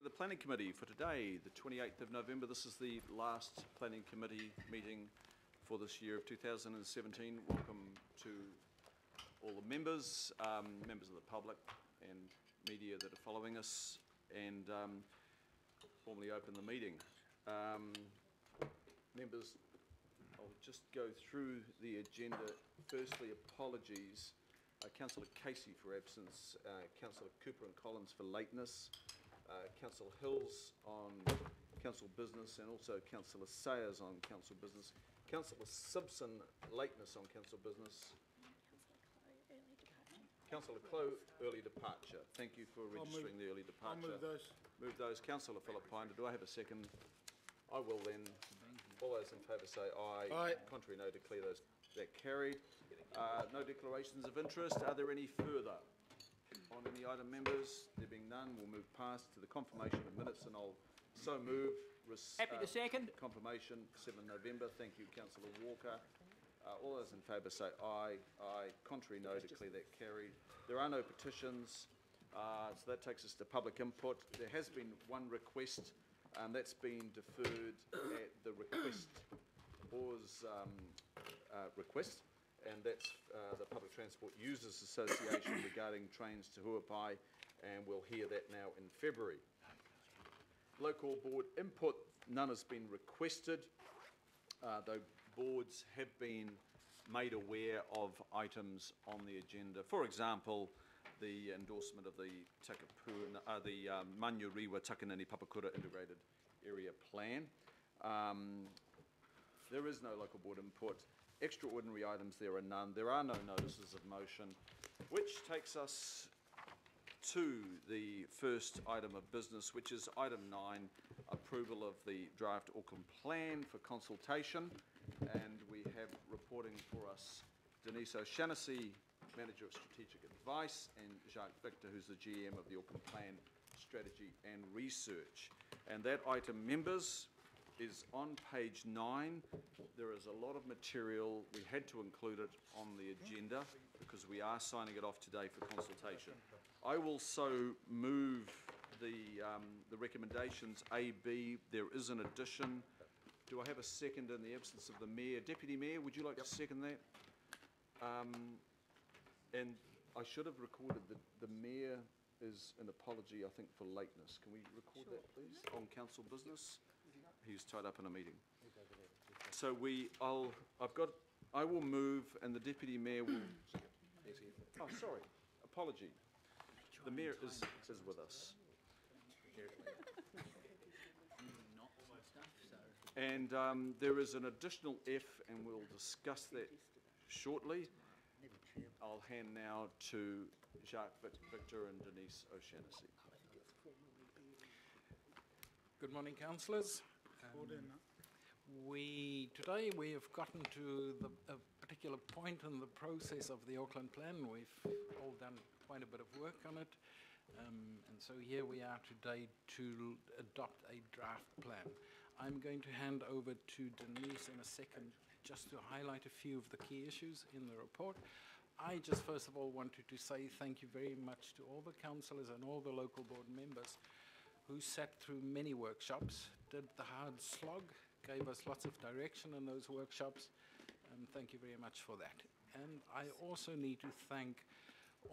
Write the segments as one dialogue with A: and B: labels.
A: The Planning Committee for today, the 28th of November. This is the last Planning Committee meeting for this year of 2017. Welcome to all the members, members of the public and media that are following us, and formally open the meeting. Members, I'll just go through the agenda. Firstly, apologies. Councillor Casey for absence, Councillor Cooper and Collins for lateness, Councillor Hills on council business, and also Councillor Sayers on council business. Councillor Simpson, lateness on council business. Councillor Clow, early departure. Thank you for registering the early departure.
B: I'll move those. Move
A: those. Councillor Philip Pinder, do I have a second? I will then. All those in favour say aye.
B: Aye.
A: Contrary, no. Declare those that carried. No declarations of interest. Are there any further on any item, members? There being none, we'll move past to the confirmation of minutes, and I'll so move.
C: Happy to second.
A: Confirmation, 7 November. Thank you, Councillor Walker. All those in favour say aye. Aye. Contrary, no. Declare that carried. There are no petitions, so that takes us to public input. There has been one request, that's been deferred at the request request, and that's the Public Transport Users Association regarding trains to Huapai, and we'll hear that now in February. Local board input, none has been requested, though boards have been made aware of items on the agenda. For example, the endorsement of the Manurewa Takanini Papakura Integrated Area Plan. There is no local board input. Extraordinary items, there are none. There are no notices of motion, which takes us to the first item of business, which is item 9, approval of the draft Auckland plan for consultation. And we have reporting for us Denise O'Shannessy, Manager of Strategic Advice, and Jacques Victor, who's the GM of the Auckland Plan Strategy and Research. And that item, members, is on page 9. There is a lot of material. We had to include it on the agenda because we are signing it off today for consultation. I will so move the recommendations A, B. There is an addition. Do I have a second in the absence of the Mayor? Deputy Mayor, would you like to second that? And I should have recorded that the Mayor is an apology, I think, for lateness. Can we record that, please, on council business? He's tied up in a meeting. So I will move, and the Deputy Mayor will. Oh, sorry, apology. The Mayor is with us. And there is an additional F, and we'll discuss that shortly. I'll hand now to Jacques Victor and Denise O'Shannessy.
B: Good morning, councillors. Today we have gotten to a particular point in the process of the Auckland plan. We've all done quite a bit of work on it, and so here we are today to adopt a draft plan. I'm going to hand over to Denise in a second just to highlight a few of the key issues in the report. I just first of all wanted to say thank you very much to all the councillors and all the local board members who sat through many workshops, did the hard slog, gave us lots of direction in those workshops, and thank you very much for that. And I also need to thank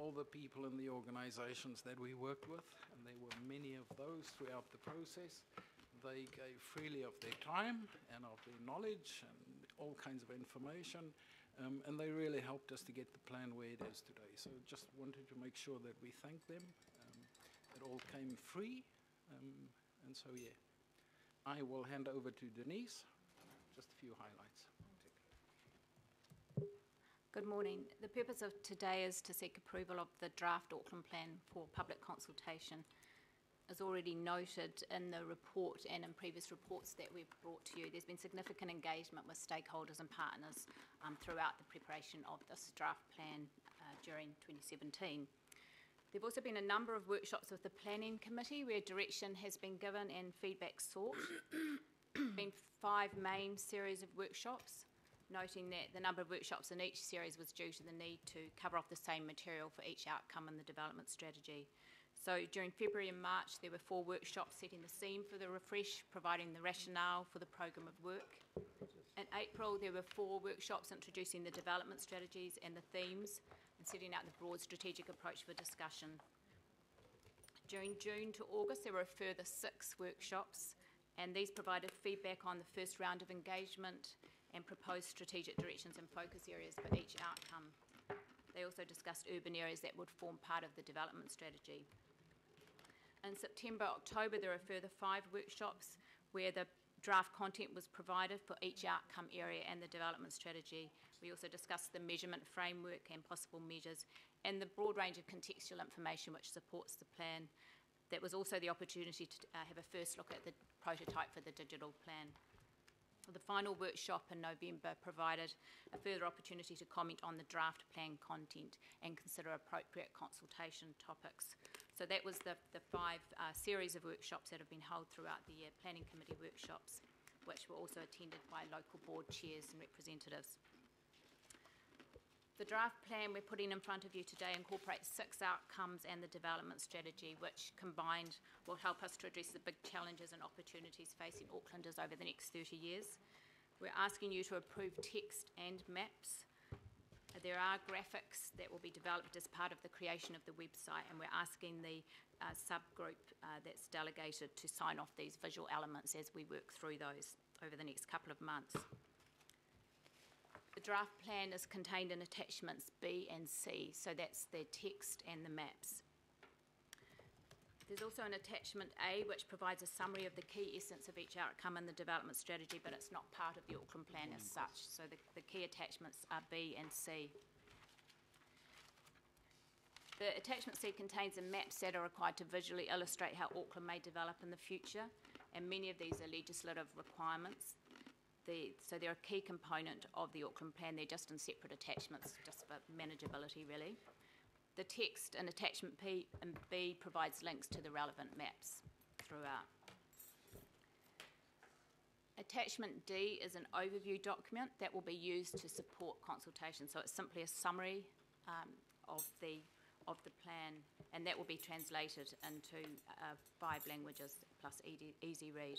B: all the people in the organisations that we worked with, and there were many of those throughout the process. They gave freely of their time and of their knowledge and all kinds of information, and they really helped us to get the plan where it is today. So just wanted to make sure that we thank them. It all came free, and so yeah. I will hand over to Denise. Just a few highlights.
D: Good morning. The purpose of today is to seek approval of the draft Auckland plan for public consultation. As already noted in the report and in previous reports that we've brought to you, there's been significant engagement with stakeholders and partners throughout the preparation of this draft plan during 2017. There have also been a number of workshops with the Planning Committee where direction has been given and feedback sought. There have been 5 main series of workshops, noting that the number of workshops in each series was due to the need to cover off the same material for each outcome in the development strategy. So during February and March, there were 4 workshops setting the scene for the refresh, providing the rationale for the programme of work. In April, there were 4 workshops introducing the development strategies and the themes and setting out the broad strategic approach for discussion. During June to August, there were a further 6 workshops, and these provided feedback on the first round of engagement and proposed strategic directions and focus areas for each outcome. They also discussed urban areas that would form part of the development strategy. In September, October, there are a further 5 workshops where the draft content was provided for each outcome area and the development strategy. We also discussed the measurement framework and possible measures and the broad range of contextual information which supports the plan. That was also the opportunity to have a first look at the prototype for the digital plan. The final workshop in November provided a further opportunity to comment on the draft plan content and consider appropriate consultation topics. So that was the 5 series of workshops that have been held throughout the year, planning committee workshops, which were also attended by local board chairs and representatives. The draft plan we're putting in front of you today incorporates 6 outcomes and the development strategy, which combined will help us to address the big challenges and opportunities facing Aucklanders over the next 30 years. We're asking you to approve text and maps. There are graphics that will be developed as part of the creation of the website, and we're asking the subgroup that's delegated to sign off these visual elements as we work through those over the next couple of months. The draft plan is contained in attachments B and C, so that's the text and the maps. There's also an attachment A which provides a summary of the key essence of each outcome in the development strategy, but it's not part of the Auckland plan as such, so the key attachments are B and C. The attachment C contains the maps that are required to visually illustrate how Auckland may develop in the future, and many of these are legislative requirements. So they're a key component of the Auckland plan. They're just in separate attachments, just for manageability, really. The text in attachment P and B provides links to the relevant maps throughout. Attachment D is an overview document that will be used to support consultation. So it's simply a summary of the plan, and that will be translated into 5 languages plus easy read.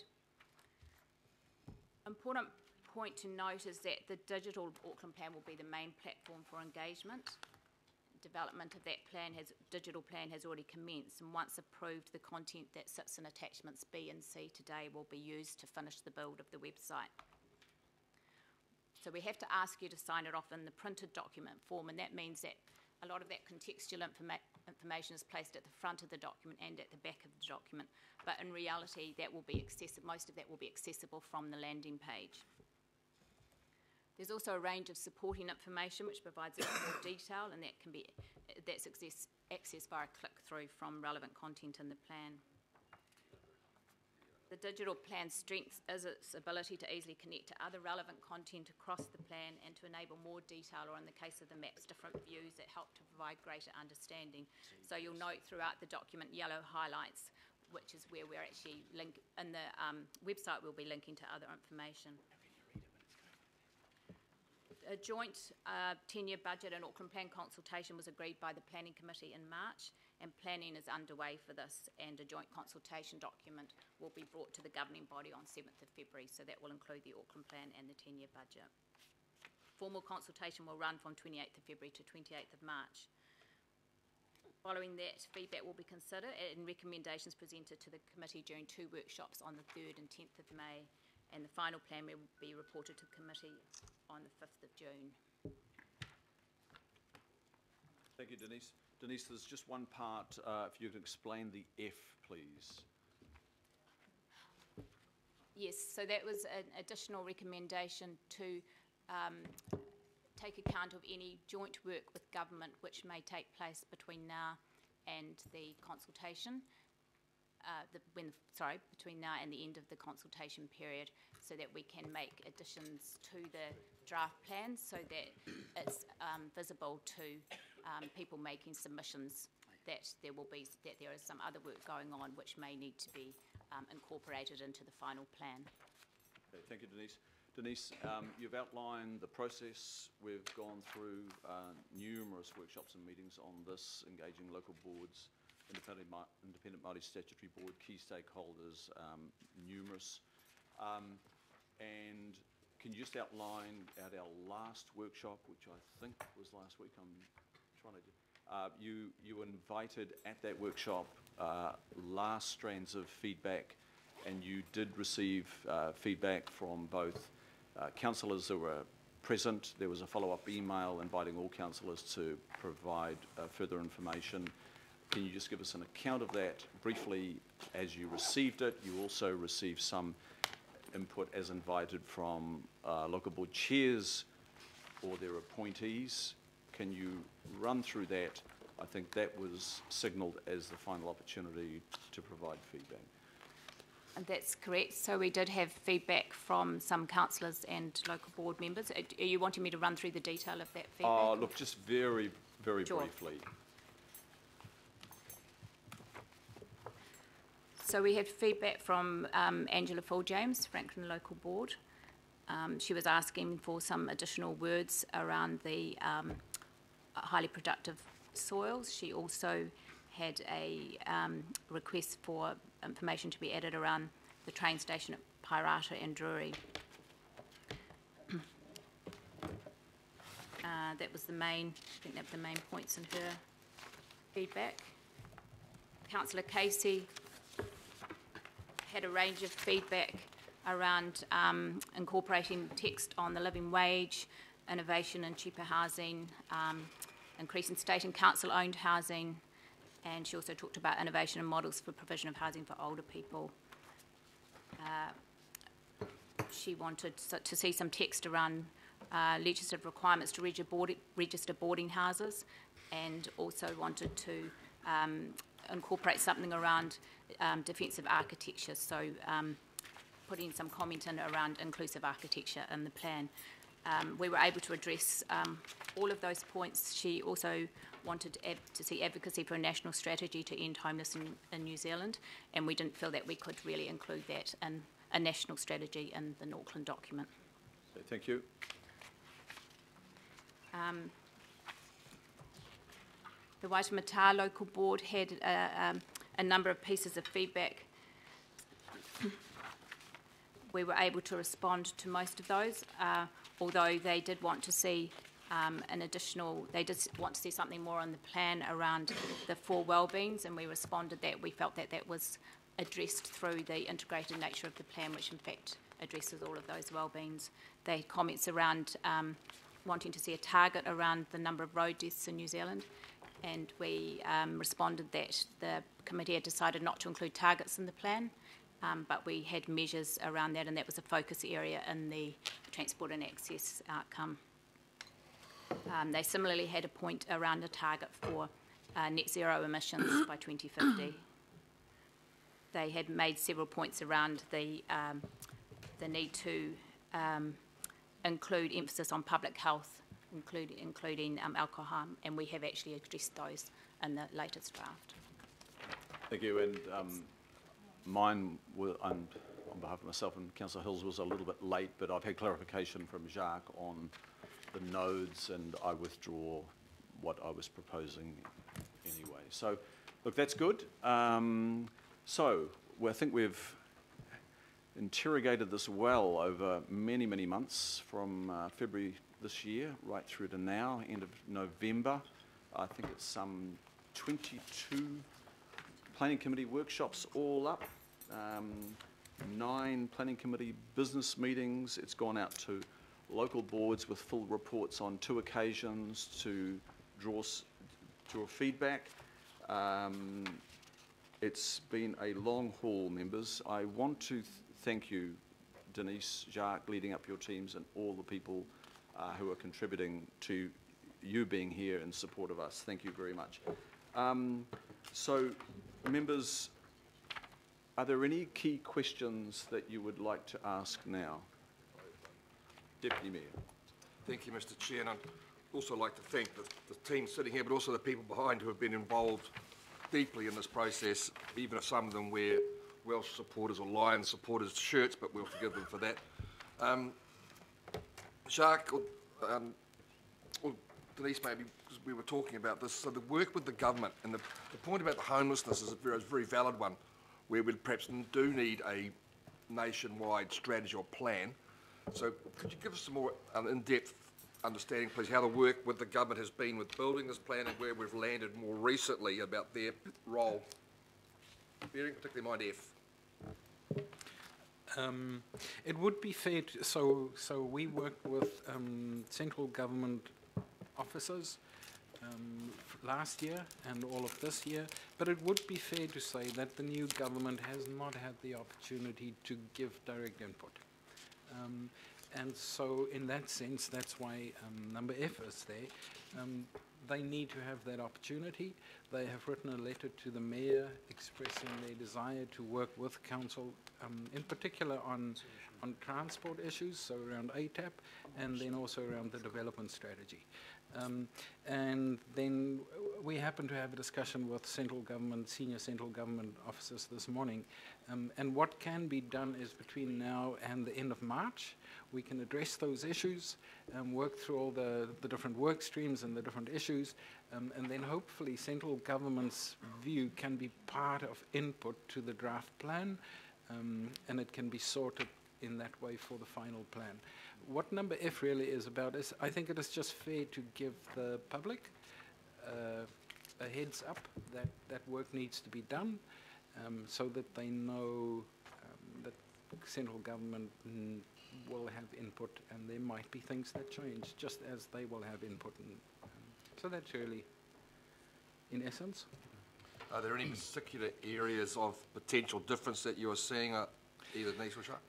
D: Important point to note is that the digital Auckland plan will be the main platform for engagement. Development of that digital plan has already commenced, and once approved, the content that sits in attachments B and C today will be used to finish the build of the website. So we have to ask you to sign it off in the printed document form, and that means that a lot of that contextual information is placed at the front of the document and at the back of the document, but in reality that will be most of that will be accessible from the landing page. There's also a range of supporting information which provides a bit more detail, and that's accessed via click-through from relevant content in the plan. The digital plan's strength is its ability to easily connect to other relevant content across the plan and to enable more detail, or in the case of the maps, different views that help to provide greater understanding. So you'll note throughout the document yellow highlights, which is where we're actually in the website we'll be linking to other information. A joint 10-year budget and Auckland plan consultation was agreed by the Planning Committee in March, and planning is underway for this, and a joint consultation document will be brought to the governing body on 7th of February, so that will include the Auckland plan and the 10-year budget. Formal consultation will run from 28th of February to 28th of March. Following that, feedback will be considered and recommendations presented to the committee during 2 workshops on the 3rd and 10th of May, and the final plan will be reported to the committee on the 5th of June.
A: Thank you, Denise. Denise, there's just one part, if you could explain the F, please.
D: Yes, so that was an additional recommendation to take account of any joint work with government which may take place between now and the consultation. Between now and the end of the consultation period, so that we can make additions to the draft plan so that it's visible to people making submissions that there is some other work going on which may need to be incorporated into the final plan.
A: Okay, thank you, Denise. Denise, you've outlined the process. We've gone through numerous workshops and meetings on this, engaging local boards, Independent Māori Statutory Board, key stakeholders, numerous. And can you just outline at our last workshop, which I think was last week, I'm trying to, you invited at that workshop last strands of feedback, and you did receive feedback from both councillors that were present. There was a follow-up email inviting all councillors to provide further information. Can you just give us an account of that briefly as you received it? You also received some input as invited from local board chairs or their appointees. Can you run through that? I think that was signalled as the final opportunity to provide feedback.
D: That's correct. So we did have feedback from some councillors and local board members. Are you wanting me to run through the detail of that feedback?
A: Look, just very, very
D: Sure.
A: briefly.
D: So we had feedback from Angela Full-James, Franklin Local Board. She was asking for some additional words around the highly productive soils. She also had a request for information to be added around the train station at Pairata and Drury. That was the main, I think that were the main points in her feedback. Councillor Casey had a range of feedback around incorporating text on the living wage, innovation and cheaper housing, increase in state and council-owned housing, and she also talked about innovation and models for provision of housing for older people. She wanted to see some text around legislative requirements to register boarding houses, and also wanted to incorporate something around defensive architecture, so putting some comment in around inclusive architecture in the plan. We were able to address all of those points. She also wanted to see advocacy for a national strategy to end homelessness in New Zealand, and we didn't feel that we could really include that in a national strategy in the Auckland document.
A: Okay, thank you.
D: The Waitemata Local Board had a number of pieces of feedback. We were able to respond to most of those, although they did want to see they did want to see something more on the plan around the 4 wellbeings, and we responded that we felt that that was addressed through the integrated nature of the plan, which in fact addresses all of those wellbeings. They had comments around wanting to see a target around the number of road deaths in New Zealand, and we responded that the committee had decided not to include targets in the plan, but we had measures around that, and that was a focus area in the transport and access outcome. They similarly had a point around a target for net zero emissions by 2050. They had made several points around the need to include emphasis on public health, including alcohol harm, and we have actually addressed those in the latest draft.
A: Thank you. And mine, on behalf of myself and Councillor Hills, was a little bit late, but I've had clarification from Jacques on the nodes, and I withdraw what I was proposing anyway. So, look, that's good. I think we've interrogated this well over many, many months, from February this year right through to now, end of November. I think it's some 22 planning committee workshops all up, 9 planning committee business meetings. It's gone out to local boards with full reports on 2 occasions to draw feedback. It's been a long haul, members. I want to thank you, Denise, Jacques, leading up your teams, and all the people who are contributing to you being here in support of us. Thank you very much. So, members, are there any key questions that you would like to ask now? Deputy Mayor.
C: Thank you, Mr. Chair, and I'd also like to thank the team sitting here, but also the people behind who have been involved deeply in this process, even if some of them wear Welsh supporters or Lions supporters shirts, but we'll forgive them for that. Jacques, or Denise maybe, we were talking about this, so the work with the government, and the point about the homelessness is a very valid one, where we perhaps do need a nationwide strategy or plan. So could you give us some more in-depth understanding, please, how the work with the government has been with building this plan and where we've landed more recently about their role, bearing particularly in mind F?
B: It would be fair to, so we work with central government officers last year and all of this year, but it would be fair to say that the new government has not had the opportunity to give direct input. And so in that sense, that's why number F is there. They need to have that opportunity. They have written a letter to the mayor expressing their desire to work with council, in particular on transport issues, so around ATAP, and then also around the development strategy. And then we happened to have a discussion with central government, senior central government officers this morning. And what can be done is between now and the end of March, we can address those issues, work through all the different work streams and the different issues, and then hopefully central government's view can be part of input to the draft plan, and it can be sorted in that way for the final plan. What number F really is about is, I think it is just fair to give the public a heads up that that work needs to be done, so that they know that central government will have input, and there might be things that change, just as they will have input. So that's really, in essence.
C: Are there any particular areas of potential difference that you are seeing, either Denise or Shark?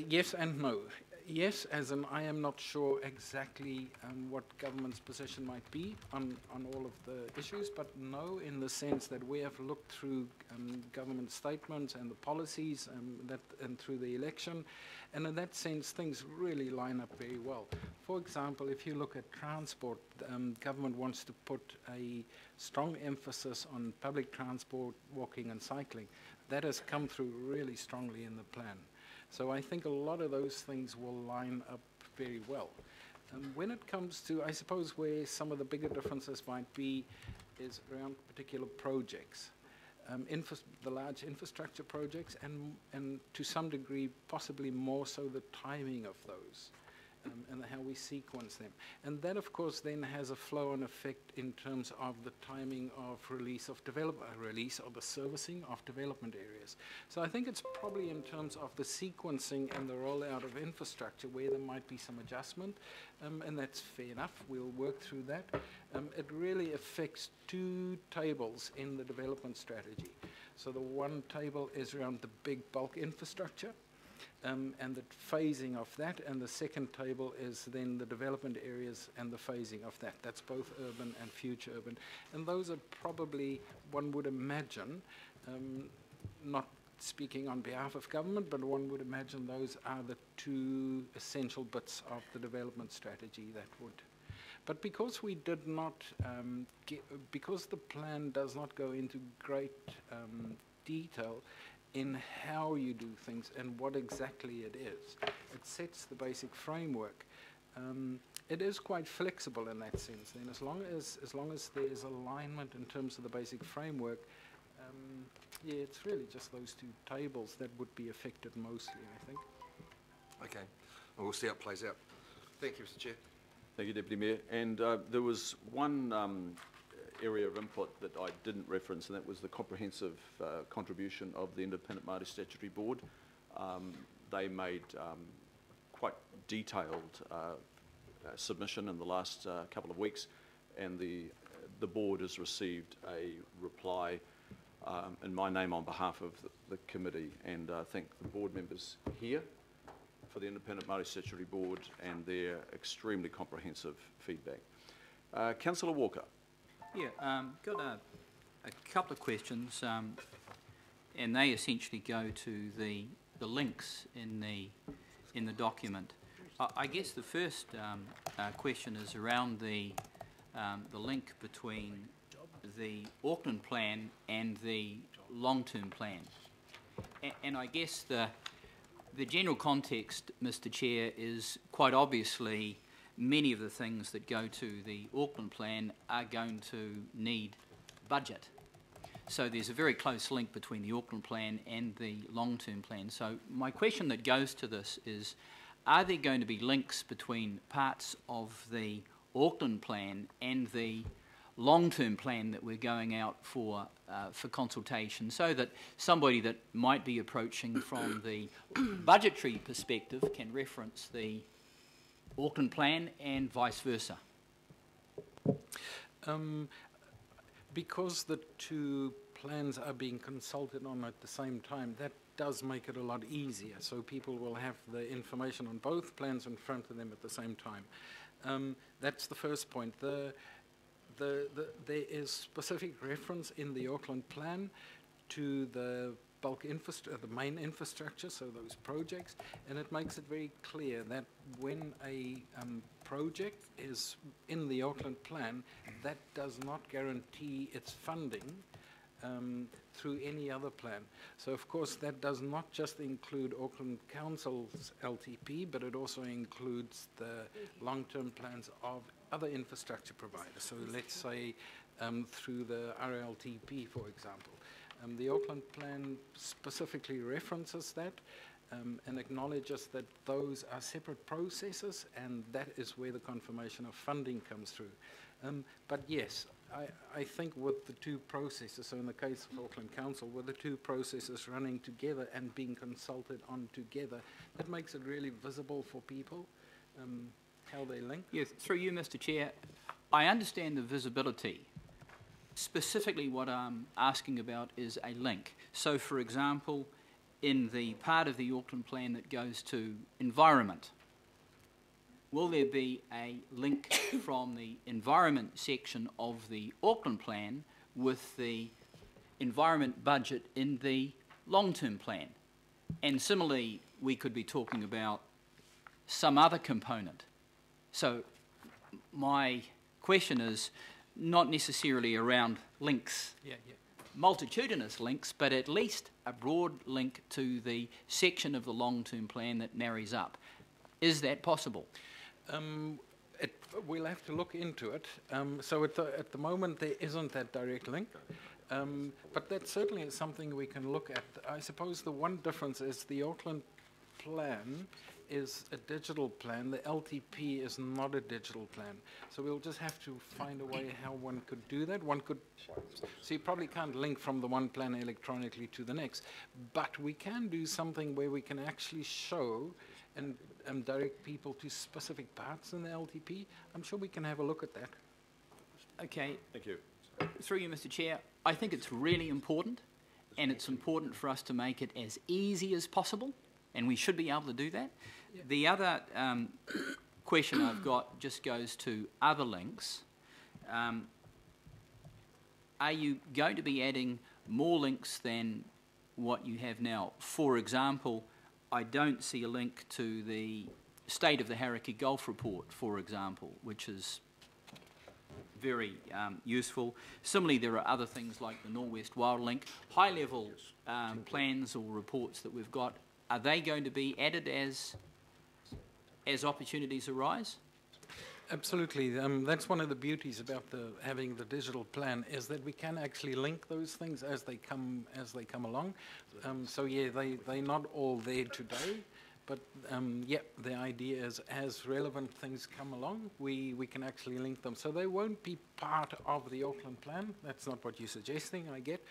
B: Yes and no. Yes, as in I am not sure exactly what government's position might be on all of the issues, but no, in the sense that we have looked through government statements and the policies and through the election, and in that sense things really line up very well. For example, if you look at transport, government wants to put a strong emphasis on public transport, walking and cycling. That has come through really strongly in the plan. So I think a lot of those things will line up very well. When it comes to, I suppose, where some of the bigger differences might be is around particular projects. The large infrastructure projects and to some degree possibly more so the timing of those and how we sequence them. And that of course then has a flow-on effect in terms of the timing of release of the servicing of development areas. So I think it's probably in terms of the sequencing and the rollout of infrastructure where there might be some adjustment, and that's fair enough, we'll work through that. It really affects two tables in the development strategy. So the one table is around the big bulk infrastructure, and the phasing of that, and the second table is then the development areas and the phasing of that. That's both urban and future urban. And those are probably, one would imagine, not speaking on behalf of government, but one would imagine those are the two essential bits of the development strategy that would. But because we did not, because the plan does not go into great detail in how you do things and what exactly it is, it sets the basic framework. It is quite flexible in that sense. Then, as long as there is alignment in terms of the basic framework, yeah, it's really just those two tables that would be affected mostly, I think.
C: Okay, well, we'll see how it plays out. Thank you, Mr. Chair.
A: Thank you, Deputy Mayor. And there was one area of input that I didn't reference, and that was the comprehensive contribution of the Independent Māori Statutory Board. They made quite detailed submission in the last couple of weeks, and the board has received a reply in my name on behalf of the committee, and I thank the board members here for the Independent Māori Statutory Board and their extremely comprehensive feedback. Councillor Walker.
E: Yeah, got a couple of questions, and they essentially go to the links in the document. I guess the first question is around the link between the Auckland plan and the long-term plan, and I guess the general context, Mr. Chair, is quite obviously many of the things that go to the Auckland plan are going to need budget. So there's a very close link between the Auckland plan and the long-term plan. So my question that goes to this is, are there going to be links between parts of the Auckland plan and the long-term plan that we're going out for consultation, so that somebody that might be approaching from the budgetary perspective can reference the Auckland plan and vice versa?
B: Because the two plans are being consulted on at the same time, that does make it a lot easier. So people will have the information on both plans in front of them at the same time. That's the first point. There is specific reference in the Auckland plan to the the main infrastructure, so those projects, and it makes it very clear that when a project is in the Auckland plan, that does not guarantee its funding through any other plan. So of course that does not just include Auckland Council's LTP, but it also includes the long-term plans of other infrastructure providers. So let's say through the RLTP, for example. The Auckland plan specifically references that and acknowledges that those are separate processes, and that is where the confirmation of funding comes through. But yes, I think with the two processes, so in the case of Auckland Council, with the two processes running together and being consulted on together, that makes it really visible for people how they link.
E: Yes, through you, Mr. Chair, I understand the visibility. Specifically what I'm asking about is a link. So, for example, in the part of the Auckland plan that goes to environment, will there be a link from the environment section of the Auckland plan with the environment budget in the long-term plan? And similarly, we could be talking about some other component. So my question is not necessarily around links, multitudinous links, but at least a broad link to the section of the long-term plan that marries up. Is that possible?
B: We'll have to look into it. So at the moment there isn't that direct link, but that certainly is something we can look at. I suppose the one difference is the Auckland plan is a digital plan. The LTP is not a digital plan. So we'll just have to find a way how one could do that. So you probably can't link from the one plan electronically to the next, but we can do something where we can actually show and direct people to specific parts in the LTP. I'm sure we can have a look at that.
E: Okay.
A: Thank you.
E: Through you, Mr. Chair, I think it's really important, and it's important for us to make it as easy as possible, and we should be able to do that. Yeah. The other question I've got just goes to other links. Are you going to be adding more links than what you have now? For example, I don't see a link to the State of the Hauraki Golf Report, for example, which is very useful. Similarly, there are other things like the Norwest Wild Link, high-level plans or reports that we've got. Are they going to be added as opportunities arise?
B: Absolutely. That's one of the beauties about having the digital plan, is that we can actually link those things as they come along. So yeah, they're not all there today, but yeah, the idea is as relevant things come along, we can actually link them. So they won't be part of the Auckland plan. That's not what you're suggesting, I get.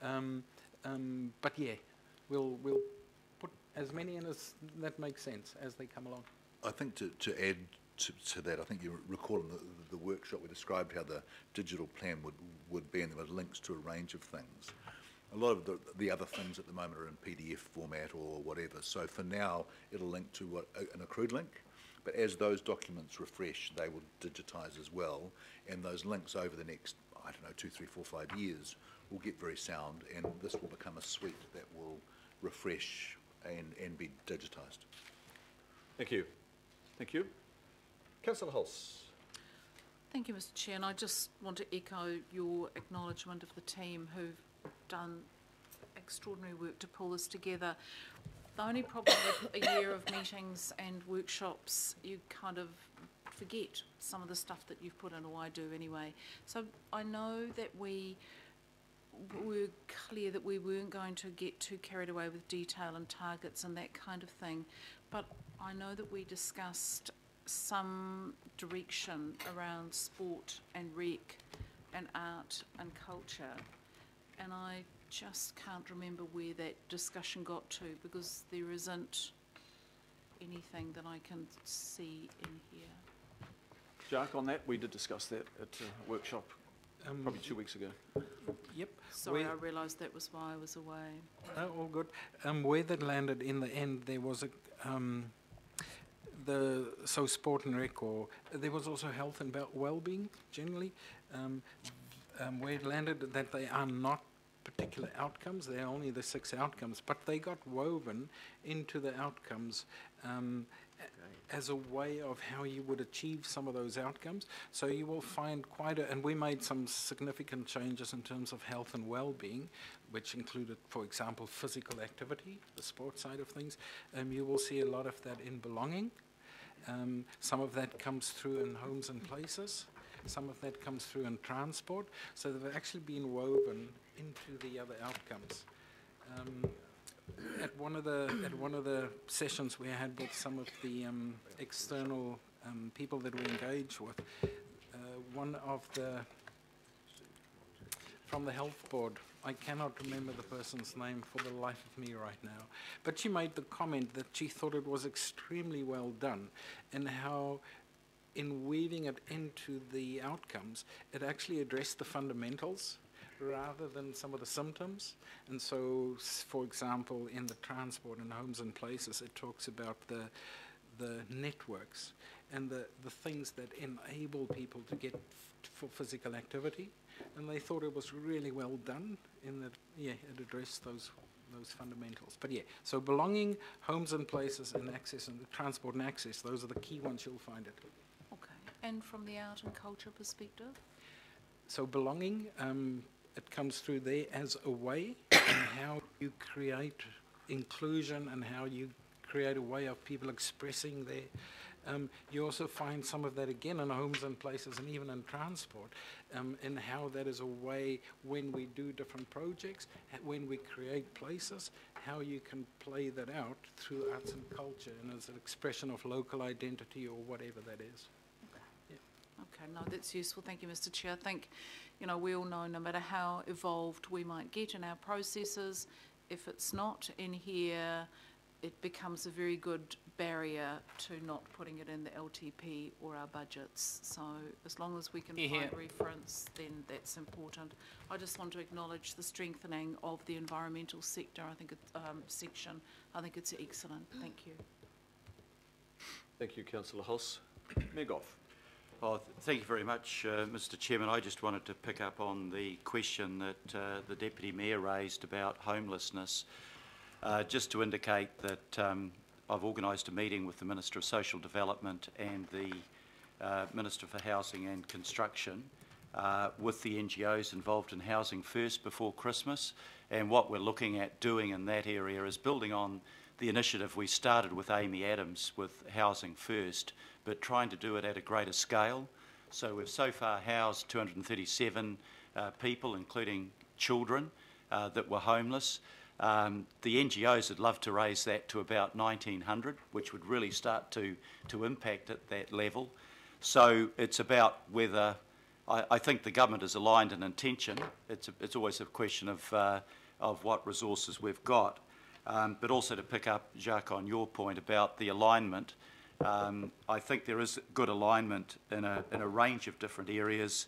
B: But yeah, we'll put as many in as that makes sense as they come along.
F: I think to add to that, I think you recall in the workshop we described how the digital plan would be, and there were links to a range of things. A lot of the other things at the moment are in PDF format or whatever, so for now it'll link to an accrued link, but as those documents refresh they will digitise as well, and those links over the next, I don't know, 2, 3, 4, 5 years will get very sound, and this will become a suite that will refresh and be digitised.
A: Thank you. Thank you. Councillor Hulse.
G: Thank you, Mr. Chair, and I just want to echo your acknowledgement of the team who've done extraordinary work to pull this together. The only problem with a year of meetings and workshops, you kind of forget some of the stuff that you've put in, or I do anyway. So I know that we were clear that we weren't going to get too carried away with detail and targets and that kind of thing, but I know that we discussed some direction around sport and rec and art and culture, and I just can't remember where that discussion got to, because there isn't anything that I can see in here.
A: Jack, on that, we did discuss that at a workshop probably 2 weeks ago.
B: Yep.
G: Sorry, I realised that was why I was away.
B: All good. Where that landed in the end, there was sport and rec, or there was also health and well-being generally. Where it landed that they are not particular outcomes, they're only the 6 outcomes, but they got woven into the outcomes as a way of how you would achieve some of those outcomes. So you will find and we made some significant changes in terms of health and well-being, which included, for example, physical activity, the sports side of things. You will see a lot of that in belonging. Some of that comes through in homes and places. Some of that comes through in transport. So they've actually been woven into the other outcomes. At one of the sessions we had with some of the external people that we engage with, one of from the health board, I cannot remember the person's name for the life of me right now, but she made the comment that she thought it was extremely well done, and how in weaving it into the outcomes, it actually addressed the fundamentals rather than some of the symptoms. And so, for example, in the transport and homes and places, it talks about the networks and the things that enable people to get for physical activity. And they thought it was really well done in that, it addressed those fundamentals. But so belonging, homes and places, and access, and the transport and access, those are the key ones you'll find it.
G: Okay. And from the art and culture perspective?
B: So belonging, it comes through there as a way in how you create inclusion and how you create a way of people expressing their. You also find some of that again in homes and places, and even in transport, and how that is a way when we do different projects, when we create places, how you can play that out through arts and culture and as an expression of local identity or whatever that is.
G: Okay, no, that's useful. Thank you, Mr. Chair. I think, we all know no matter how evolved we might get in our processes, if it's not in here, it becomes a very good barrier to not putting it in the LTP or our budgets. So as long as we can find reference, then that's important. I just want to acknowledge the strengthening of the environmental sector. I think section. I think it's excellent. Thank you.
A: Thank you, Councillor Hoss. Mayor Goff.
H: Thank you very much, Mr. Chairman. I just wanted to pick up on the question that the Deputy Mayor raised about homelessness, just to indicate that I've organised a meeting with the Minister of Social Development and the Minister for Housing and Construction with the NGOs involved in Housing First before Christmas. And what we're looking at doing in that area is building on the initiative we started with Amy Adams with Housing First, but trying to do it at a greater scale. So we've so far housed 237 people, including children that were homeless. The NGOs would love to raise that to about 1,900, which would really start to impact at that level. So it's about whether, I think the government is aligned in intention. It's always a question of what resources we've got. But also to pick up, Jacques, on your point about the alignment, I think there is good alignment in a range of different areas,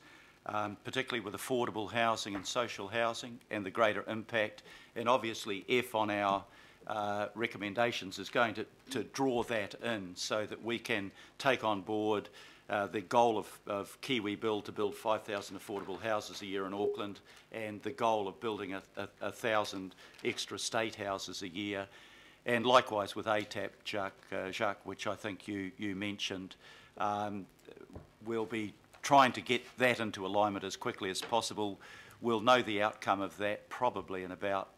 H: particularly with affordable housing and social housing and the greater impact. And obviously F on our recommendations is going to draw that in so that we can take on board the goal of Kiwi Build to build 5,000 affordable houses a year in Auckland, and the goal of building 1,000 extra state houses a year. And likewise with ATAP, Jacques, which I think you mentioned, we'll be trying to get that into alignment as quickly as possible. We'll know the outcome of that probably in about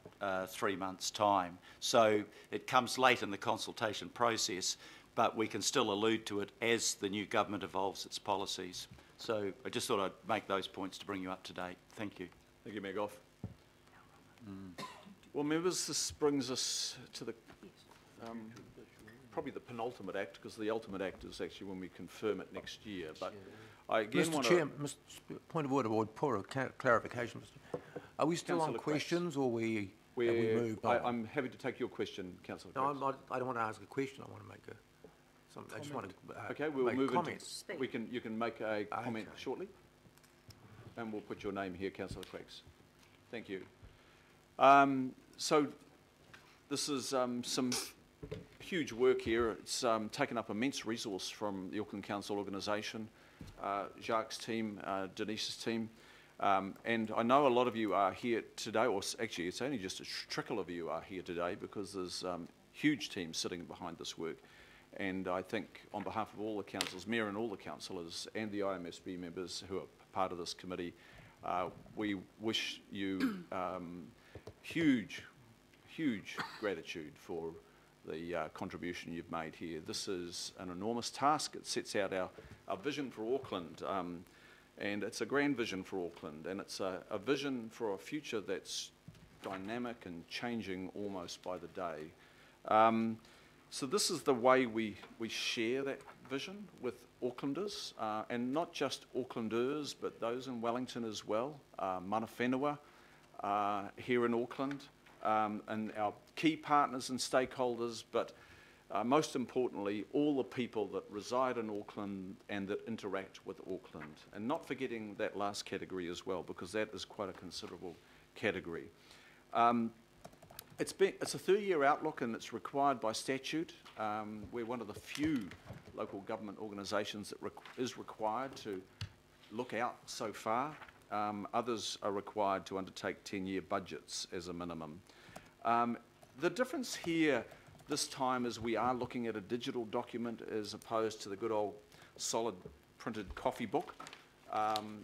H: 3 months' time. So it comes late in the consultation process, but we can still allude to it as the new government evolves its policies. So I just thought I'd make those points to bring you up to date. Thank you.
A: Thank you, Mayor Goff. Well, members, this brings us to the probably the penultimate act, because the ultimate act is actually when we confirm it next year. But I again want to...
I: Mr. Point of order, or for a clarification, Mr. Are we still on questions, or have we moved on?
A: I'm happy to take your question, Councillor.
I: No, I don't want to ask a question. I want to make I just want to
A: okay, we'll
I: make
A: move
I: comments.
A: into... You can make a comment shortly. And we'll put your name here, Councillor Craigs. Thank you. So this is some huge work here. It's taken up immense resource from the Auckland Council organisation, Jacques' team, Denise's team. And I know a lot of you are here today, or actually it's only just a trickle of you are here today, because there's huge teams sitting behind this work. And I think on behalf of all the councils, Mayor and all the councillors and the IMSB members who are part of this committee, we wish you huge gratitude for the contribution you've made here. This is an enormous task. It sets out our vision for Auckland, and it's a grand vision for Auckland, and it's a vision for a future that's dynamic and changing almost by the day. So this is the way we share that vision with Aucklanders, and not just Aucklanders, but those in Wellington as well, mana whenua here in Auckland, and our key partners and stakeholders, but most importantly, all the people that reside in Auckland and that interact with Auckland. And not forgetting that last category as well, because that is quite a considerable category. It's a 30-year outlook, and it's required by statute. We're one of the few local government organisations that is required to look out so far. Others are required to undertake 10-year budgets as a minimum. The difference here this time is we are looking at a digital document as opposed to the good old solid printed coffee book.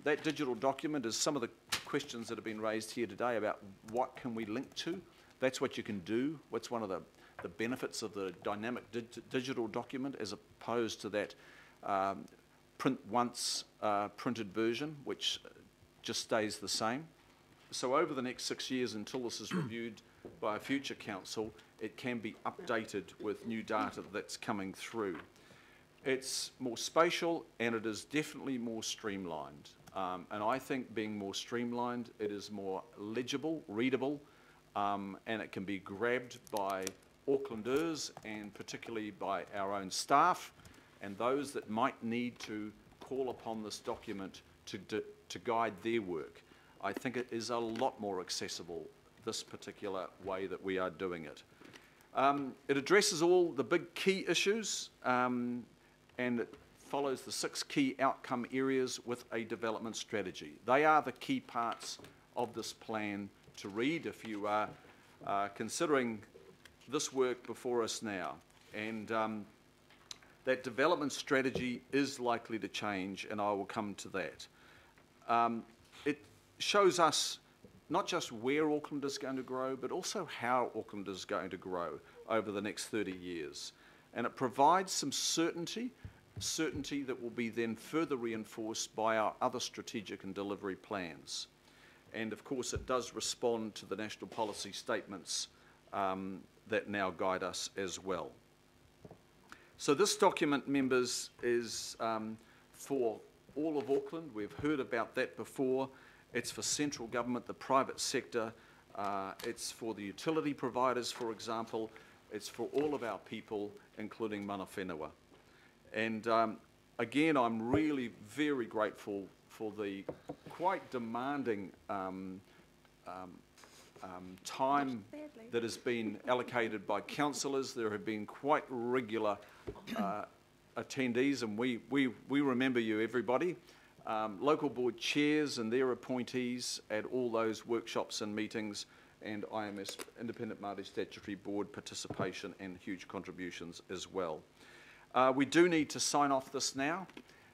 A: That digital document is some of the questions that have been raised here today about what can we link to. That's what you can do. What's one of the benefits of the dynamic digital document as opposed to that print once printed version, which just stays the same. So over the next 6 years, until this is reviewed by a future council, it can be updated with new data that's coming through. It's more spatial, and it is definitely more streamlined. And I think being more streamlined, it is more legible, readable, and it can be grabbed by Aucklanders, and particularly by our own staff and those that might need to call upon this document to guide their work. I think it is a lot more accessible, this particular way that we are doing it. It addresses all the big key issues, and it follows the 6 key outcome areas with a development strategy. They are the key parts of this plan to read if you are considering this work before us now. And that development strategy is likely to change, and I will come to that. It shows us not just where Auckland is going to grow, but also how Auckland is going to grow over the next 30 years. And it provides some certainty that will be then further reinforced by our other strategic and delivery plans. And of course, it does respond to the national policy statements that now guide us as well. So this document, members, is for all of Auckland. We've heard about that before. It's for central government, the private sector. It's for the utility providers, for example. It's for all of our people, including mana whenua. And again, I'm really very grateful for the quite demanding time that has been allocated by councillors. There have been quite regular attendees, and we remember you, everybody. Local board chairs and their appointees at all those workshops and meetings, and IMS, Independent Māori Statutory Board participation and huge contributions as well. We do need to sign off this now,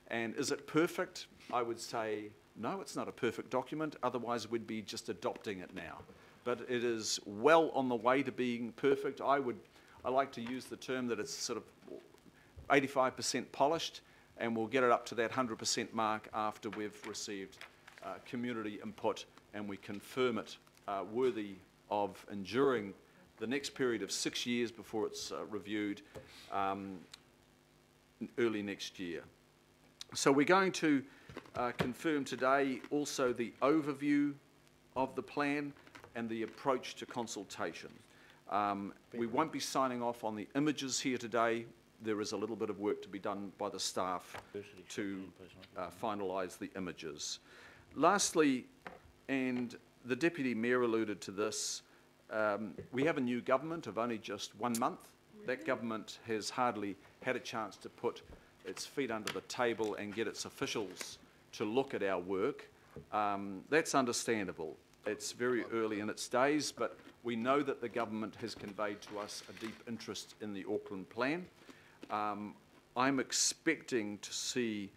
A: and is it perfect? I would say no, it's not a perfect document, otherwise we'd be just adopting it now. But it is well on the way to being perfect. I like to use the term that it's sort of 85% polished, and we'll get it up to that 100% mark after we've received community input and we confirm it worthy of enduring the next period of 6 years before it's reviewed early next year. So we're going to confirm today also the overview of the plan and the approach to consultation. We won't be signing off on the images here today. There is a little bit of work to be done by the staff to finalise the images. Lastly, and the Deputy Mayor alluded to this, we have a new government of only just 1 month. That government has hardly had a chance to put its feet under the table and get its officials to look at our work. That's understandable. It's very early in its days, but we know that the government has conveyed to us a deep interest in the Auckland plan. I'm expecting to see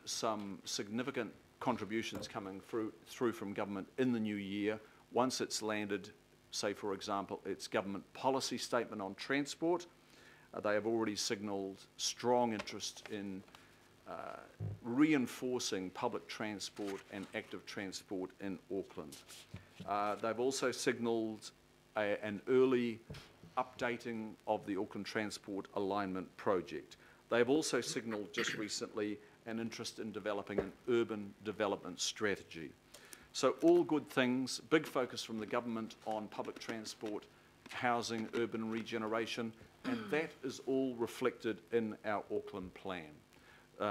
A: some significant contributions coming through from government in the new year once it's landed, say for example, its government policy statement on transport. They have already signalled strong interest in reinforcing public transport and active transport in Auckland. They've also signalled an early updating of the Auckland Transport Alignment Project. They've also signalled just recently an interest in developing an urban development strategy. So all good things, big focus from the government on public transport, housing, urban regeneration, and that is all reflected in our Auckland plan.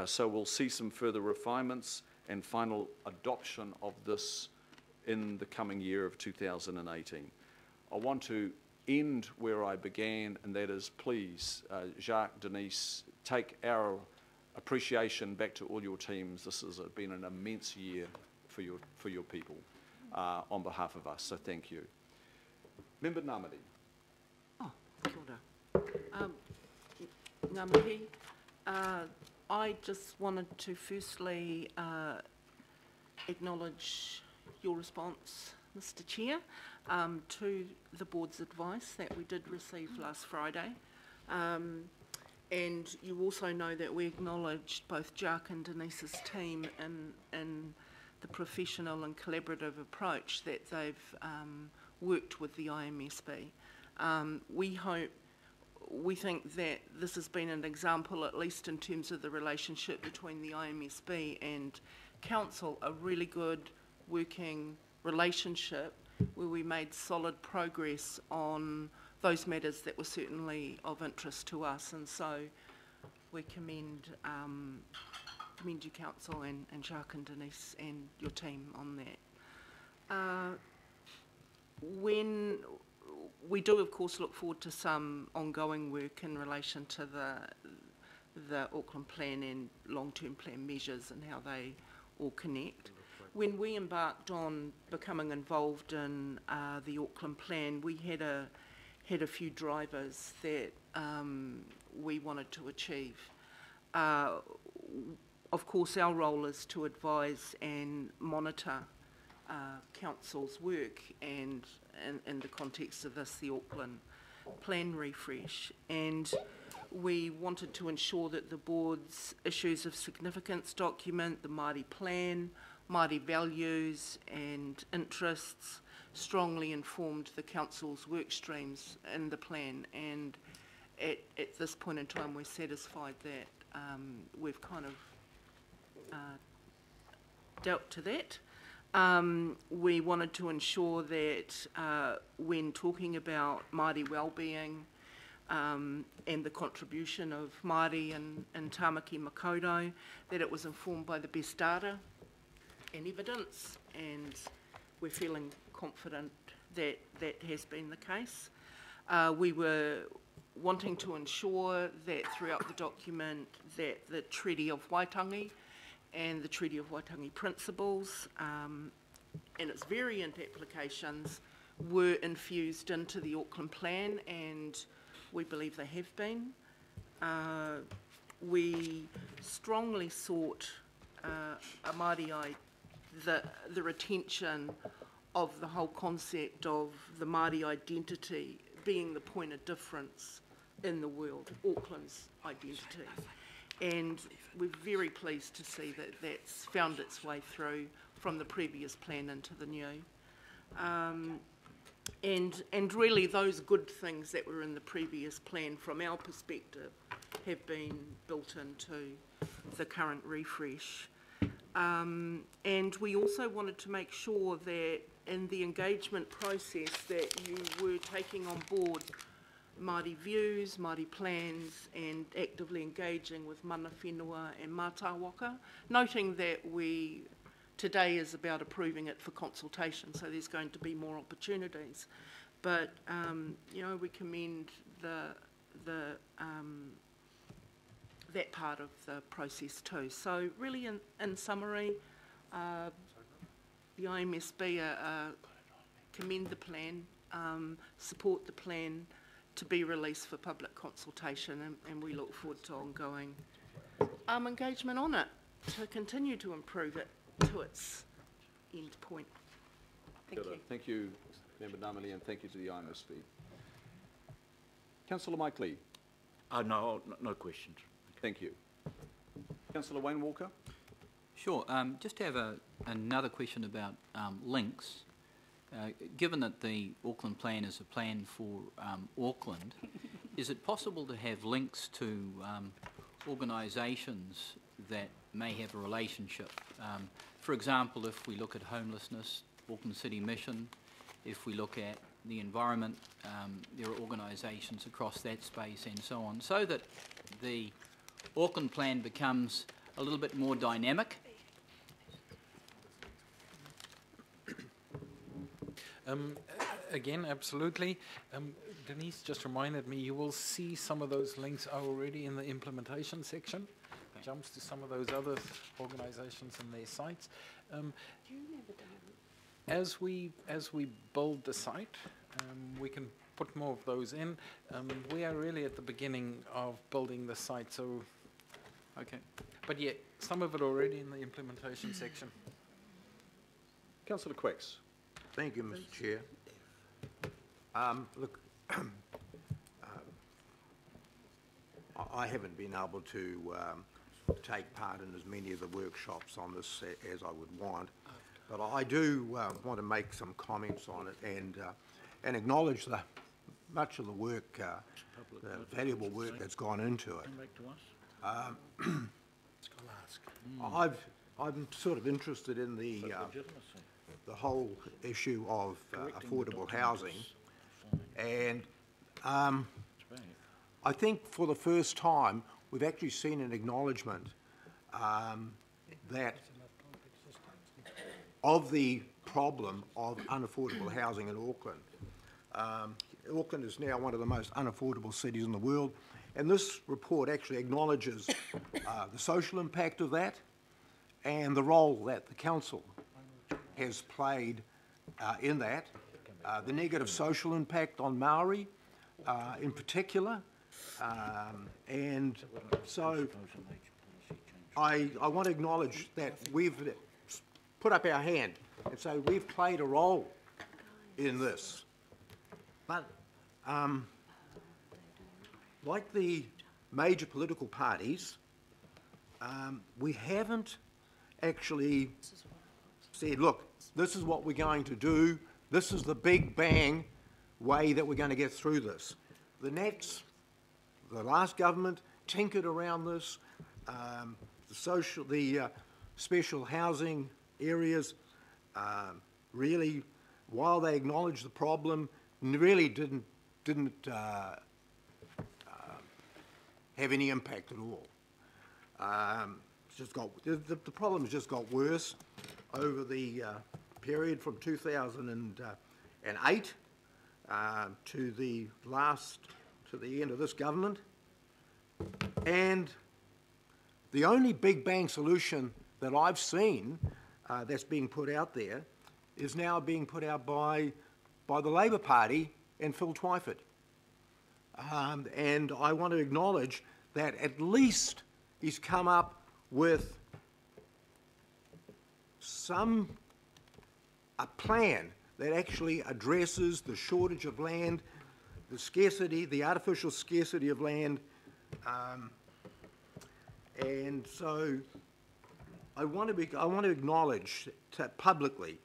A: So we'll see some further refinements and final adoption of this in the coming year of 2018. I want to end where I began, and that is, please, Jacques, Denise, take our appreciation back to all your teams. This has been an immense year for your people on behalf of us, so thank you. Member Ngamati.
G: Oh, kia ora. Ngā mihi. I just wanted to firstly acknowledge your response, Mr. Chair, to the board's advice that we did receive last Friday. And you also know that we acknowledged both Jack and Denise's team in the professional and collaborative approach that they've worked with the IMSB. We think that this has been an example, at least in terms of the relationship between the IMSB and Council, a really good working relationship where we made solid progress on those matters that were certainly of interest to us, and so we commend you, Council, and Jacques and Denise and your team on that. When we do, of course, look forward to some ongoing work in relation to the Auckland plan and long-term plan measures and how they all connect. When we embarked on becoming involved in the Auckland plan, we had a few drivers that we wanted to achieve. Of course, our role is to advise and monitor Council's work, and in the context of this, the Auckland plan refresh. And we wanted to ensure that the board's issues of significance document, the Māori plan, Māori values and interests strongly informed the Council's work streams in the plan, and at this point in time we're satisfied that we've kind of dealt to that. We wanted to ensure that when talking about Māori wellbeing and the contribution of Māori and Tāmaki Makaurau, that it was informed by the best data and evidence, and we're feeling confident that that has been the case. We were wanting to ensure that throughout the document that the Treaty of Waitangi and the Treaty of Waitangi principles and its variant applications were infused into the Auckland plan, and we believe they have been. We strongly sought a Māori the retention of the whole concept of the Māori identity being the point of difference
J: in the world, Auckland's identity. And we're very pleased to see that that's found its way through from the previous plan into the new. And really those good things that were in the previous plan from our perspective have been built into the current refresh. And we also wanted to make sure that in the engagement process that you were taking on board Māori views, Māori plans, and actively engaging with mana whenua and mātāwaka, noting that today is about approving it for consultation, so there's going to be more opportunities. But, you know, we commend that part of the process too. So really, in summary, the IMSB commend the plan, support the plan to be released for public consultation, and we look forward to ongoing engagement on it to continue to improve it to its end point. Thank you.
A: Thank you, Member Namali, and thank you to the IMSB. Councillor Mike Lee.
K: No questions.
A: Thank you. Councillor Wayne Walker.
E: Sure. Just have another question about links. Given that the Auckland plan is a plan for Auckland, is it possible to have links to organisations that may have a relationship? For example, if we look at homelessness, Auckland City Mission, if we look at the environment, there are organisations across that space and so on, so that the Auckland plan becomes a little bit more dynamic.
B: Again, absolutely. Denise just reminded me, you will see some of those links are already in the implementation section. It jumps to some of those other organisations and their sites. As we build the site, we can put more of those in. We are really at the beginning of building the site, so
E: Okay.
B: but yeah, some of it already in the implementation section.
A: Councillor Quicks.
I: Thank you, Mr. Chair. Look, I haven't been able to take part in as many of the workshops on this as I would want, but I do want to make some comments on it and acknowledge much of the work, the valuable work that's gone into it. I'm sort of interested in the whole issue of affordable housing, and I think for the first time we've actually seen an acknowledgement that of the problem of unaffordable housing in Auckland. Auckland is now one of the most unaffordable cities in the world, and this report actually acknowledges the social impact of that and the role that the council has played in that, the negative social impact on Maori in particular, and so I want to acknowledge that we've put up our hand and say we've played a role in this. But like the major political parties, we haven't actually said, look, this is what we're going to do, this is the big bang way that we're going to get through this. The last government tinkered around this, the special housing areas really, while they acknowledged the problem, really didn't have any impact at all. The problem has just got worse over the period from 2008 to the end of this government, and the only big bang solution that I've seen that's being put out there is now being put out by the Labour Party and Phil Twyford. And I want to acknowledge that at least he's come up with a plan that actually addresses the shortage of land the scarcity, the artificial scarcity of land. And so I want to acknowledge publicly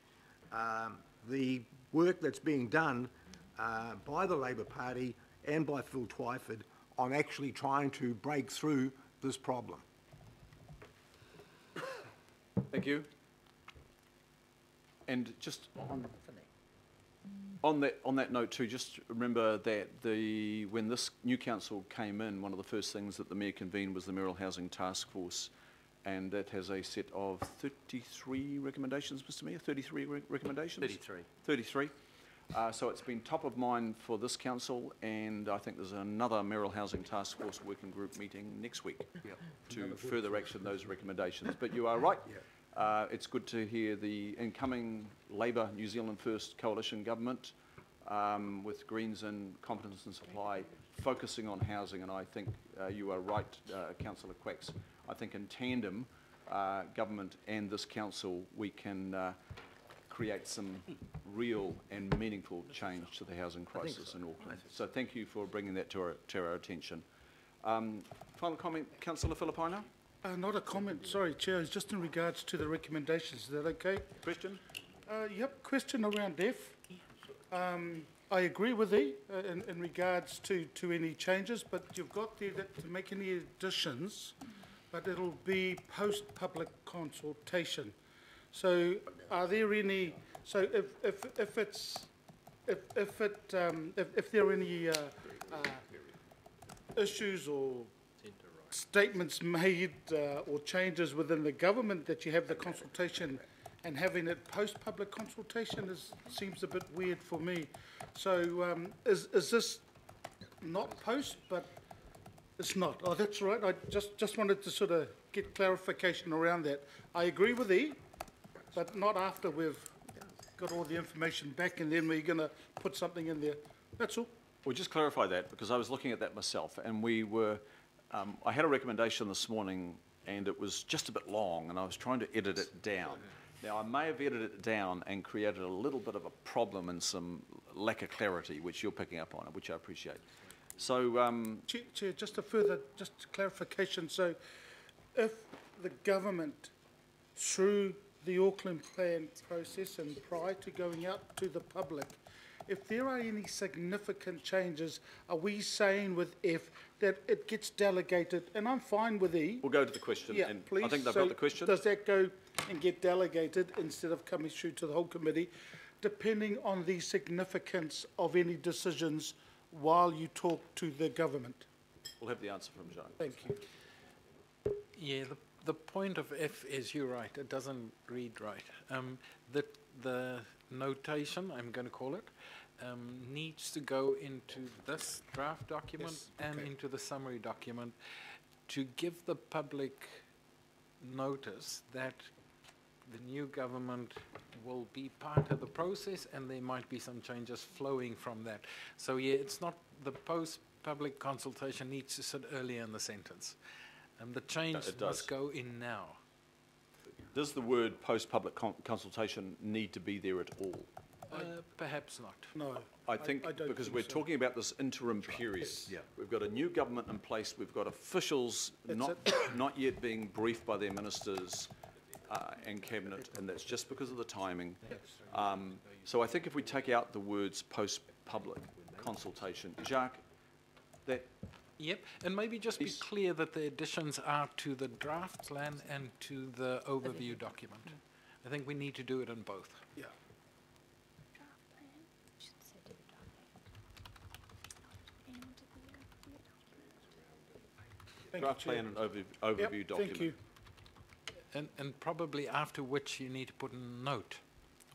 I: the work that's being done by the Labor Party and by Phil Twyford on actually trying to break through this problem.
A: Thank you. And just on that note too, just remember that when this new council came in, one of the first things that the Mayor convened was the Mayoral Housing Task Force, and that has a set of 33 recommendations, Mr Mayor, 33 recommendations? 33. So it's been top of mind for this council, and I think there's another Mayoral Housing Task Force working group meeting next week to further action those recommendations. But you are right. It's good to hear the incoming Labour New Zealand First coalition government with Greens and Competence and Supply focusing on housing, and I think you are right, Councillor Quacks. I think in tandem, government and this council, we can create some real and meaningful change to the housing crisis in Auckland. So thank you for bringing that to our attention. Final comment, Councillor Filipaina?
L: Not a comment, sorry, Chair. It's just in regards to the recommendations. Is that okay?
A: Question?
L: Yep, question around F. I agree with thee in regards to any changes, but you've got there that to make any additions, but it'll be post-public consultation. So are there any, so if there are any issues or statements made or changes within the government that you have the consultation, and having it post-public consultation seems a bit weird for me. So is this not post, but it's not? Oh, that's right. I just wanted to sort of get clarification around that. I agree with thee, but not after we've got all the information back and then we're going to put something in there. That's all.
A: We'll just clarify that, because I was looking at that myself, and we were, I had a recommendation this morning, and it was just a bit long, and I was trying to edit it down. Now, I may have edited it down and created a little bit of a problem and some lack of clarity, which you're picking up on, which I appreciate. So,
L: Chair, just clarification. So, if the government, through the Auckland Plan process and prior to going out to the public, if there are any significant changes, are we saying with F that it gets delegated? And I'm fine with E.
A: We'll go to the question.
L: Yeah,
A: and
L: please.
A: I think they've got the question.
L: Does that go and get delegated instead of coming through to the whole committee, depending on the significance of any decisions while you talk to the government?
A: We'll have the answer from Jacques.
L: Thank you.
B: Yeah, the point of F is, you're right, it doesn't read right. The notation, I'm going to call it, needs to go into this draft document and into the summary document to give the public notice that the new government will be part of the process and there might be some changes flowing from that. So yeah, it's not the post-public consultation needs to sit earlier in the sentence. The change must go in now.
A: Does the word post-public consultation need to be there at all?
B: Perhaps not.
L: No.
A: I think because we're talking about this interim period. Yeah. We've got a new government in place. We've got officials not yet being briefed by their ministers and cabinet, and that's just because of the timing. So I think if we take out the words post-public consultation, Jacques, that.
B: Yep, and maybe just be clear that the additions are to the draft plan and to the overview document. I think we need to do it in both.
L: Yeah.
A: Draft plan and overview document.
L: Thank you.
B: And probably after which you need to put a note,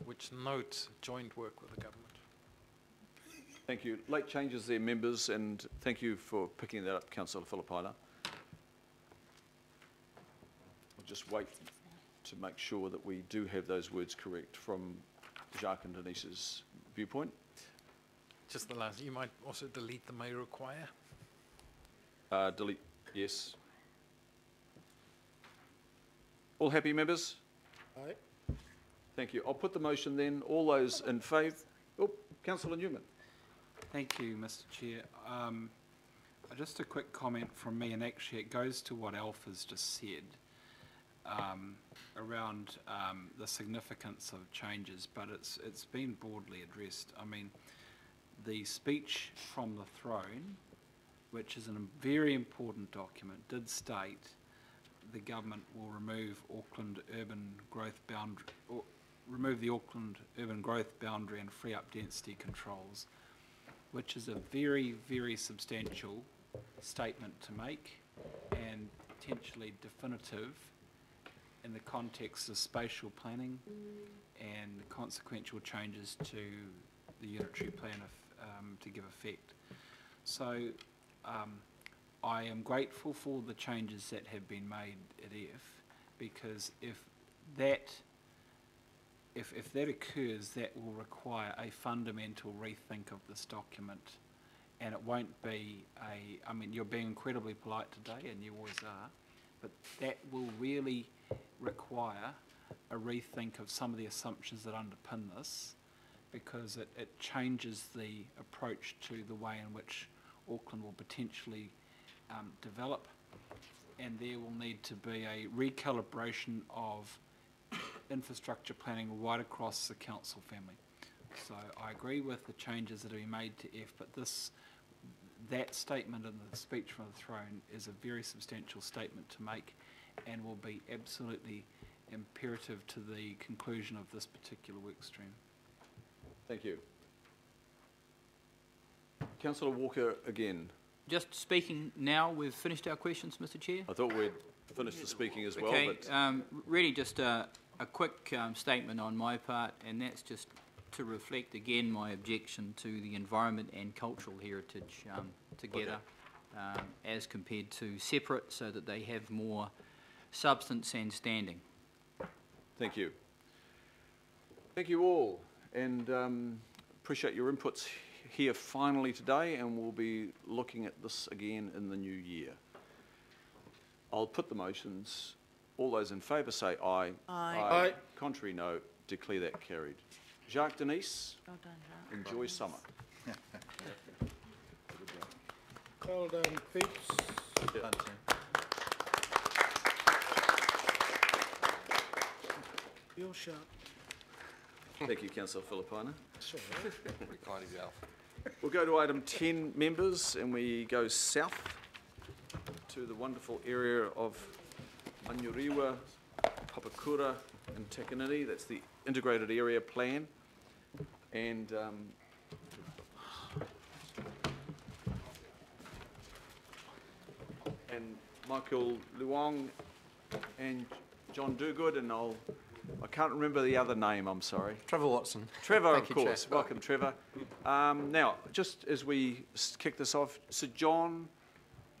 B: which notes joint work with the government.
A: Thank you. Late changes there, members, and thank you for picking that up, Councillor Filipaina. I'll just wait to make sure that we do have those words correct from Jacques and Denise's viewpoint.
B: Just the last, you might also delete the may require.
A: Delete, yes. All happy, members?
L: Aye.
A: Thank you. I'll put the motion then. All those in favour? Oh, Councillor Newman.
B: Thank you, Mr. Chair. Just a quick comment from me, and actually it goes to what Alf has just said around the significance of changes, but it's been broadly addressed. I mean, the speech from the throne, which is a very important document, did state the government will remove Auckland urban growth boundary, or remove the Auckland urban growth boundary and free up density controls, which is a very, very substantial statement to make and potentially definitive in the context of spatial planning and consequential changes to the unitary plan to give effect. So I am grateful for the changes that have been made at F, because if that occurs, that will require a fundamental rethink of this document, and it won't be I mean, you're being incredibly polite today, and you always are, but that will really require a rethink of some of the assumptions that underpin this, because it changes the approach to the way in which Auckland will potentially develop, and there will need to be a recalibration of infrastructure planning right across the council family. So I agree with the changes that are being made to F, but that statement in the speech from the throne is a very substantial statement to make, and will be absolutely imperative to the conclusion of this particular work stream.
A: Thank you. Councillor Walker again.
E: Just speaking now, we've finished our questions, Mr. Chair.
A: I thought we'd finished the speaking as well.
E: Okay,
A: but
E: really just a quick statement on my part, and that's just to reflect again my objection to the environment and cultural heritage together, as compared to separate, so that they have more substance and standing.
A: Thank you. Thank you all, and appreciate your inputs here finally today, and we'll be looking at this again in the new year. I'll put the motions. All those in favour say aye.
G: Aye.
A: Aye. Contrary, no. Declare that carried. Jacques Denise,
G: Well done, Jacques.
A: enjoy summer.
L: Well done, Peeps. You're sharp.
A: Thank you, Councillor Filipaina.
L: Sorry.
C: Very kind of you, Alf.
A: We'll go to item 10, members, and we go south to the wonderful area of Anuriwa, Papakura and Takanini. That's the integrated area plan. And Michael Luong and John Dogood, and I can't remember the other name, I'm sorry.
M: Trevor Watson.
A: Trevor,
M: Thank
A: of
M: you,
A: course.
M: Chair.
A: Welcome, Trevor. Now, just as we kick this off, Sir John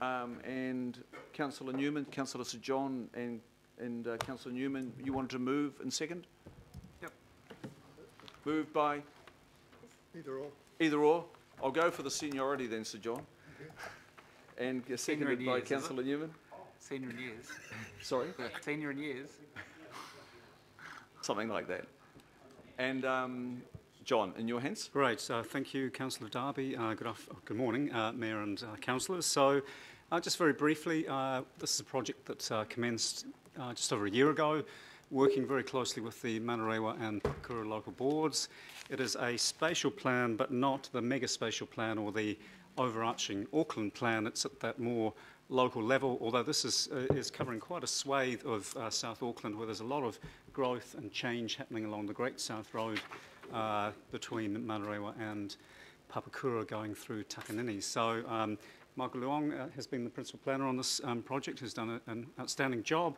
A: and Councillor Newman, Councillor Sir John and Councillor Newman, you wanted to move and second?
M: Yep.
A: Moved by?
I: Either or.
A: Either or. I'll go for the seniority then, Sir John. And seconded by Councillor Newman.
M: Senior in years.
A: Sorry?
M: Senior in years.
A: Something like that. And John, in your hands?
N: Great. Thank you, Councillor Darby. Good morning, Mayor and Councillors. So, just very briefly, this is a project that commenced just over a year ago, working very closely with the Manarewa and Papakura local boards. It is a spatial plan, but not the mega spatial plan or the overarching Auckland plan. It's at that more local level, although this is covering quite a swathe of South Auckland, where there's a lot of growth and change happening along the Great South Road between Manarewa and Papakura going through Takanini. So Michael Luong has been the principal planner on this project, has done an outstanding job.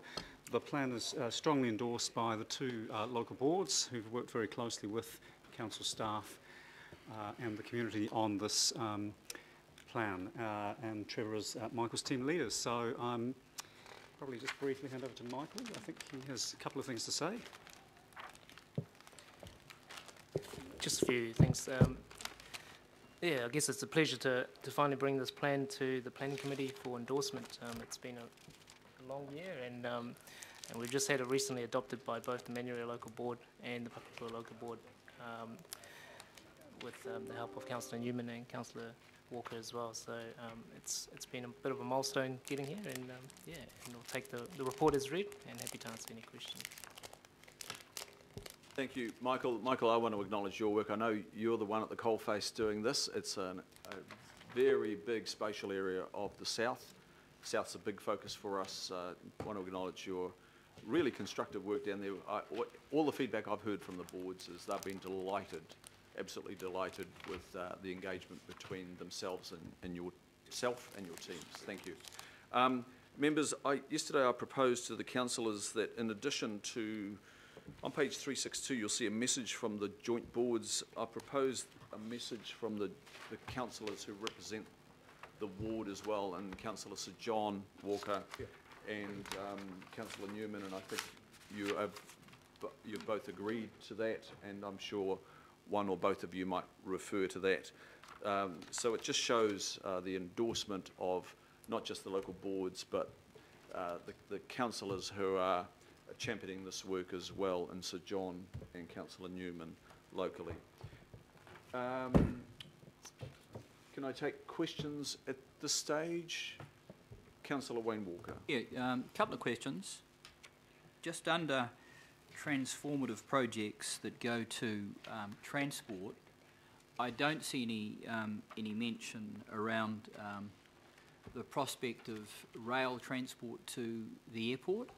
N: The plan is strongly endorsed by the two local boards, who've worked very closely with council staff and the community on this plan, and Trevor is Michael's team leader. So probably just briefly hand over to Michael. I think he has a couple of things to say.
O: Just a few things. Yeah, I guess it's a pleasure to finally bring this plan to the Planning Committee for endorsement. It's been a long year, and we've just had it recently adopted by both the Manurewa Local Board and the Papakura Local Board. with the help of Councillor Newman and Councillor Walker as well. So it's been a bit of a milestone getting here, and yeah, and we'll take the report as read and happy to answer any questions.
A: Thank you, Michael. Michael, I want to acknowledge your work. I know you're the one at the coalface doing this. It's a very big spatial area of the South. South's a big focus for us. I want to acknowledge your really constructive work down there. All the feedback I've heard from the boards is they've been delighted, absolutely delighted with the engagement between themselves and yourself and your teams. Thank you. Members, yesterday I proposed to the councillors that in addition to, on page 362, you'll see a message from the joint boards. I proposed a message from the councillors who represent the ward as well, and Councillor Sir John Walker and Councillor Newman, and I think you've both agreed to that, and I'm sure one or both of you might refer to that. So it just shows the endorsement of not just the local boards, but the councillors who are championing this work as well, and Sir John and Councillor Newman locally. Can I take questions at this stage? Councillor Wayne Walker.
E: Yeah, couple of questions. Just under transformative projects that go to transport, I don't see any mention around the prospect of rail transport to the airport.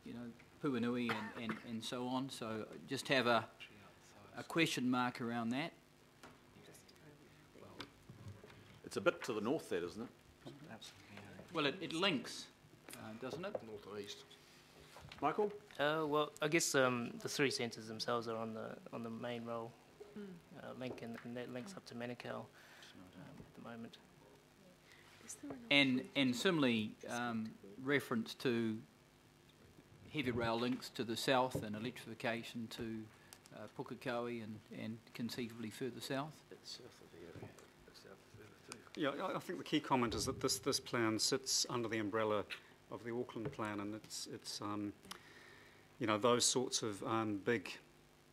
E: You know, Puanui and so on. So just have a question mark around that.
A: It's a bit to the north there, isn't it?
E: Well, it links, doesn't it?
C: North or east.
A: Michael?
O: Well, I guess the three centres themselves are on the main rail link, and that links up to Manukau at the moment.
E: And similarly, reference to heavy rail links to the south and electrification to Pukekohe and conceivably further south.
N: Yeah, I think the key comment is that this plan sits under the umbrella of the Auckland plan, and it's you know, those sorts of big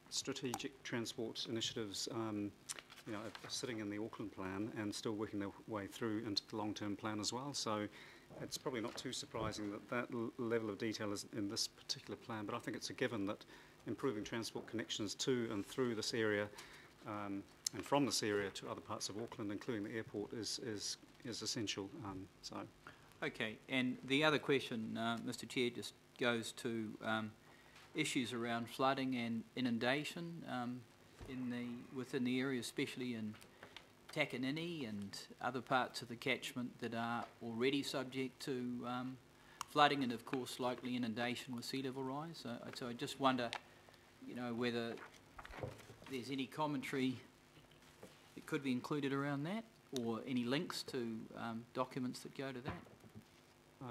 N: strategic transport initiatives you know, are sitting in the Auckland plan and still working their way through into the long-term plan as well. So it's probably not too surprising that level of detail is in this particular plan, but I think it's a given that improving transport connections to and through this area and from this area to other parts of Auckland, including the airport, is essential. So,
E: okay. And the other question, Mr. Chair, just goes to issues around flooding and inundation within the area, especially in Takanini and other parts of the catchment that are already subject to flooding and, of course, likely inundation with sea level rise. So I just wonder, you know, whether there's any commentary that could be included around that, or any links to documents that go to that.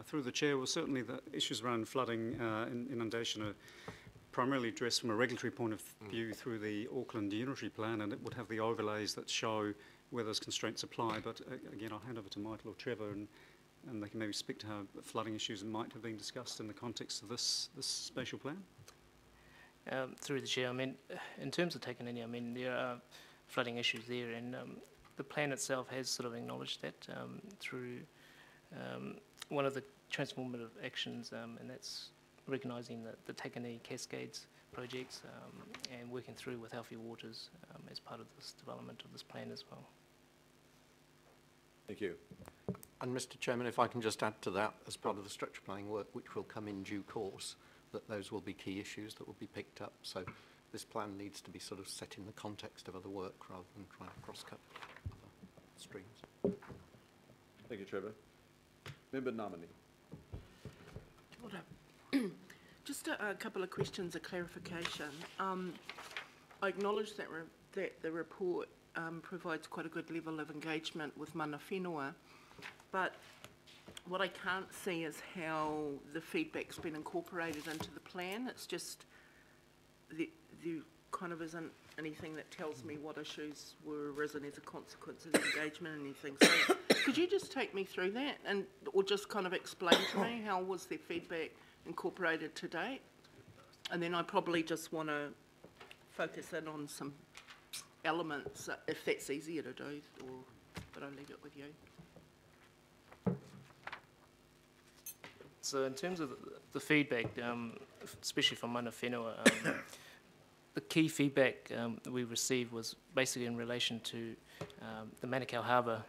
N: through the chair, well, certainly the issues around flooding and inundation are primarily addressed from a regulatory point of view through the Auckland Unitary Plan, and it would have the overlays that show where those constraints apply. But again, I'll hand over to Michael or Trevor, and they can maybe speak to how flooding issues might have been discussed in the context of this spatial plan.
O: Through the chair, I mean, in terms of Takanini, I mean, there are flooding issues there, and the plan itself has sort of acknowledged that through one of the transformative actions, and that's recognising the Takanini Cascades projects and working through with Healthy Waters as part of this development of this plan as well.
A: Thank you.
P: And Mr. Chairman, if I can just add to that, as part of the structure planning work, which will come in due course, that those will be key issues that will be picked up. So this plan needs to be sort of set in the context of other work rather than trying to cross-cut other streams.
A: Thank you, Trevor. Member Namani.
J: Just a couple of questions of clarification. I acknowledge that the report provides quite a good level of engagement with mana whenua, but what I can't see is how the feedback's been incorporated into the plan. It's just there kind of isn't anything that tells me what issues were arisen as a consequence of the engagement or anything. So could you just take me through that, or just kind of explain to me how was their feedback incorporated to date? And then I probably just want to focus in on some elements, if that's easier to do, but I'll leave it with you.
O: So in terms of the feedback, especially from mana whenua, the key feedback we received was basically in relation to the Manukau Harbour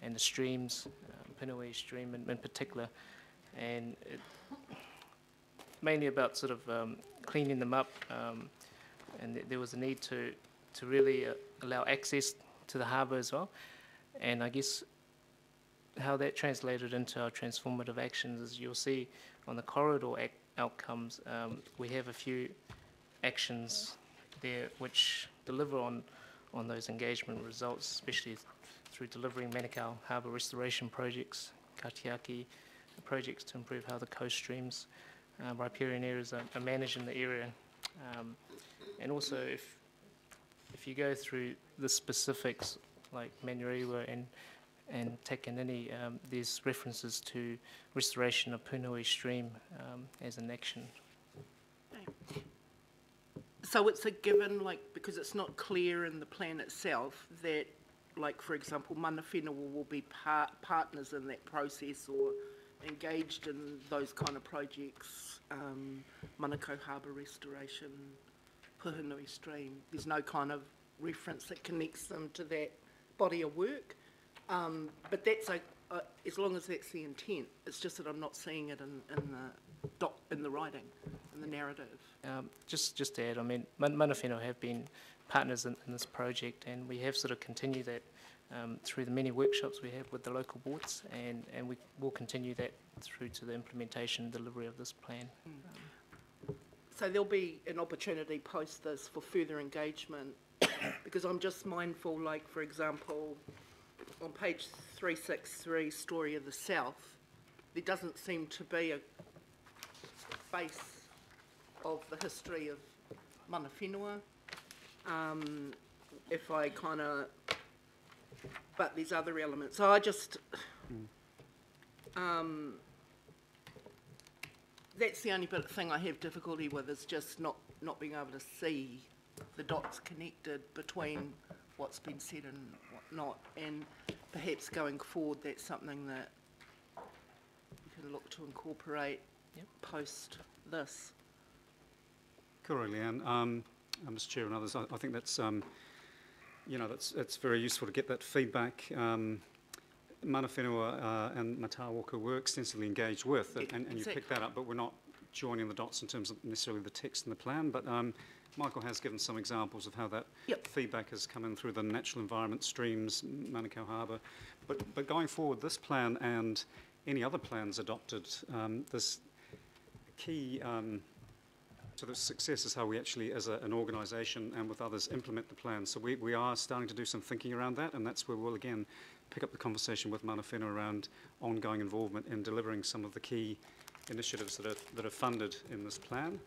O: and the streams, Pinaway Stream in particular, and mainly about sort of cleaning them up, and there was a need to really allow access to the harbour as well. And I guess how that translated into our transformative actions is you'll see on the corridor outcomes, we have a few actions there which deliver on those engagement results, especially through delivering Manukau Harbour restoration projects, katiaki projects to improve how the coast streams, riparian areas are managed in the area. And also if you go through the specifics like Manurewa and Takanini, there's references to restoration of Punui Stream as an action.
J: So it's a given, like, because it's not clear in the plan itself that, like, for example, mana whenua will be partners in that process or engaged in those kind of projects, Manukau Harbour restoration, Puhunui Stream. There's no kind of reference that connects them to that body of work. But that's as long as that's the intent. It's just that I'm not seeing it in the writing, in the narrative.
O: Just to add, I mean, mana whenua have been partners in this project, and we have sort of continued that through the many workshops we have with the local boards, and we will continue that through to the implementation and delivery of this plan.
J: So there'll be an opportunity post this for further engagement, because I'm just mindful, like, for example, on page 363, Story of the South, there doesn't seem to be a base of the history of mana whenua. If I kind of, but there's other elements. So I just, that's the only thing I have difficulty with, is just not being able to see the dots connected between what's been said and whatnot. And perhaps going forward, that's something that you can look to incorporate post this.
N: Correct, Leanne. Mr. Chair and others, I think that's, it's very useful to get that feedback. Mana whenua and Matawaka were extensively engaged with, and you picked that up, but we're not joining the dots in terms of necessarily the text in the plan, but Michael has given some examples of how that feedback has come in through the natural environment streams, Manukau Harbour. But going forward, this plan and any other plans adopted, this key sort of success is how we actually, as an organisation and with others, implement the plan. So we are starting to do some thinking around that, and that's where we'll again pick up the conversation with mana whenua around ongoing involvement in delivering some of the key initiatives that are funded in this plan.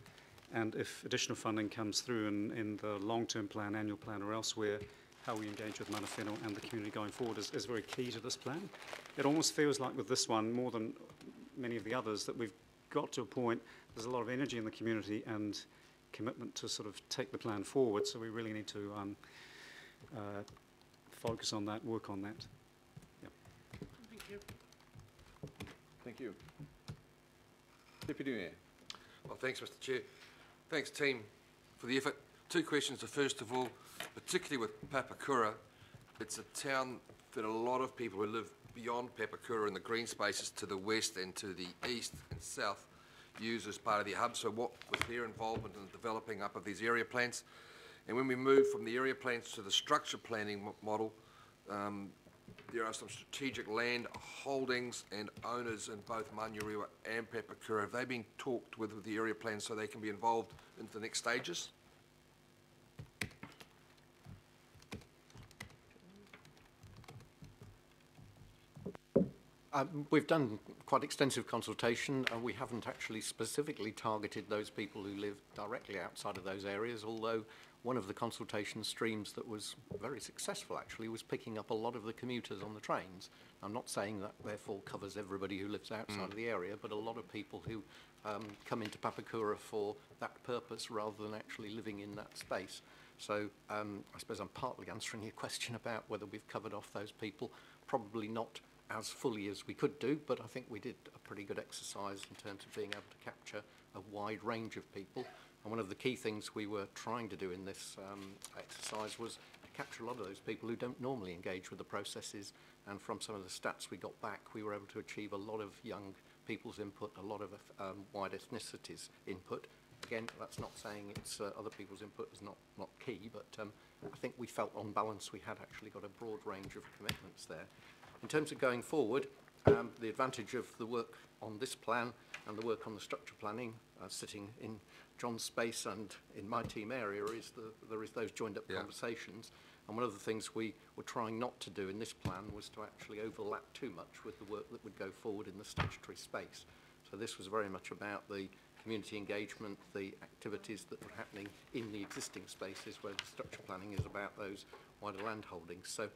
N: And if additional funding comes through in the long-term plan, annual plan or elsewhere, how we engage with mana whenua and the community going forward is very key to this plan. It almost feels like with this one, more than many of the others, that we've got to a point, there's a lot of energy in the community and commitment to sort of take the plan forward, so we really need to focus on that, work on that. Yep.
J: Thank you.
A: Thank you. Deputy Mayor.
C: Well, thanks, Mr. Chair. Thanks, team, for the effort. Two questions. The first of all, particularly with Papakura, it's a town that a lot of people who live beyond Papakura in the green spaces to the west and to the east and south use as part of the hub. So what was their involvement in the developing up of these area plans? And when we move from the area plans to the structure planning model, there are some strategic land holdings and owners in both Manurewa and Papakura. Have they been talked with the area plans so they can be involved into the next stages?
P: We've done quite extensive consultation, and we haven't actually specifically targeted those people who live directly outside of those areas, although one of the consultation streams that was very successful actually was picking up a lot of the commuters on the trains. I'm not saying that therefore covers everybody who lives outside of the area, but a lot of people who come into Papakura for that purpose rather than actually living in that space. So I suppose I'm partly answering your question about whether we've covered off those people. Probably not as fully as we could do, but I think we did a pretty good exercise in terms of being able to capture a wide range of people. And one of the key things we were trying to do in this exercise was to capture a lot of those people who don't normally engage with the processes. And from some of the stats we got back, we were able to achieve a lot of young people's input, a lot of wide ethnicities input. Again, that's not saying it's other people's input is not key, but I think we felt on balance we had actually got a broad range of commitments there. In terms of going forward, the advantage of the work on this plan and the work on the structure planning, sitting in John's space and in my team area, is there is those joined up conversations. And one of the things we were trying not to do in this plan was to actually overlap too much with the work that would go forward in the statutory space. So this was very much about the community engagement, the activities that were happening in the existing spaces, where the structure planning is about those wider land holdings. So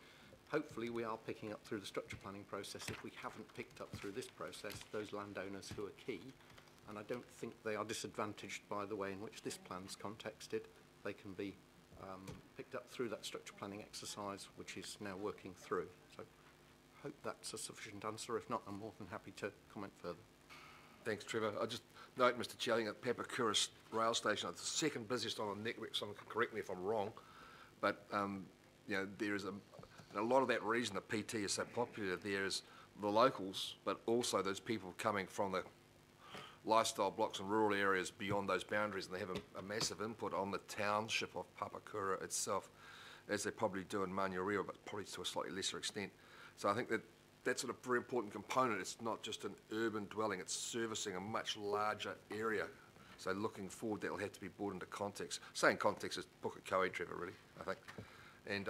P: hopefully we are picking up through the structure planning process, if we haven't picked up through this process, those landowners who are key. And I don't think they are disadvantaged by the way in which this plan's contexted. They can be picked up through that structure planning exercise, which is now working through. So I hope that's a sufficient answer. If not, I'm more than happy to comment further.
C: Thanks, Trevor. I just note, Mr. Chair, at Papakura rail station, it's the second busiest on the network. Someone can correct me if I'm wrong, but you know, there is a lot of that reason the PT is so popular there is the locals, but also those people coming from the lifestyle blocks and rural areas beyond those boundaries, and they have a massive input on the township of Papakura itself, as they probably do in Manurewa, but probably to a slightly lesser extent. So I think that that's a very important component. It's not just an urban dwelling, it's servicing a much larger area. So looking forward, that'll have to be brought into context. Same context as Pukekohe, Trevor, really, I think. And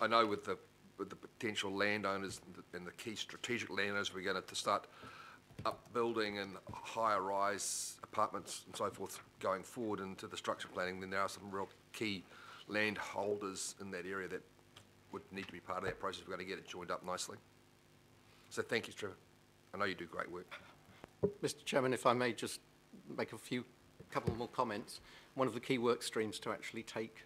C: I know with the potential landowners and the key strategic landowners, we're going to start upbuilding and higher rise apartments and so forth going forward into the structure planning. Then there are some real key landholders in that area that would need to be part of that process. We're going to get it joined up nicely. So thank you, Trevor. I know you do great work.
P: Mr. Chairman, if I may just make a couple more comments. One of the key work streams to actually take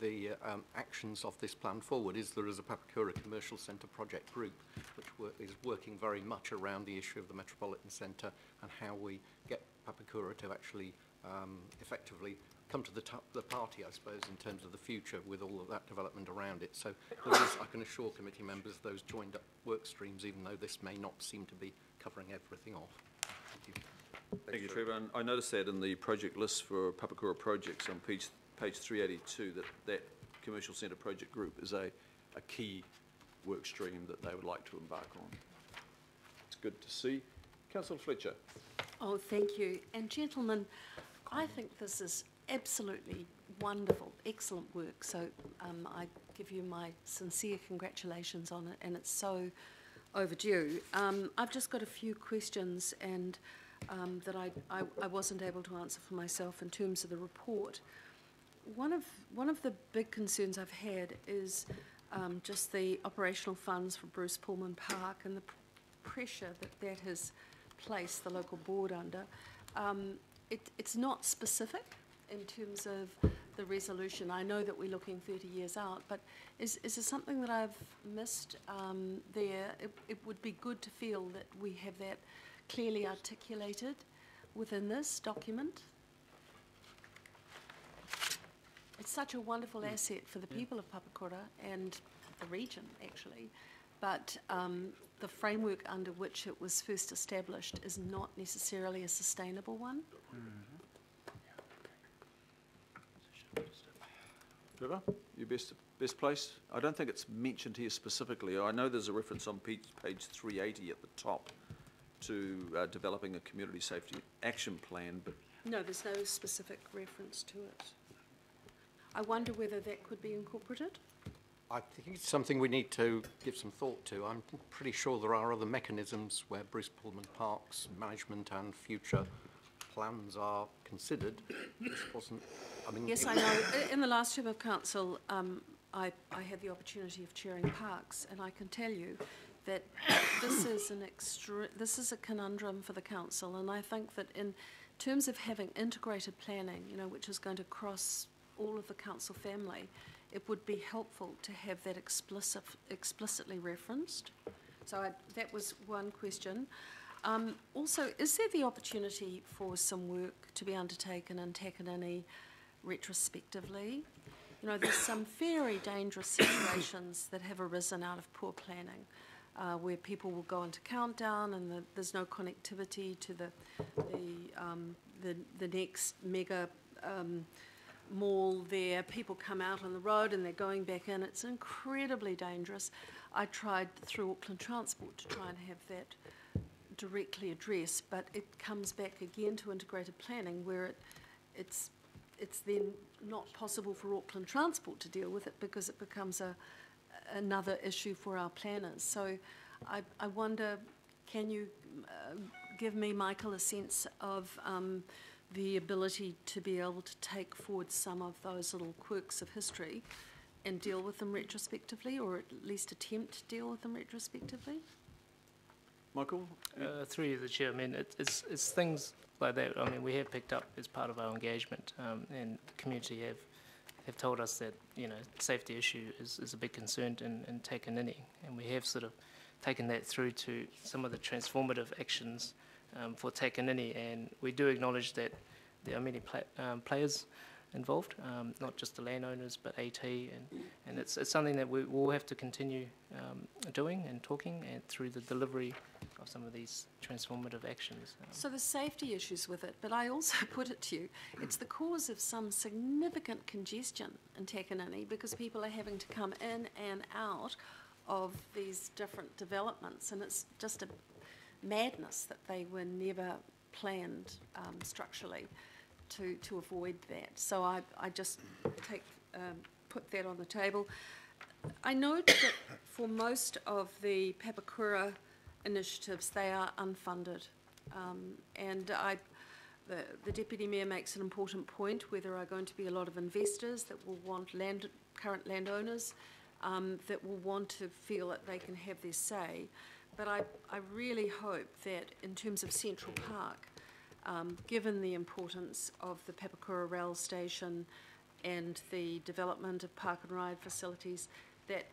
P: the actions of this plan forward is there is a Papakura Commercial Centre project group which is working very much around the issue of the Metropolitan Centre and how we get Papakura to actually effectively come to the party, I suppose, in terms of the future with all of that development around it. So there is, I can assure committee members, those joined up work streams, even though this may not seem to be covering everything off. Thank you.
A: Thank you, Trevor. And I noticed that in the project list for Papakura projects on page 382, that Commercial Centre project group is a key work stream that they would like to embark on. It's good to see. Councillor Fletcher.
Q: Oh, thank you. And gentlemen, I think this is absolutely wonderful, excellent work. So I give you my sincere congratulations on it, and it's so overdue. I've just got a few questions and that I wasn't able to answer for myself in terms of the report. One of the big concerns I've had is just the operational funds for Bruce Pullman Park and the pressure that has placed the local board under. It's not specific in terms of the resolution. I know that we're looking 30 years out, but is there something that I've missed there? It would be good to feel that we have that clearly articulated within this document. It's such a wonderful asset for the people of Papakura and the region, actually, but the framework under which it was first established is not necessarily a sustainable one.
A: Trevor, you best place? I don't think it's mentioned here specifically. I know there's a reference on page 380 at the top to developing a community safety action plan, but...
Q: No, there's no specific reference to it. I wonder whether that could be incorporated?
P: I think it's something we need to give some thought to. I'm pretty sure there are other mechanisms where Bruce Pullman Park's management and future plans are considered. This wasn't, I mean...
Q: Yes, I know. In the last term of council, I had the opportunity of chairing parks, and I can tell you that this is a conundrum for the council, and I think that in terms of having integrated planning, you know, which is going to cross all of the council family, it would be helpful to have that explicitly referenced. So that was one question. Also, is there the opportunity for some work to be undertaken in Takanini retrospectively? You know, there's some very dangerous situations that have arisen out of poor planning, where people will go into countdown and there's no connectivity to the next mega mall there. People come out on the road and they're going back in. It's incredibly dangerous. I tried through Auckland Transport to try and have that directly addressed, but it comes back again to integrated planning, where it's then not possible for Auckland Transport to deal with it because it becomes another issue for our planners. So I wonder, can you give me, Michael, a sense of the ability to be able to take forward some of those little quirks of history and deal with them retrospectively, or at least attempt to deal with them retrospectively?
A: Michael?
O: Through you, the Chair, I mean, it's things like that. I mean, we have picked up as part of our engagement, and the community have told us that, you know, safety issue is a big concern in Takanini, and we have sort of taken that through to some of the transformative actions for Takanini, and we do acknowledge that there are many players involved, not just the landowners, but AT, and it's something that we will have to continue doing and talking, and through the delivery of some of these transformative actions.
Q: So the safety issues with it, but I also put it to you, it's the cause of some significant congestion in Takanini because people are having to come in and out of these different developments, and it's just a madness that they were never planned structurally to avoid that. So I just put that on the table. I note that for most of the Papakura initiatives, they are unfunded. And the Deputy Mayor makes an important point where there are going to be a lot of investors that will want current landowners that will want to feel that they can have their say. But I really hope that in terms of Central Park, given the importance of the Papakura rail station and the development of park and ride facilities, that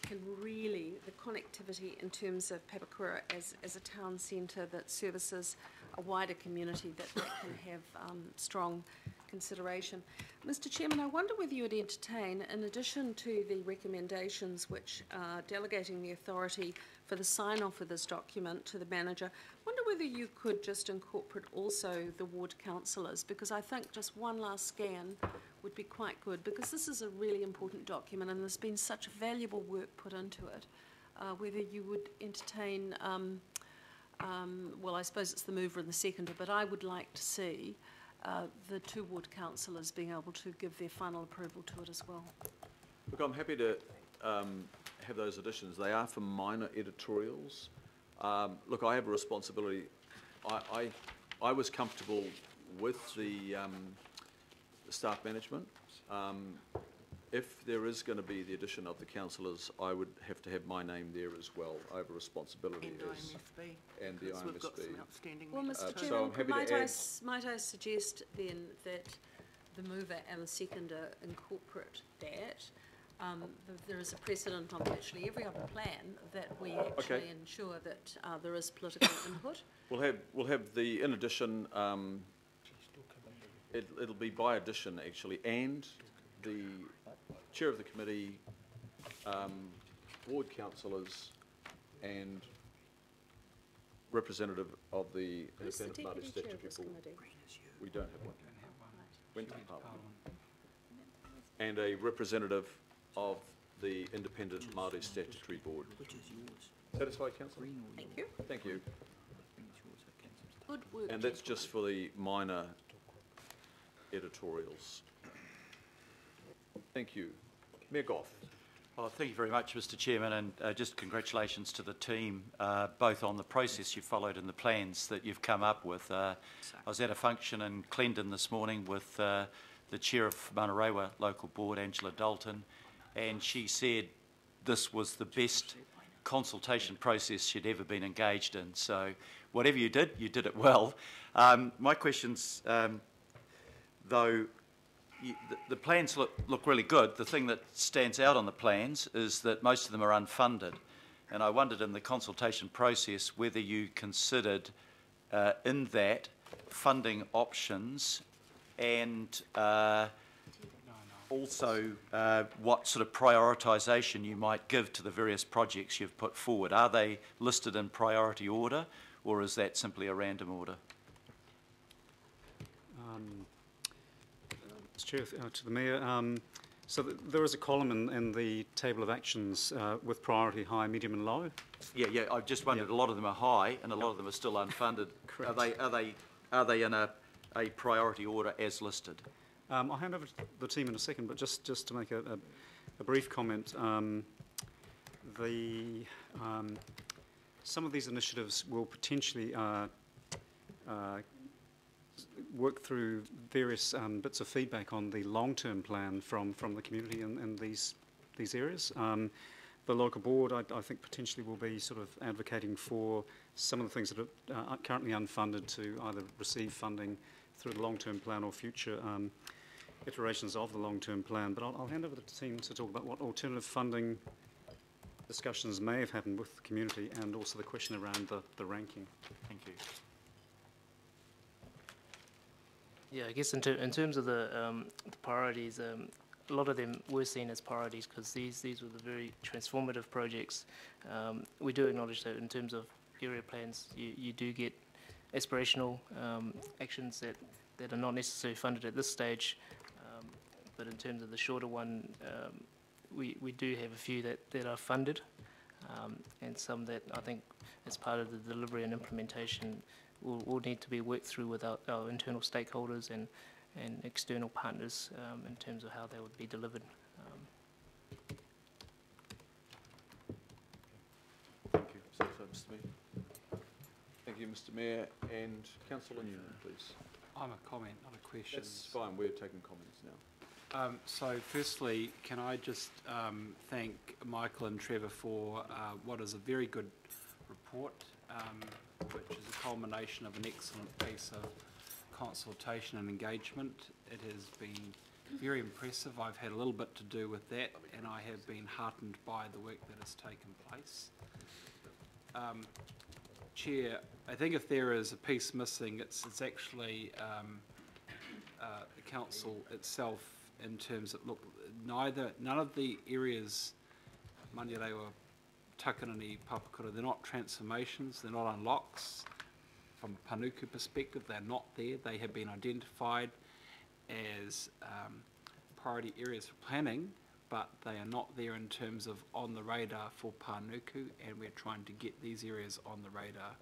Q: can really, the connectivity in terms of Papakura as a town centre that services a wider community, that can have strong consideration. Mr. Chairman, I wonder whether you would entertain, in addition to the recommendations which are delegating the authority for the sign-off of this document to the manager, I wonder whether you could just incorporate also the ward councillors, because I think just one last scan would be quite good, because this is a really important document and there's been such valuable work put into it. Whether you would entertain, well, I suppose it's the mover and the seconder, but I would like to see the two ward councillors being able to give their final approval to it as well.
A: Look, I'm happy to have those additions. They are for minor editorials. Look, I have a responsibility. I was comfortable with the staff management. If there is going to be the addition of the councillors, I would have to have my name there as well. I have a responsibility
J: and IMSB.
A: And the IMSB.
J: We've got some outstanding
Q: well, Mr. Chairman,
A: so I'm happy
Q: might I suggest then that the mover and the seconder incorporate that? There is a precedent on virtually every other plan that we actually ensure that there is political input.
A: We'll have the, in addition, it'll be by addition actually, and the chair of the committee, ward councillors, and representative of the Independent Māori Statutory Board. We don't have one. Went to Parliament. And a representative of the Independent Māori Statutory Board. Which is yours. Satisfied, Councillor?
Q: Thank you.
A: Thank you.
Q: Good work.
A: And that's just for the minor editorials. Thank you. Mayor Goff.
H: Oh, thank you very much, Mr. Chairman, and just congratulations to the team, both on the process you followed and the plans that you've come up with. I was at a function in Clendon this morning with the chair of Manarewa Local Board, Angela Dalton, and she said this was the best consultation process she'd ever been engaged in. So whatever you did it well. My questions, though, the plans look really good. The thing that stands out on the plans is that most of them are unfunded. And I wondered in the consultation process whether you considered in that funding options and also what sort of prioritisation you might give to the various projects you've put forward. Are they listed in priority order, or is that simply a random order?
N: Mr. Chair, to the Mayor, so there is a column in the table of actions with priority high, medium and low.
H: Yeah, I just wondered, a lot of them are high and a lot of them are still unfunded.
N: Correct.
H: Are they in a priority order as listed?
N: I'll hand over to the team in a second, but just to make a brief comment, some of these initiatives will potentially work through various bits of feedback on the long-term plan from the community in these areas. The local board, I think, potentially will be sort of advocating for some of the things that are currently unfunded to either receive funding through the long-term plan or future iterations of the long-term plan. But I'll hand over to the team to talk about what alternative funding discussions may have happened with the community and also the question around the ranking.
H: Thank you.
O: Yeah, I guess in terms of the priorities, a lot of them were seen as priorities because these were the very transformative projects. We do acknowledge that in terms of area plans, you do get aspirational actions that are not necessarily funded at this stage, but in terms of the shorter one, we do have a few that are funded, and some that I think as part of the delivery and implementation will need to be worked through with our internal stakeholders and external partners in terms of how they would be delivered.
A: Thank you. So, Mr. Mayor. Thank you, Mr. Mayor. And Councillor Newman, please.
M: I'm a comment, not a question.
A: That's fine. We're taking comments now.
M: So firstly, can I just thank Michael and Trevor for what is a very good report, which is a culmination of an excellent piece of consultation and engagement. It has been very impressive. I've had a little bit to do with that, and I have been heartened by the work that has taken place. Chair, I think if there is a piece missing, it's actually the council itself in terms of, look, none of the areas, Maniarewa, Takanini, Papakura, they're not transformations, they're not unlocks. From a Panuku perspective, they're not there. They have been identified as priority areas for planning, but they are not there in terms of on the radar for Panuku, and we're trying to get these areas on the radar.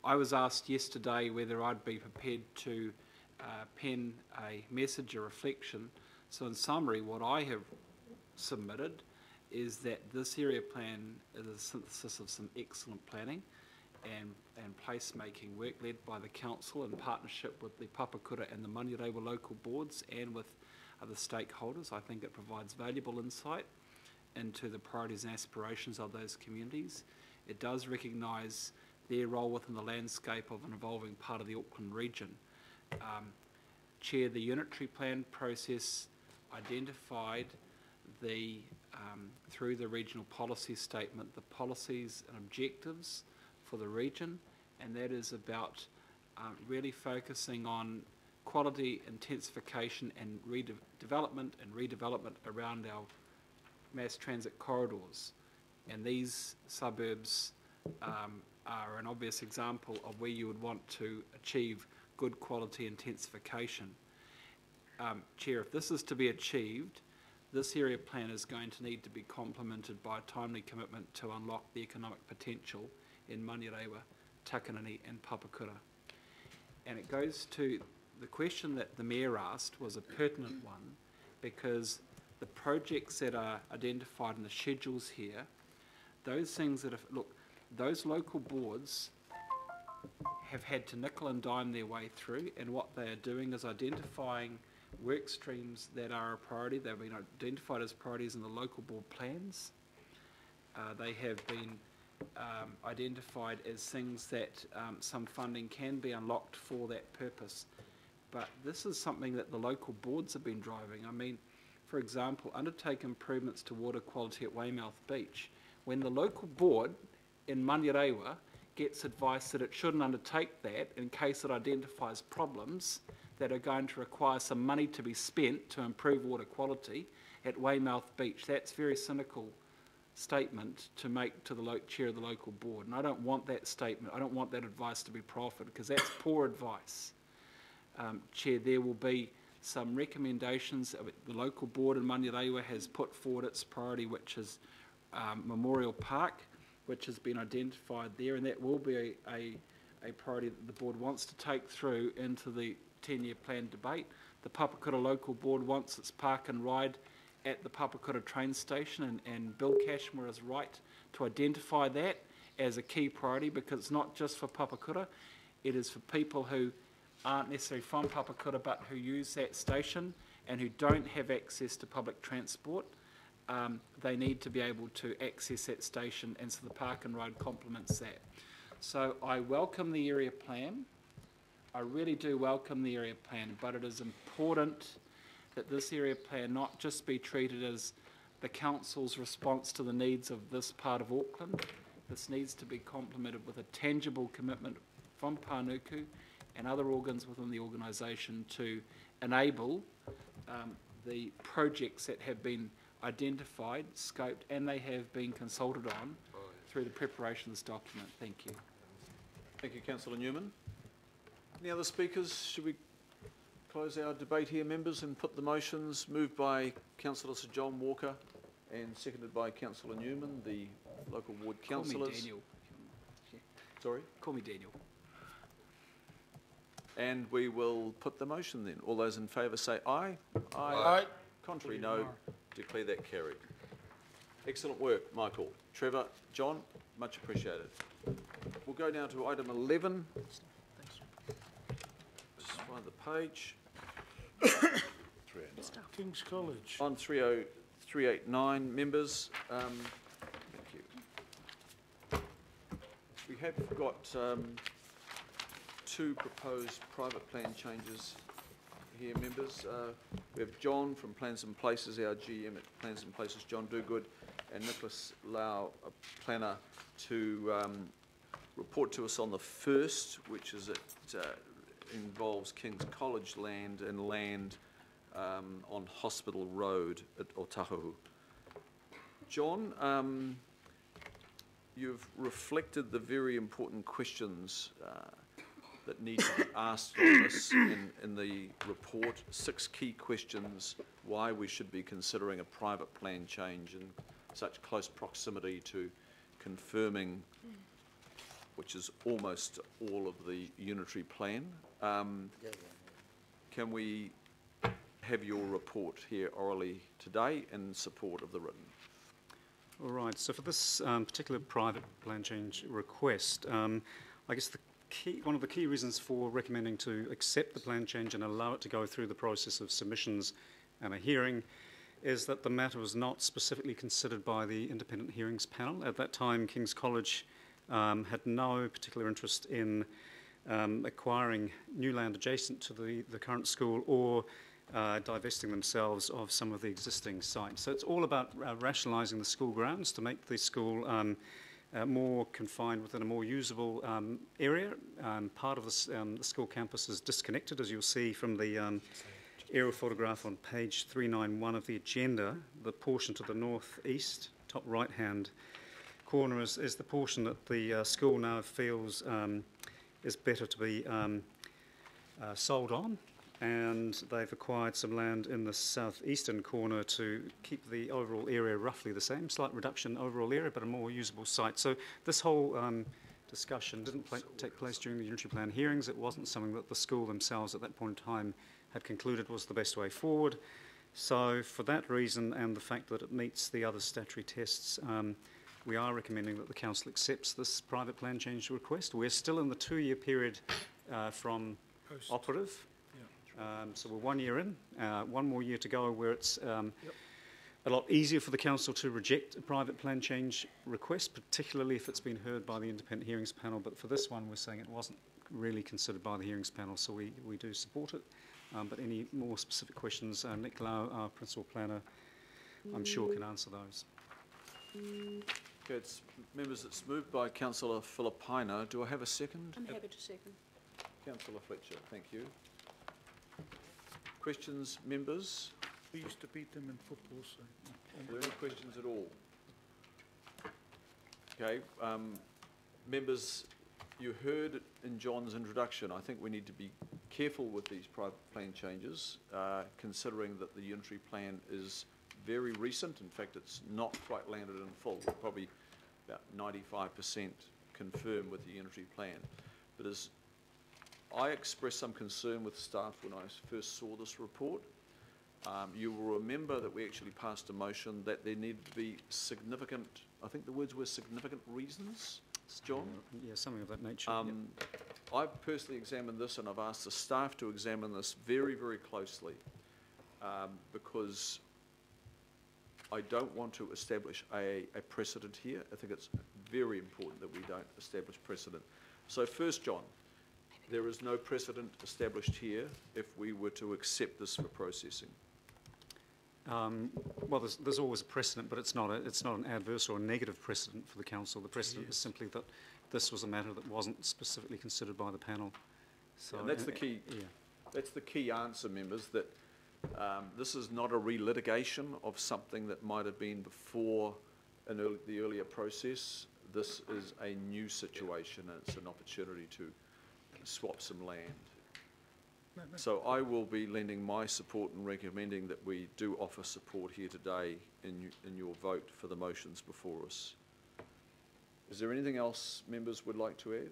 M: I was asked yesterday whether I'd be prepared to pen a message, a reflection. So in summary, what I have submitted is that this area plan is a synthesis of some excellent planning and placemaking work led by the council in partnership with the Papakura and the Maniarewa local boards and with other stakeholders. I think it provides valuable insight into the priorities and aspirations of those communities. It does recognise their role within the landscape of an evolving part of the Auckland region. Chair, the unitary plan process identified through the regional policy statement, the policies and objectives for the region, and that is about really focusing on quality intensification and redevelopment around our mass transit corridors. And these suburbs are an obvious example of where you would want to achieve good quality intensification. Chair, if this is to be achieved, this area plan is going to need to be complemented by a timely commitment to unlock the economic potential in Maniarewa, Takanini and Papakura. And it goes to the question that the Mayor asked was a pertinent one, because the projects that are identified in the schedules here, those things that have, look, those local boards have had to nickel and dime their way through, and what they are doing is identifying work streams that are a priority. They've been identified as priorities in the local board plans. They have been identified as things that some funding can be unlocked for that purpose. but this is something that the local boards have been driving. I mean, for example, undertake improvements to water quality at Weymouth Beach. When the local board in Manurewa gets advice that it shouldn't undertake that in case it identifies problems that are going to require some money to be spent to improve water quality at Weymouth Beach, that's a very cynical statement to make to the chair of the local board. And I don't want that statement, I don't want that advice to be proffered, because that's poor advice. Chair, there will be some recommendations. The local board in Manurewa has put forward its priority, which is Memorial Park, which has been identified there, and that will be a priority that the board wants to take through into the 10-year plan debate. The Papakura local board wants its park and ride at the Papakura train station, and Bill Cashmere is right to identify that as a key priority, because it's not just for Papakura, it is for people who aren't necessarily from Papakura but who use that station and who don't have access to public transport. They need to be able to access that station, and so the park and ride complements that. So I welcome the area plan. I really do welcome the area plan, but it is important that this area plan not just be treated as the council's response to the needs of this part of Auckland. This needs to be complemented with a tangible commitment from Pānuku and other organs within the organisation to enable the projects that have been identified, scoped, and they have been consulted on through the preparation of this document. Thank you.
A: Thank you, Councillor Newman. Any other speakers? Should we close our debate here, members, and put the motions moved by Councillor Sir John Walker and seconded by Councillor Newman, the local ward councillors?
M: Call me Daniel.
A: Sorry?
M: Call me Daniel.
A: And we will put the motion then. All those in favour say aye. Aye.
L: Aye.
A: Contrary, no. Declare that carried. Excellent work, Michael. Trevor, John, much appreciated. We'll go now to item 11. Just find the page.
L: King's College.
A: On 30389, members. Thank you. We have got two proposed private plan changes here, members. We have John from Plans and Places, our GM at Plans and Places, John Dogood, and Nicholas Lau, a planner, to report to us on the first, which is it involves King's College land and land on Hospital Road at Otahuhu. John, you've reflected the very important questions that need to be asked of us in the report. 6 key questions why we should be considering a private plan change in such close proximity to confirming, which is almost all of the unitary plan. Can we have your report here orally today in support of the written?
N: All right, so for this particular private plan change request, I guess one of the key reasons for recommending to accept the plan change and allow it to go through the process of submissions and a hearing is that the matter was not specifically considered by the independent hearings panel. At that time, King's College had no particular interest in acquiring new land adjacent to the current school or divesting themselves of some of the existing sites. So it's all about rationalising the school grounds to make the school more confined within a more usable area. Part of the school campus is disconnected, as you'll see from the aerial photograph on page 391 of the agenda. The portion to the northeast, top right-hand corner, is the portion that the school now feels is better to be sold on, and they've acquired some land in the southeastern corner to keep the overall area roughly the same, slight reduction overall area, but a more usable site. So this whole discussion didn't take place during the unitary plan hearings. It wasn't something that the school themselves at that point in time had concluded was the best way forward. So for that reason and the fact that it meets the other statutory tests, we are recommending that the council accepts this private plan change request. We're still in the 2-year period from operative. So we're 1 year in, 1 more year to go where it's a lot easier for the council to reject a private plan change request, particularly if it's been heard by the independent hearings panel. But for this one, we're saying it wasn't really considered by the hearings panel, so we do support it. But any more specific questions, Nick Lau, our principal planner, I'm sure can answer those.
A: Okay, members, it's moved by Councillor Filipina. Do I have a second?
Q: I'm happy to second.
A: Councillor Fletcher, thank you. Questions, members?
L: We used to beat them in football, so.
A: Are there any questions at all? Okay, members, you heard in John's introduction, I think we need to be careful with these private plan changes, considering that the unitary plan is very recent. In fact, it's not quite landed in full. We're probably about 95% confirmed with the unitary plan. But as I expressed some concern with staff when I first saw this report, you will remember that we actually passed a motion that there needed to be significant, I think the words were significant reasons, John?
N: Yeah, something of that nature.
A: I've personally examined this, and I've asked the staff to examine this very, very closely, because I don't want to establish a precedent here. I think it's very important that we don't establish precedent. So first, John, there is no precedent established here if we were to accept this for processing.
N: Well, there's always a precedent, but it's not an adverse or a negative precedent for the council. The precedent is simply that this was a matter that wasn't specifically considered by the panel. So
A: and that's the key. Yeah. That's the key answer, members. That this is not a relitigation of something that might have been before in the earlier process. This is a new situation, and it's an opportunity to swap some land. So I will be lending my support and recommending that we do offer support here today in your vote for the motions before us. Is there anything else members would like to add?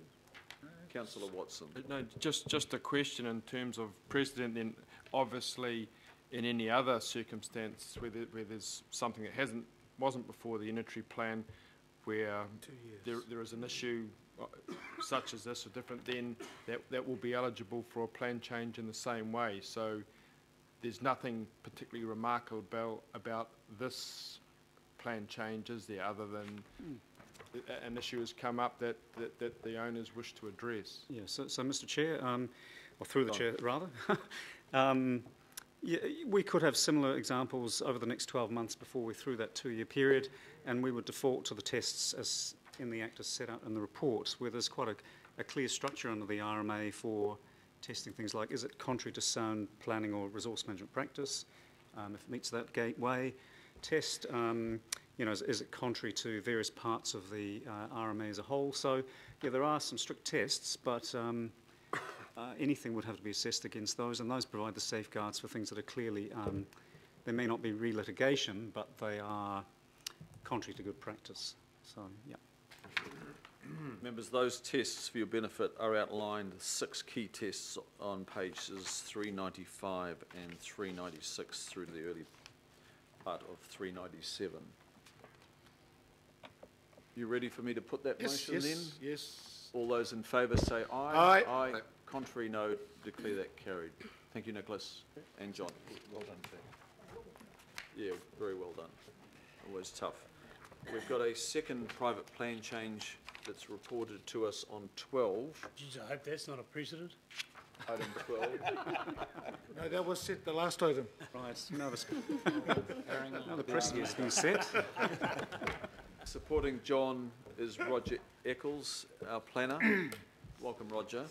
A: Councillor Watson.
R: No, just a question in terms of precedent. Then obviously, in any other circumstance where there's something that wasn't before the unitary plan, where there is an issue such as this or different, then that will be eligible for a plan change in the same way. So there's nothing particularly remarkable about this plan change, is there, other than an issue has come up that the owners wish to address?
N: Yeah, so Mr. Chair, or through the Chair rather, yeah, we could have similar examples over the next 12 months before we're through that 2-year period, and we would default to the tests as in the Act as set out in the report, where there's quite a clear structure under the RMA for testing things like, is it contrary to sound planning or resource management practice? If it meets that gateway test, you know, is it contrary to various parts of the RMA as a whole? So, yeah, there are some strict tests, but anything would have to be assessed against those, and those provide the safeguards for things that are clearly, they may not be relitigation, but they are contrary to good practice. So, yeah.
A: Members, those tests, for your benefit, are outlined, 6 key tests on pages 395 and 396 through to the early part of 397. You ready for me to put that motion then? Yes. All those in favour say aye. Aye. Aye. Contrary, no. Declare that carried. Thank you, Nicholas and John. Well done, team. Yeah, very well done. Always tough. We've got a second private plan change that's reported to us on 12.
S: Geez, I hope that's not a precedent.
A: Item 12.
L: No, that was set the last item.
N: Right. Now the precedent has been set.
A: Supporting John is Roger Eccles, our planner. Welcome, Roger.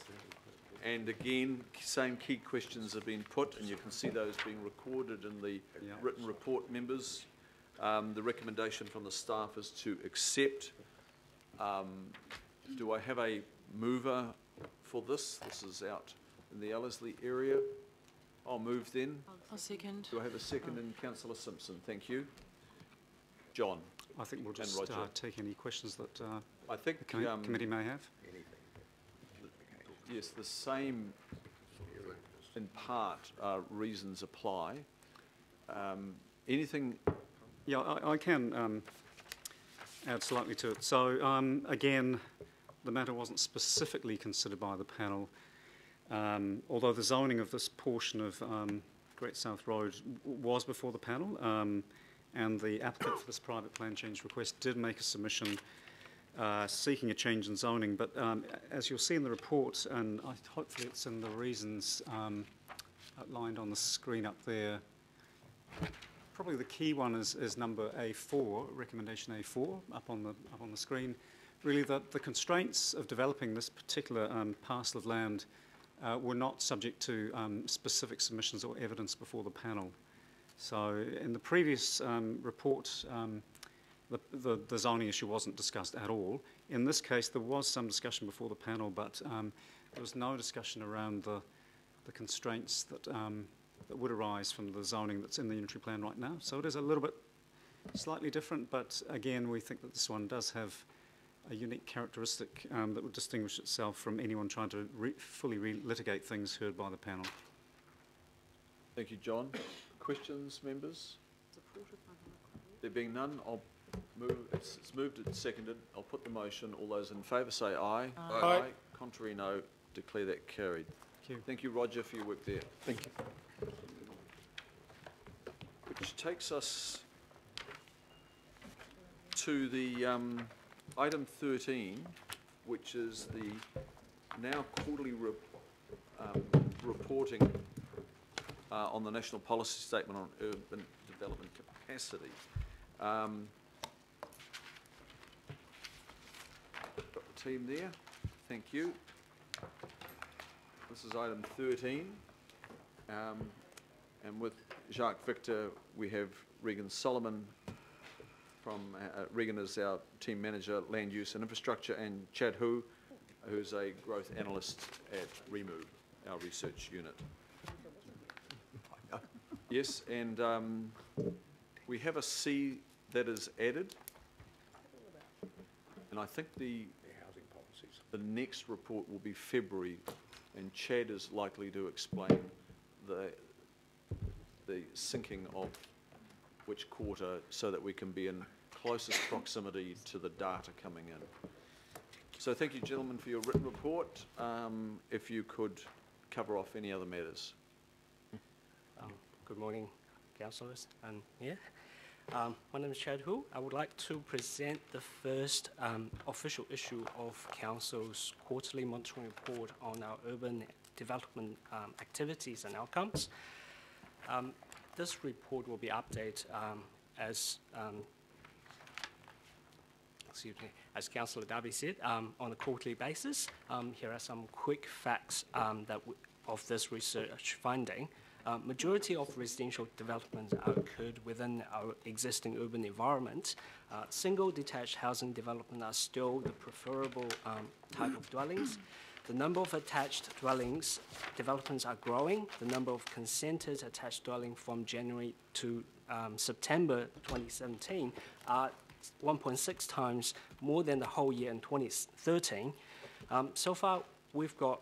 A: And again, same key questions have been put, and you can see those being recorded in the written report, members. The recommendation from the staff is to accept. Do I have a mover for this? This is out in the Ellerslie area. I'll move then.
G: I'll second.
A: Do I have a second in Councillor Simpson? Thank you. John.
N: I think we'll just take any questions that
A: I think
N: the committee may have.
A: Yes, the same, in part, reasons apply. Anything?
N: Yeah, I can add slightly to it. So, again, the matter wasn't specifically considered by the panel, although the zoning of this portion of Great South Road was before the panel, and the applicant for this private plan change request did make a submission seeking a change in zoning, but as you'll see in the report, and hopefully it's in the reasons outlined on the screen up there, probably the key one is number A4, recommendation A4, up on the screen. Really, the constraints of developing this particular parcel of land were not subject to specific submissions or evidence before the panel. So in the previous report, the zoning issue wasn't discussed at all. In this case, there was some discussion before the panel, but there was no discussion around the constraints that would arise from the zoning that's in the unitary plan right now. So it is a little bit slightly different, but again, we think that this one does have a unique characteristic that would distinguish itself from anyone trying to fully litigate things heard by the panel.
A: Thank you, John. Questions, members? There being none, I'll move. It's moved and seconded. I'll put the motion. All those in favour say aye.
L: Aye. Aye.
A: Contrary, no. Declare that carried.
N: Thank you.
A: Thank you, Roger, for your work there.
N: Thank you.
A: Which takes us to the item 13, which is the now quarterly reporting on the National Policy Statement on Urban Development Capacity. Got the team there. Thank you. This is item 13. And with Jacques Victor, we have Regan Solomon from, Regan is our team manager, land use and infrastructure, and Chad Hu, who's a growth analyst at REMOVE, our research unit. Yes, and we have a C that is added, and I think the next report will be February, and Chad is likely to explain the syncing of which quarter so that we can be in closest proximity to the data coming in. So thank you, gentlemen, for your written report. If you could cover off any other matters.
T: Good morning, councillors. My name is Chad Hu. I would like to present the first official issue of Council's quarterly monitoring report on our urban development activities and outcomes. This report will be updated as Councillor Darby said, on a quarterly basis. Here are some quick facts of this research finding. Majority of residential developments are occurred within our existing urban environment. Single detached housing development are still the preferable type of dwellings. The number of attached developments are growing. The number of consented attached dwellings from January to September 2017 are 1.6 times more than the whole year in 2013. So far, we've got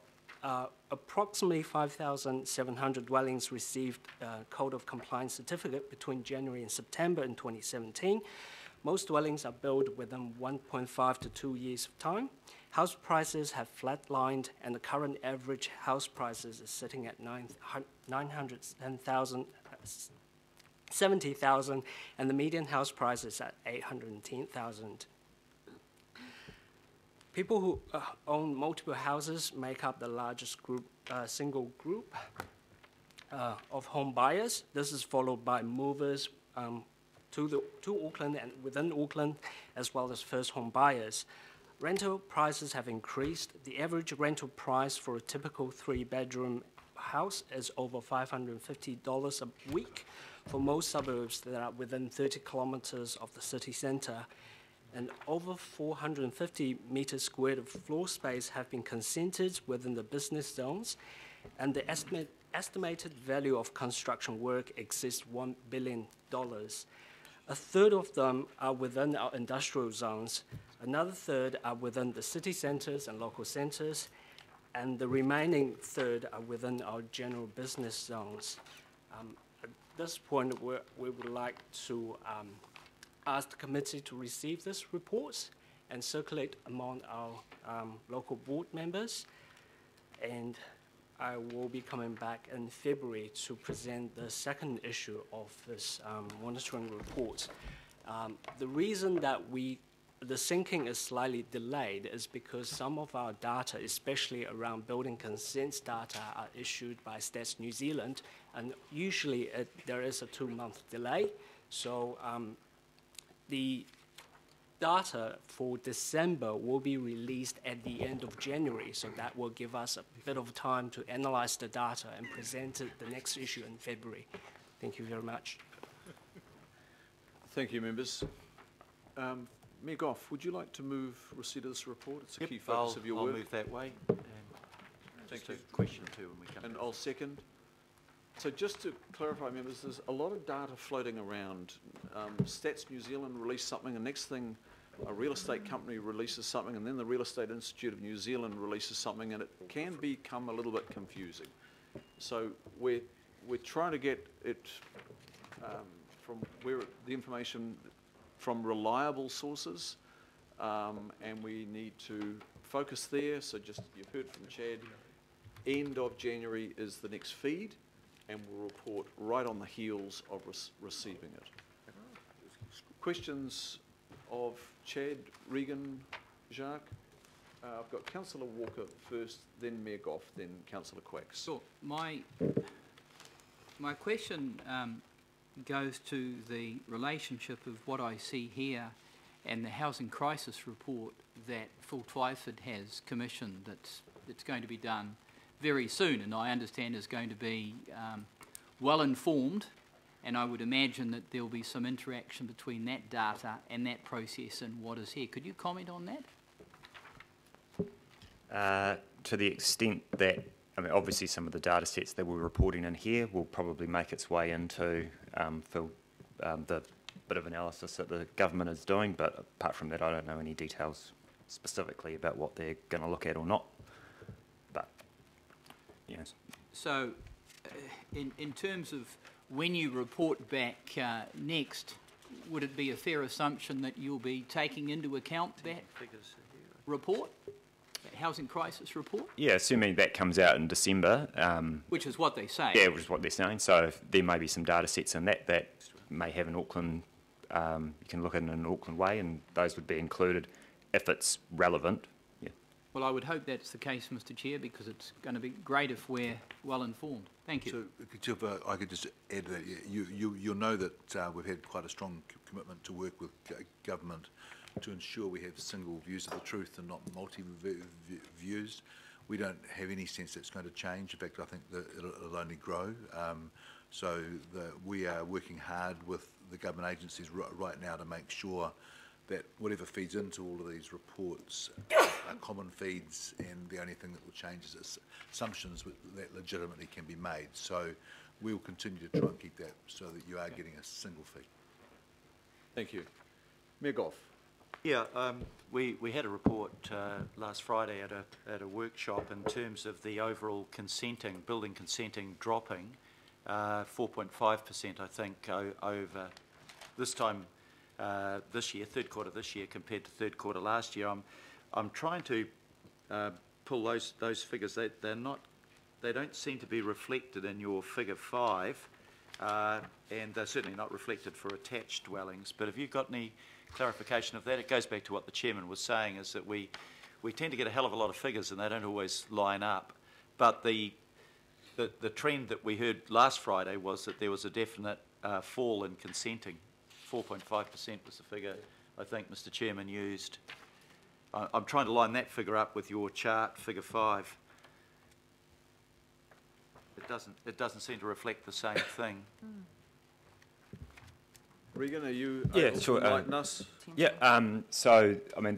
T: approximately 5,700 dwellings received Code of Compliance certificate between January and September in 2017. Most dwellings are built within 1.5 to 2 years of time. House prices have flatlined, and the current average house prices is sitting at 970,000, and the median house price is at 810,000. People who own multiple houses make up the largest single group of home buyers. This is followed by movers to Auckland and within Auckland, as well as first home buyers. Rental prices have increased. The average rental price for a typical 3-bedroom house is over $550 a week for most suburbs that are within 30 kilometres of the city centre. And over 450 metres squared of floor space have been consented within the business zones, and the estimated value of construction work exceeds $1 billion. A third of them are within our industrial zones, another third are within the city centres and local centres, and the remaining third are within our general business zones. At this point, we would like to ask the committee to receive this report and circulate among our local board members. And I will be coming back in February to present the second issue of this monitoring report. The reason that we the sinking is slightly delayed is because some of our data, especially around building consents data, are issued by Stats New Zealand, and usually there is a 2-month delay. So the data for December will be released at the end of January, so that will give us a bit of time to analyze the data and present it the next issue in February. Thank you very much.
A: Thank you, members. Mayor Goff, would you like to move receipt of this report? It's a key focus of your work.
H: I'll move that way.
A: Thank you.
H: Question two when we come.
A: And I'll second. So just to clarify, members, there's a lot of data floating around. Stats New Zealand released something, and next thing, a real estate company releases something, and then the Real Estate Institute of New Zealand releases something, and it can become a little bit confusing. So we're trying to get it from where the information from reliable sources, and we need to focus there. So just, you've heard from Chad, end of January is the next feed, and we'll report right on the heels of receiving it. Questions of Chad, Regan, Jacques? I've got Councillor Walker first, then Mayor Goff, then Councillor Quacks.
E: Sure. My question goes to the relationship of what I see here and the housing crisis report that Phil Twyford has commissioned that's going to be done very soon, and I understand is going to be well informed, and I would imagine that there will be some interaction between that data and that process and what is here. Could you comment on that?
U: To the extent that, I mean, obviously some of the data sets that we're reporting in here will probably make its way into the bit of analysis that the government is doing, but apart from that, I don't know any details specifically about what they're going to look at or not. But, yes.
E: So, in terms of when you report back next, would it be a fair assumption that you'll be taking into account that report, that housing crisis report?
U: Yeah, assuming that comes out in December.
E: Which is what they say.
U: Yeah, which is what they're saying. So there may be some data sets in that may have an Auckland, you can look at it in an Auckland way, and those would be included if it's relevant. Yeah.
E: Well, I would hope that's the case, Mr. Chair, because it's going to be great if we're well informed. Thank you.
F: So, I could just add that you'll know that we've had quite a strong commitment to work with government to ensure we have single views of the truth and not multi-views. We don't have any sense that's going to change. In fact, I think that it'll only grow. So we are working hard with the government agencies right now to make sure that whatever feeds into all of these reports are common feeds, and the only thing that will change is assumptions that legitimately can be made. So we'll continue to try and keep that so that you are getting a single feed.
A: Thank you. Mayor Goff.
H: Yeah, we had a report last Friday at a workshop in terms of the overall consenting, building consenting dropping 4.5%, I think, over this time this year, third quarter this year compared to third quarter last year. I'm trying to pull those figures. They don't seem to be reflected in your figure 5, and they're certainly not reflected for attached dwellings. But have you got any clarification of that? It goes back to what the chairman was saying, is that we tend to get a hell of a lot of figures and they don't always line up. But the trend that we heard last Friday was that there was a definite fall in consenting. 4.5% was the figure I think Mr. Chairman used. I'm trying to line that figure up with your chart, figure 5. It doesn't seem to reflect the same thing.
A: Regan, are you
U: yeah,
A: able
U: sure,
A: to enlighten us?
U: Yeah, so, I mean,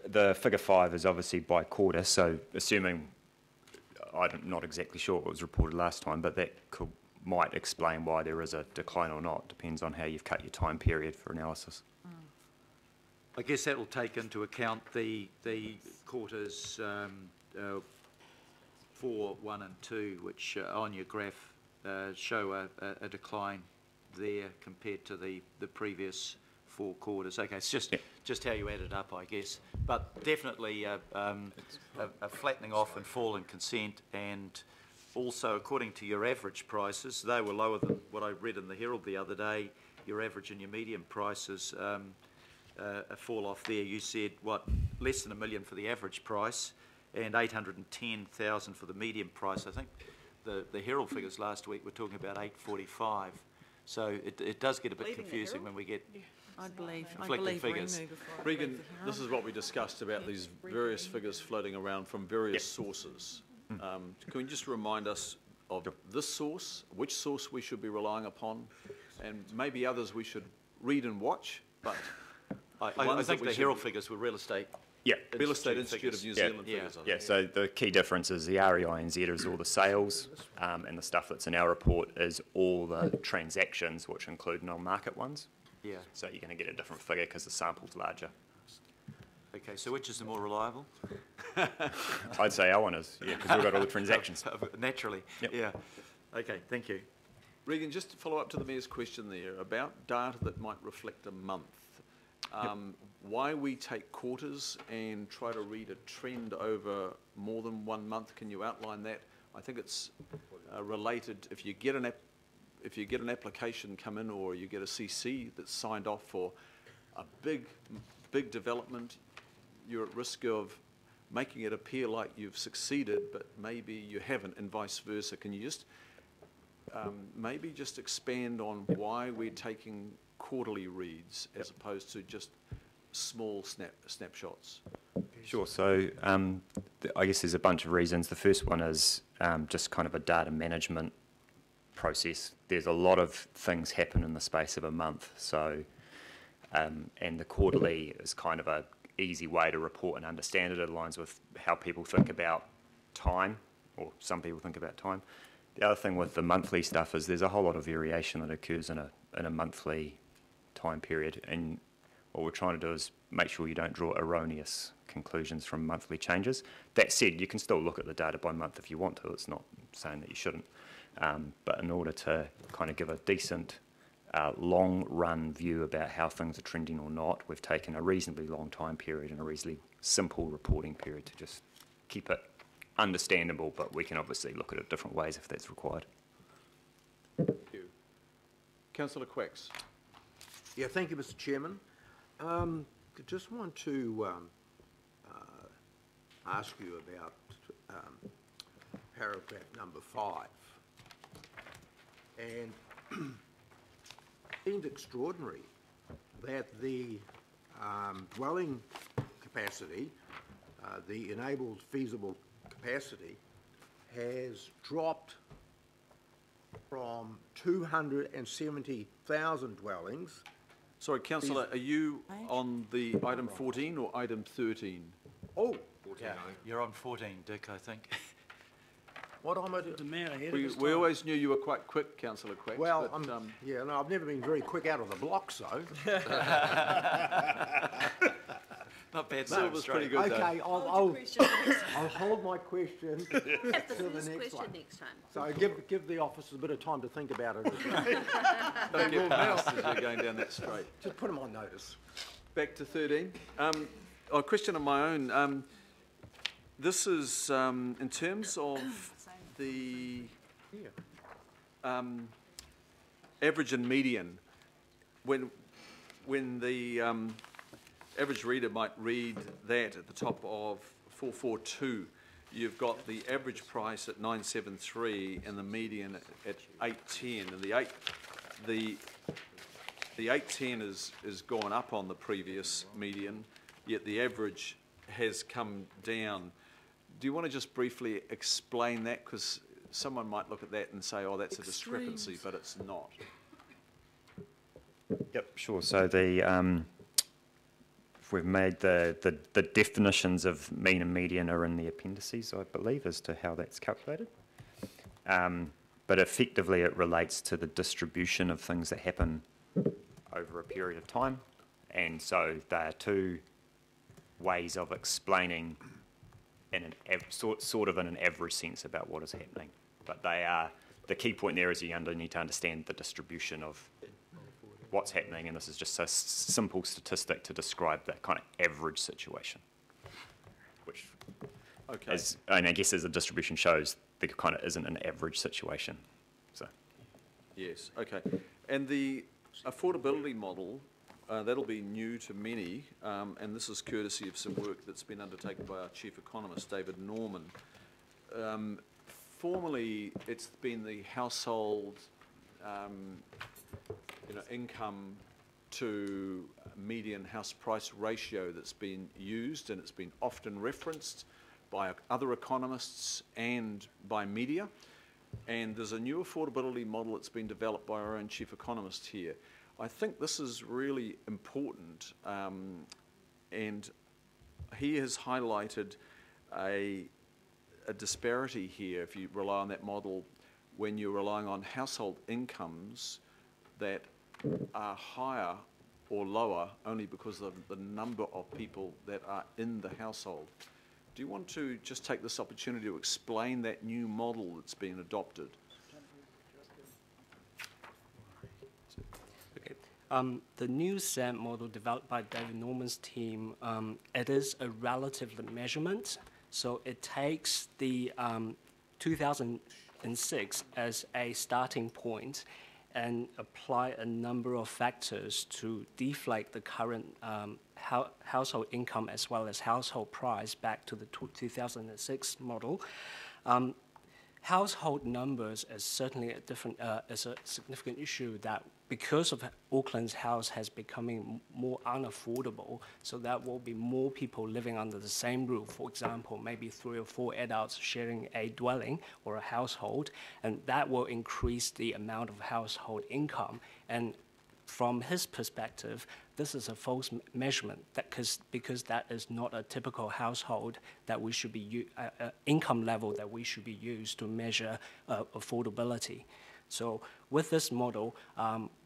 U: the figure 5 is obviously by quarter, so assuming, I'm not exactly sure what was reported last time, but that might explain why there is a decline or not. Depends on how you've cut your time period for analysis.
H: I guess that will take into account the quarters 4, 1 and 2, which on your graph show a decline there compared to the previous 4 quarters. Okay, it's just how you add it up, I guess. But definitely a flattening off and fall in consent, and also according to your average prices, they were lower than what I read in the Herald the other day. Your average and your median prices a fall off there. You said, what, less than $1 million for the average price and 810,000 for the medium price. I think the Herald figures last week were talking about 845. So it does get a bit confusing when we get conflicting figures.
A: Regan, this is what we discussed about these various figures floating around from various sources. Can we just remind us of this source, which source we should be relying upon, and maybe others we should read and watch, but
H: I think the Herald figures were real estate.
U: Yeah,
A: Real Estate Institute of New Zealand figures. I think.
U: Yeah, so the key difference is the REINZ is all the sales, and the stuff that's in our report is all the transactions, which include non-market ones.
H: Yeah.
U: So you're going to get a different figure because the sample's larger.
H: Okay, so which is the more reliable?
U: I'd say our one is, yeah, because we've got all the transactions.
H: Naturally,
U: yep.
H: Yeah. Okay, thank you.
A: Regan, just to follow up to the Mayor's question there about data that might reflect a month. Why we take quarters and try to read a trend over more than 1 month? Can you outline that? I think it's related. If you get an application come in, or you get a CC that's signed off for a big development, you're at risk of making it appear like you've succeeded, but maybe you haven't, and vice versa. Can you just maybe just expand on why we're taking quarterly reads as opposed to just small snapshots?
U: Sure. So I guess there's a bunch of reasons. The first one is just kind of a data management process. There's a lot of things happen in the space of a month. So and the quarterly is kind of a easy way to report and understand it. It aligns with how people think about time, or some people think about time. The other thing with the monthly stuff is there's a whole lot of variation that occurs in a monthly time period, and what we're trying to do is make sure you don't draw erroneous conclusions from monthly changes. That said, you can still look at the data by month if you want to. It's not saying that you shouldn't. But in order to kind of give a decent long-run view about how things are trending or not, we've taken a reasonably long time period and a reasonably simple reporting period to just keep it understandable, but we can obviously look at it different ways if that's required.
A: Thank you. Councillor Quacks.
I: Yeah, thank you, Mr. Chairman. I just want to ask you about paragraph number 5. And it seems extraordinary that the dwelling capacity, the enabled feasible capacity, has dropped from 270,000 dwellings.
A: Sorry, Councillor, are you on the item 14 or item 13?
I: Oh,
H: 14, yeah, you're on 14, Dick, I think.
I: What am I doing?
S: The Mayor ahead of
A: We
S: his time.
A: always knew you were quite quick, Councillor Quacks.
I: Well,
A: but,
I: yeah, no, I've never been very quick out of the blocks, though.
H: Not bad.
A: Silver's pretty good,
I: okay,
A: though.
I: I'll hold my question till the next one. So give the officers a bit of time to think about it.
A: Don't get past as you're going down that straight.
I: Just put them on notice.
A: Back to 13. A question of my own. This is in terms of the average and median. When the average reader might read that at the top of 442, you've got the average price at 973 and the median at 810, and the 810 is gone up on the previous median, yet the average has come down. Do you want to just briefly explain that? Because someone might look at that and say, oh, that's a discrepancy, but it's not.
U: Yep, sure. So we've made the definitions of mean and median are in the appendices, I believe, as to how that's calculated. But effectively it relates to the distribution of things that happen over a period of time. And so there are two ways of explaining in an sort of in an average sense about what is happening. But they are, the key point there is you need to understand the distribution of what's happening, and this is just a simple statistic to describe that kind of average situation, which, and I guess as the distribution shows, there kind of isn't an average situation. So,
A: yes, okay. And the affordability model that'll be new to many, and this is courtesy of some work that's been undertaken by our chief economist, David Norman. Formerly, it's been the household income to median house price ratio that's been used, and it's been often referenced by other economists and by media. And there's a new affordability model that's been developed by our own chief economist here. I think this is really important, and he has highlighted a disparity here if you rely on that model when you're relying on household incomes that are higher or lower only because of the number of people that are in the household. Do you want to just take this opportunity to explain that new model that's been adopted?
T: Okay. The new SAM model developed by David Norman's team, it is a relative measurement. So it takes the 2006 as a starting point and apply a number of factors to deflate the current household income as well as household price back to the 2006 model. Household numbers is certainly is a significant issue that because of Auckland's house has becoming more unaffordable, so that will be more people living under the same roof. For example, maybe 3 or 4 adults sharing a dwelling or a household, and that will increase the amount of household income. And from his perspective, this is a false measurement because that is not a typical household that we should be income level that we should be used to measure affordability. So with this model,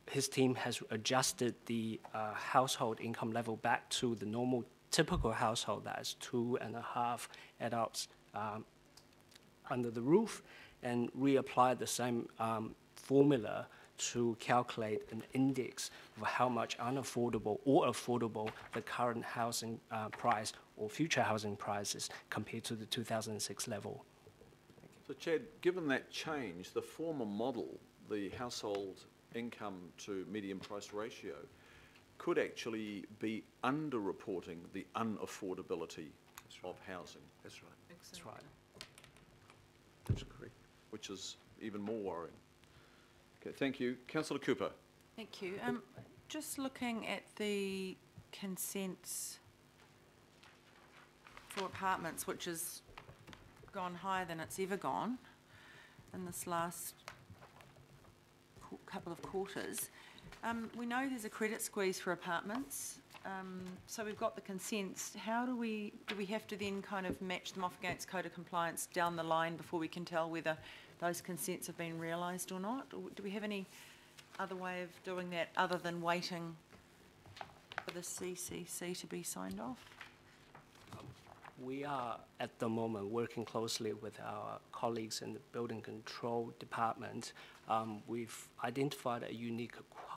T: his team has adjusted the household income level back to the normal typical household, that is 2.5 adults under the roof, and reapplied the same formula to calculate an index of how much unaffordable or affordable the current housing price or future housing prices compared to the 2006 level.
A: So Chad, given that change, the former model, the household income to median price ratio, could actually be underreporting the unaffordability of housing.
P: That's right.
T: That's right.
A: That's correct. Which is even more worrying. Okay, thank you. Councillor Cooper.
G: Thank you. Just looking at the consents for apartments, which has gone higher than it's ever gone in this last couple of quarters. We know there's a credit squeeze for apartments, so we've got the consents. How do we have to then kind of match them off against code of compliance down the line before we can tell whether those consents have been realised or not? Or do we have any other way of doing that other than waiting for the CCC to be signed off?
T: We are at the moment working closely with our colleagues in the building control department. We've identified a unique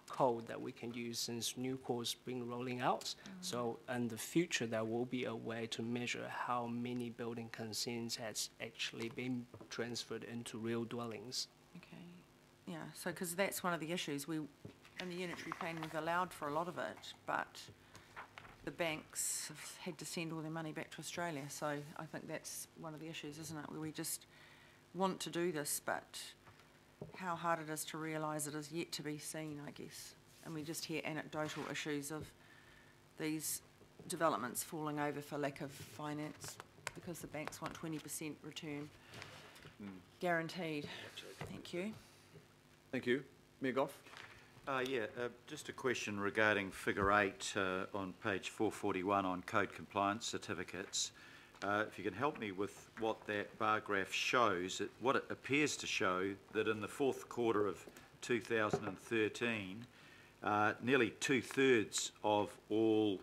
T: code that we can use since new codes been rolling out. So in the future, there will be a way to measure how many building consents has actually been transferred into real dwellings.
G: Okay. Yeah, so because that's one of the issues. In the unitary plan, we've allowed for a lot of it, but the banks have had to send all their money back to Australia. So I think that's one of the issues, isn't it? Where we just want to do this, but how hard it is to realise it is yet to be seen, I guess. And we just hear anecdotal issues of these developments falling over for lack of finance because the banks want 20% return guaranteed. Thank you.
A: Thank you. Mayor Goff?
H: Just a question regarding figure 8 on page 441 on code compliance certificates. If you can help me with what that bar graph shows, what it appears to show that in the fourth quarter of 2013, nearly 2/3 of all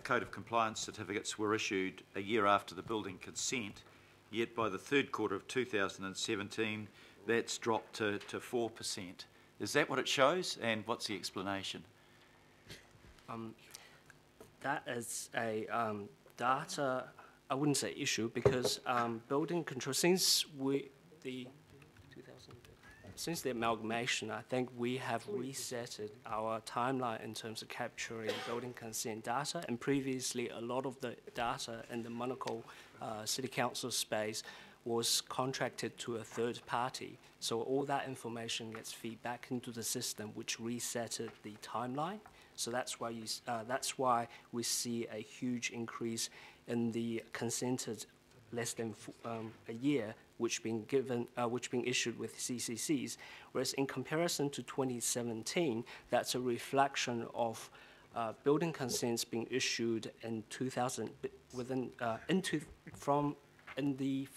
H: code of compliance certificates were issued a year after the building consent, yet by the third quarter of 2017, that's dropped to 4%. Is that what it shows, and what's the explanation?
T: That is a data, I wouldn't say issue, because building control, since the since the amalgamation, I think we have resetted our timeline in terms of capturing building consent data. And previously, a lot of the data in the Manukau City Council space was contracted to a third party. So all that information gets fed back into the system, which resetted the timeline. So that's why we see a huge increase in the consented less than a year, which being issued with CCCs. Whereas in comparison to 2017, that's a reflection of building consents being issued in 2000 in the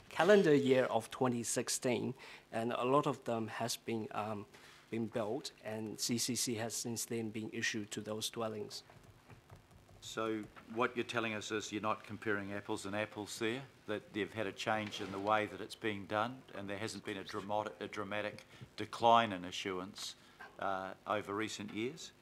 T: calendar year of 2016, and a lot of them has been built, and CCC has since then been issued to those dwellings.
H: So what you're telling us is you're not comparing apples and apples there, that they've had a change in the way that it's being done, and there hasn't been a dramatic decline in issuance over recent years?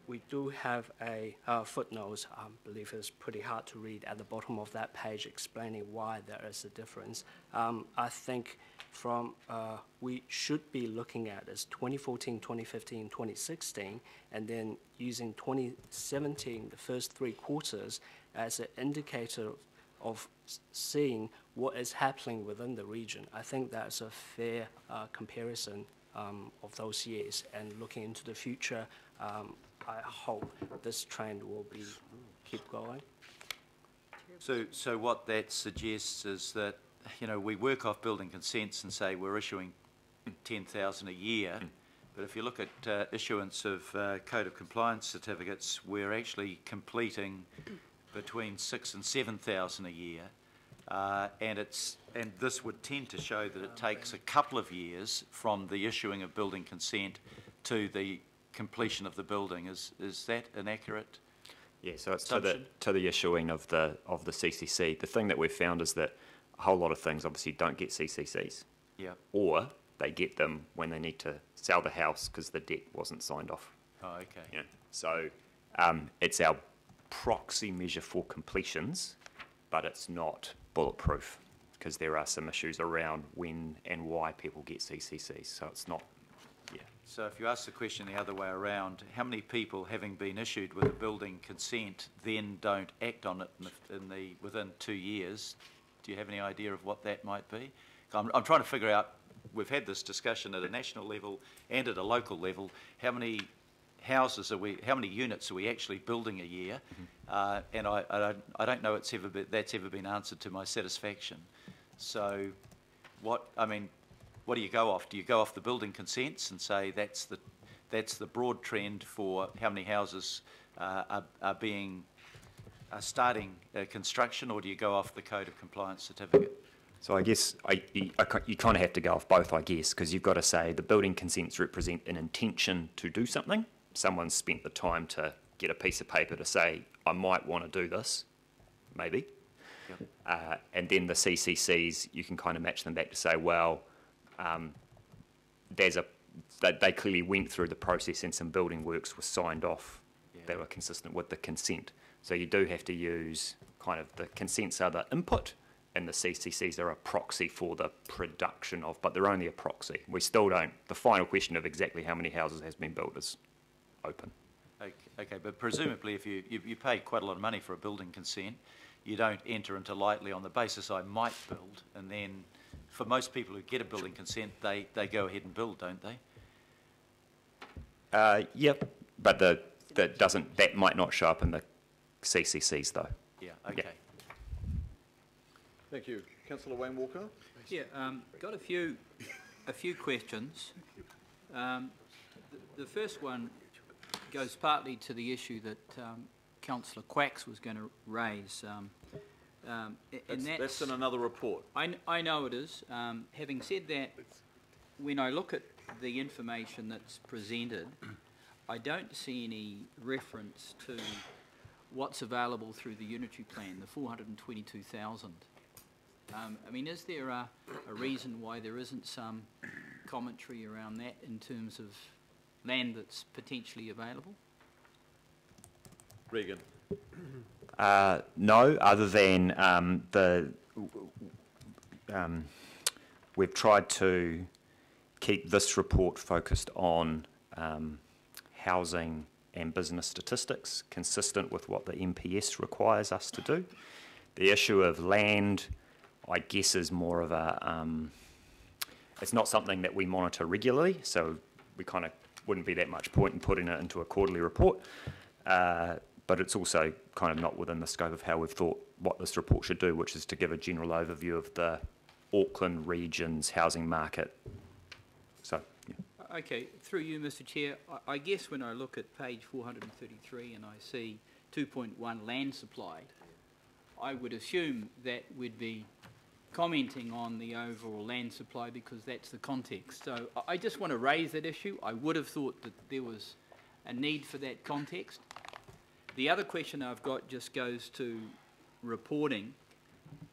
T: We do have a footnote, I believe it's pretty hard to read, at the bottom of that page explaining why there is a difference. I think we should be looking at is 2014, 2015, 2016, and then using 2017, the first 3 quarters, as an indicator of seeing what is happening within the region. I think that's a fair comparison of those years, and looking into the future, I hope this trend will keep going.
H: So what that suggests is that, you know, we work off building consents and say we're issuing 10,000 a year, but if you look at issuance of Code of Compliance certificates, we're actually completing between 6,000 and 7,000 a year, and this would tend to show that it takes a couple of years from the issuing of building consent to the completion of the building. Is that an accurate?
U: Yeah, so it's to the issuing of the CCC. The thing that we've found is that a whole lot of things obviously don't get CCCs.
H: Yeah.
U: Or they get them when they need to sell the house because the debt wasn't signed off.
H: Oh, okay.
U: Yeah. So it's our proxy measure for completions, but it's not bulletproof because there are some issues around when and why people get CCCs. So it's not. Yeah.
H: So if you ask the question the other way around, how many people, having been issued with a building consent, then don't act on it within 2 years? Do you have any idea of what that might be? I'm trying to figure out. We've had this discussion at a national level and at a local level. How many houses how many units are we actually building a year? And I don't know that's ever been answered to my satisfaction. So, what do you go off? Do you go off the building consents and say that's the broad trend for how many houses are starting construction, or do you go off the Code of Compliance certificate?
U: So I guess you kind of have to go off both, I guess, because you've got to say the building consents represent an intention to do something. Someone's spent the time to get a piece of paper to say, I might want to do this, maybe. Yep. And then the CCCs, you can kind of match them back to say, well, they clearly went through the process and some building works were signed off that were consistent with the consent. So you do have to use kind of the consents are the input, and the CCCs are a proxy for the production of, but they're only a proxy. We still don't, the final question of exactly how many houses has been built is open.
H: Okay, but presumably if you pay quite a lot of money for a building consent, you don't enter into lightly on the basis I might build, and then for most people who get a building consent, they go ahead and build, don't they?
U: Yep, but that might not show up in the CCCs though.
H: Yeah, okay.
U: Yeah.
A: Thank you. Councillor Wayne Walker?
E: Yeah, got a few questions. The first one goes partly to the issue that Councillor Quacks was going to raise.
A: That's in another report.
E: I know it is. Having said that, when I look at the information that's presented, I don't see any reference to what's available through the unitary plan, the 422,000. I mean, is there a reason why there isn't some commentary around that in terms of land that's potentially available?
A: Regan?
U: No, other than we've tried to keep this report focused on housing and business statistics, consistent with what the MPS requires us to do. The issue of land, I guess, is more of a, it's not something that we monitor regularly, so we kind of wouldn't be that much point in putting it into a quarterly report, but it's also kind of not within the scope of how we've thought what this report should do, which is to give a general overview of the Auckland region's housing market. So, yeah.
E: Okay, through you, Mr. Chair, I guess when I look at page 433 and I see 2.1 land supply, I would assume that we'd be commenting on the overall land supply because that's the context. So I just want to raise that issue. I would have thought that there was a need for that context. The other question I've got just goes to reporting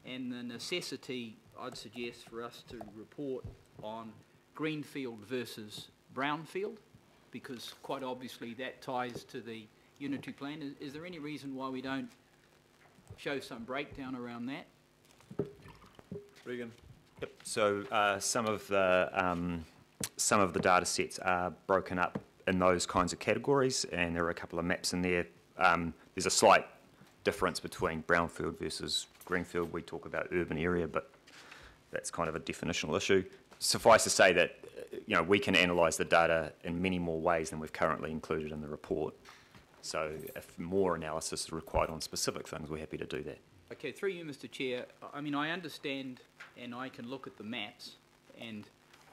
E: and the necessity, I'd suggest, for us to report on greenfield versus brownfield, because quite obviously that ties to the unitary plan. Is there any reason why we don't show some breakdown around that?
A: Regan?
U: Yep. So some of the data sets are broken up in those kinds of categories, and there are a couple of maps in there. There's a slight difference between brownfield versus greenfield. We talk about urban area, but that's kind of a definitional issue. Suffice to say that we can analyse the data in many more ways than we've currently included in the report. So if more analysis is required on specific things, we're happy to do that.
E: Okay, through you, Mr. Chair, I mean, I understand and I can look at the maps and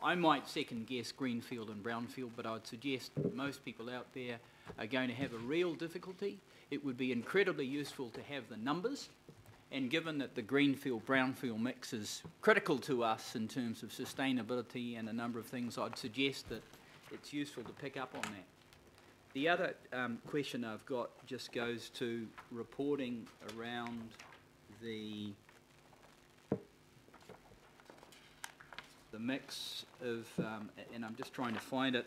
E: I might second guess greenfield and brownfield, but I'd suggest most people out there are going to have a real difficulty. It would be incredibly useful to have the numbers, and given that the greenfield-brownfield mix is critical to us in terms of sustainability and a number of things, I'd suggest that it's useful to pick up on that. The other question I've got just goes to reporting around the mix of, and I'm just trying to find it,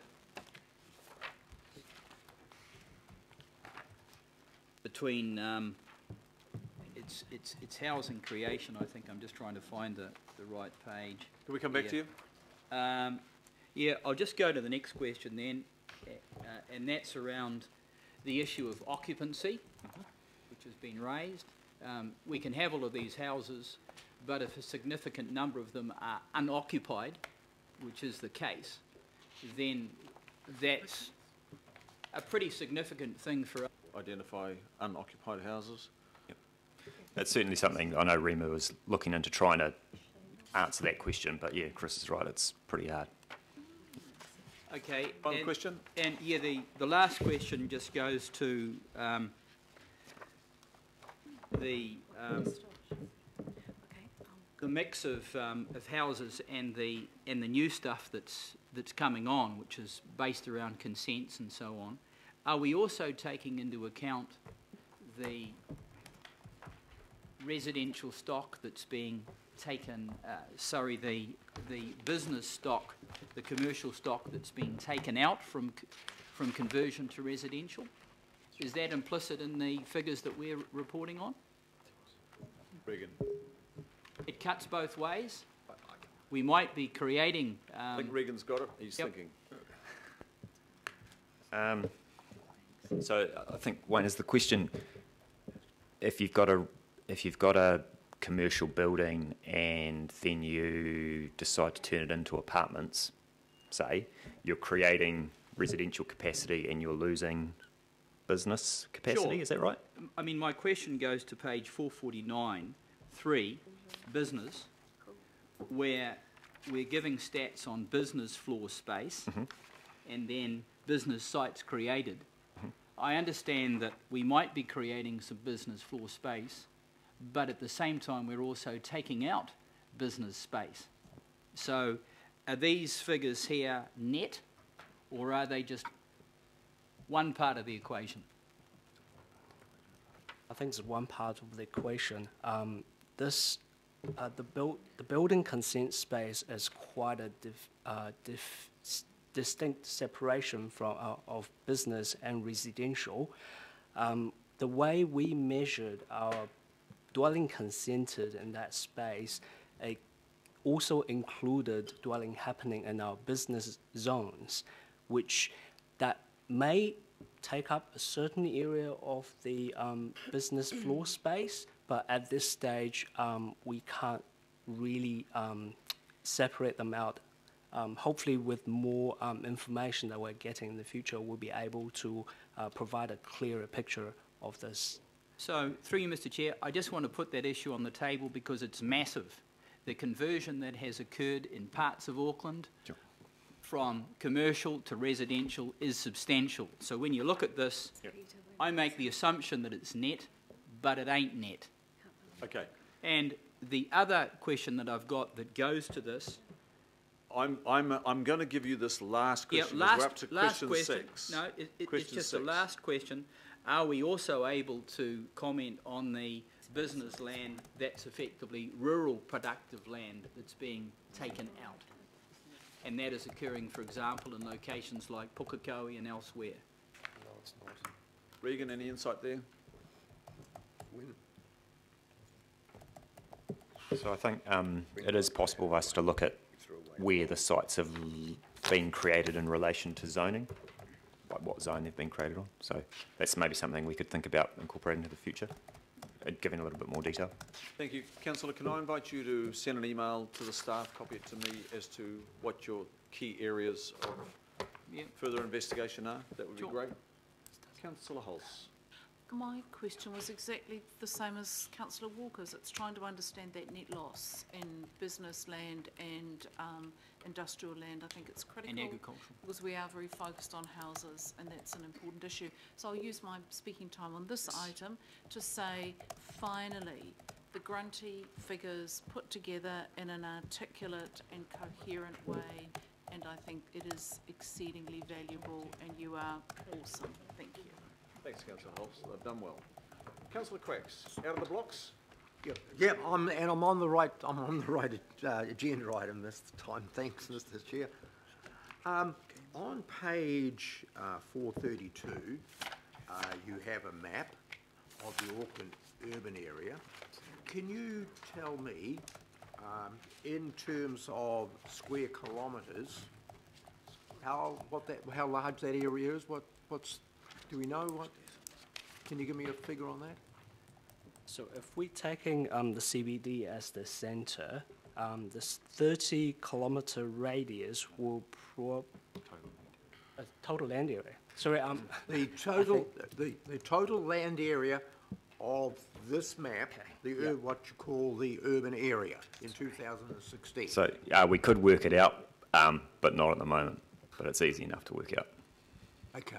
E: between it's housing creation. I think I'm just trying to find the right page.
A: Can we come back to you?
E: Yeah, I'll just go to the next question then, and that's around the issue of occupancy, which has been raised. We can have all of these houses, but if a significant number of them are unoccupied, which is the case, then that's a pretty significant thing for us.
A: Identify unoccupied houses.
U: Yep. That's certainly something I know Rema was looking into trying to answer that question, but yeah, Chris is right, it's pretty hard.
E: Okay.
A: Final question?
E: And yeah, the last question just goes to the mix of houses and the new stuff that's coming on, which is based around consents and so on. Are we also taking into account the residential stock that's being taken, the business stock, the commercial stock that's being taken out from conversion to residential? Is that implicit in the figures that we're reporting on?
A: Regan.
E: It cuts both ways. We might be creating...
A: I think Regan's got it. He's thinking.
U: So I think, Wayne, is the question, if you've got a commercial building and then you decide to turn it into apartments, say, you're creating residential capacity and you're losing business capacity,
E: Sure.
U: Is that right?
E: I mean, my question goes to page 449, 3, business, where we're giving stats on business floor space and then business sites created. I understand that we might be creating some business floor space, but at the same time we're also taking out business space. So are these figures here net, or are they just one part of the equation?
T: I think it's one part of the equation. The building consent space is quite a distinct separation from of business and residential. The way we measured our dwelling consented in that space, it also included dwelling happening in our business zones, which that may take up a certain area of the business floor space, but at this stage, we can't really separate them out. Hopefully with more information that we're getting in the future, we'll be able to provide a clearer picture of this.
E: So, through you, Mr. Chair, I just want to put that issue on the table because it's massive. The conversion that has occurred in parts of Auckland from commercial to residential is substantial. So when you look at this, I make the assumption that it's net, but it ain't net.
A: Okay.
E: And the other question that I've got that goes to this...
A: I'm going to give you this last question.
E: Yeah,
A: We're up to question 6.
E: No, it's
A: Question
E: just
A: 6.
E: the last question. Are we also able to comment on the business land that's effectively rural productive land that's being taken out? And that is occurring, for example, in locations like Pukekohe and elsewhere.
A: No, it's not. Regan, any insight there?
U: So I think it is possible for us to look at where the sites have been created in relation to zoning, like what zone they've been created on. So that's maybe something we could think about incorporating into the future, giving a little bit more detail.
A: Thank you. Councillor, can I invite you to send an email to the staff, copy it to me, as to what your key areas of further investigation are? That would be great. Councillor Hulse.
G: My question was exactly the same as Councillor Walker's. It's trying to understand that net loss in business land and industrial land. I think it's critical.
E: And agriculture.
G: Because we are very focused on houses, and that's an important issue. So I'll use my speaking time on this item to say, finally, the grunty figures put together in an articulate and coherent way, and I think it is exceedingly valuable, and you are awesome. Thank you.
A: Thanks, Councillor Hulse. They've done well. Councillor Quacks, out of the blocks.
I: Yeah, I'm on the right agenda item this time. Thanks, Mr. Chair. On page 432, you have a map of the Auckland urban area. Can you tell me, in terms of square kilometres, how large that area is? Do we know what? Can you give me a figure on that?
T: So if we're taking the CBD as the centre, this 30-kilometre radius will total land area. Sorry,
I: the total land area of this map, what you call the urban area in 2016.
U: So we could work it out, but not at the moment. But it's easy enough to work out.
I: Okay.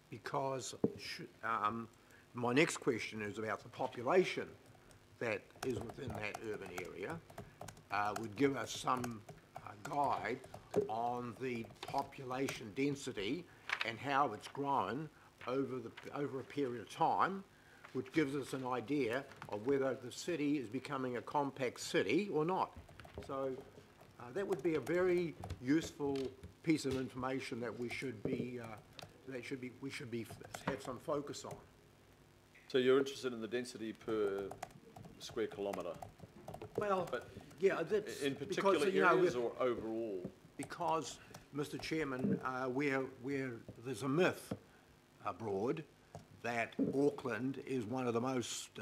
I: Because my next question is about the population that is within that urban area. Would give us some guide on the population density and how it's grown over a period of time, which gives us an idea of whether the city is becoming a compact city or not. So that would be a very useful piece of information that we should be have some focus on.
A: So you're interested in the density per square kilometre?
I: Well,
A: but
I: yeah, that's
A: in particular areas or overall?
I: Because, Mr. Chairman, where there's a myth abroad that Auckland is one of the most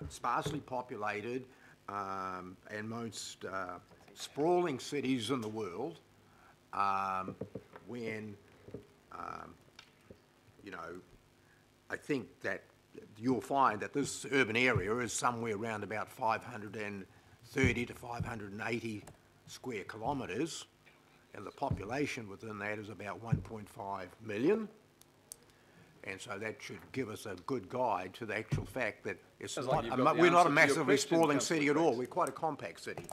I: sparsely populated and most sprawling cities in the world, when, I think that you'll find that this urban area is somewhere around about 530 to 580 square kilometres, and the population within that is about 1.5 million. And so that should give us a good guide to the actual fact that it's not, we're not a massively sprawling city at all. We're quite a compact city.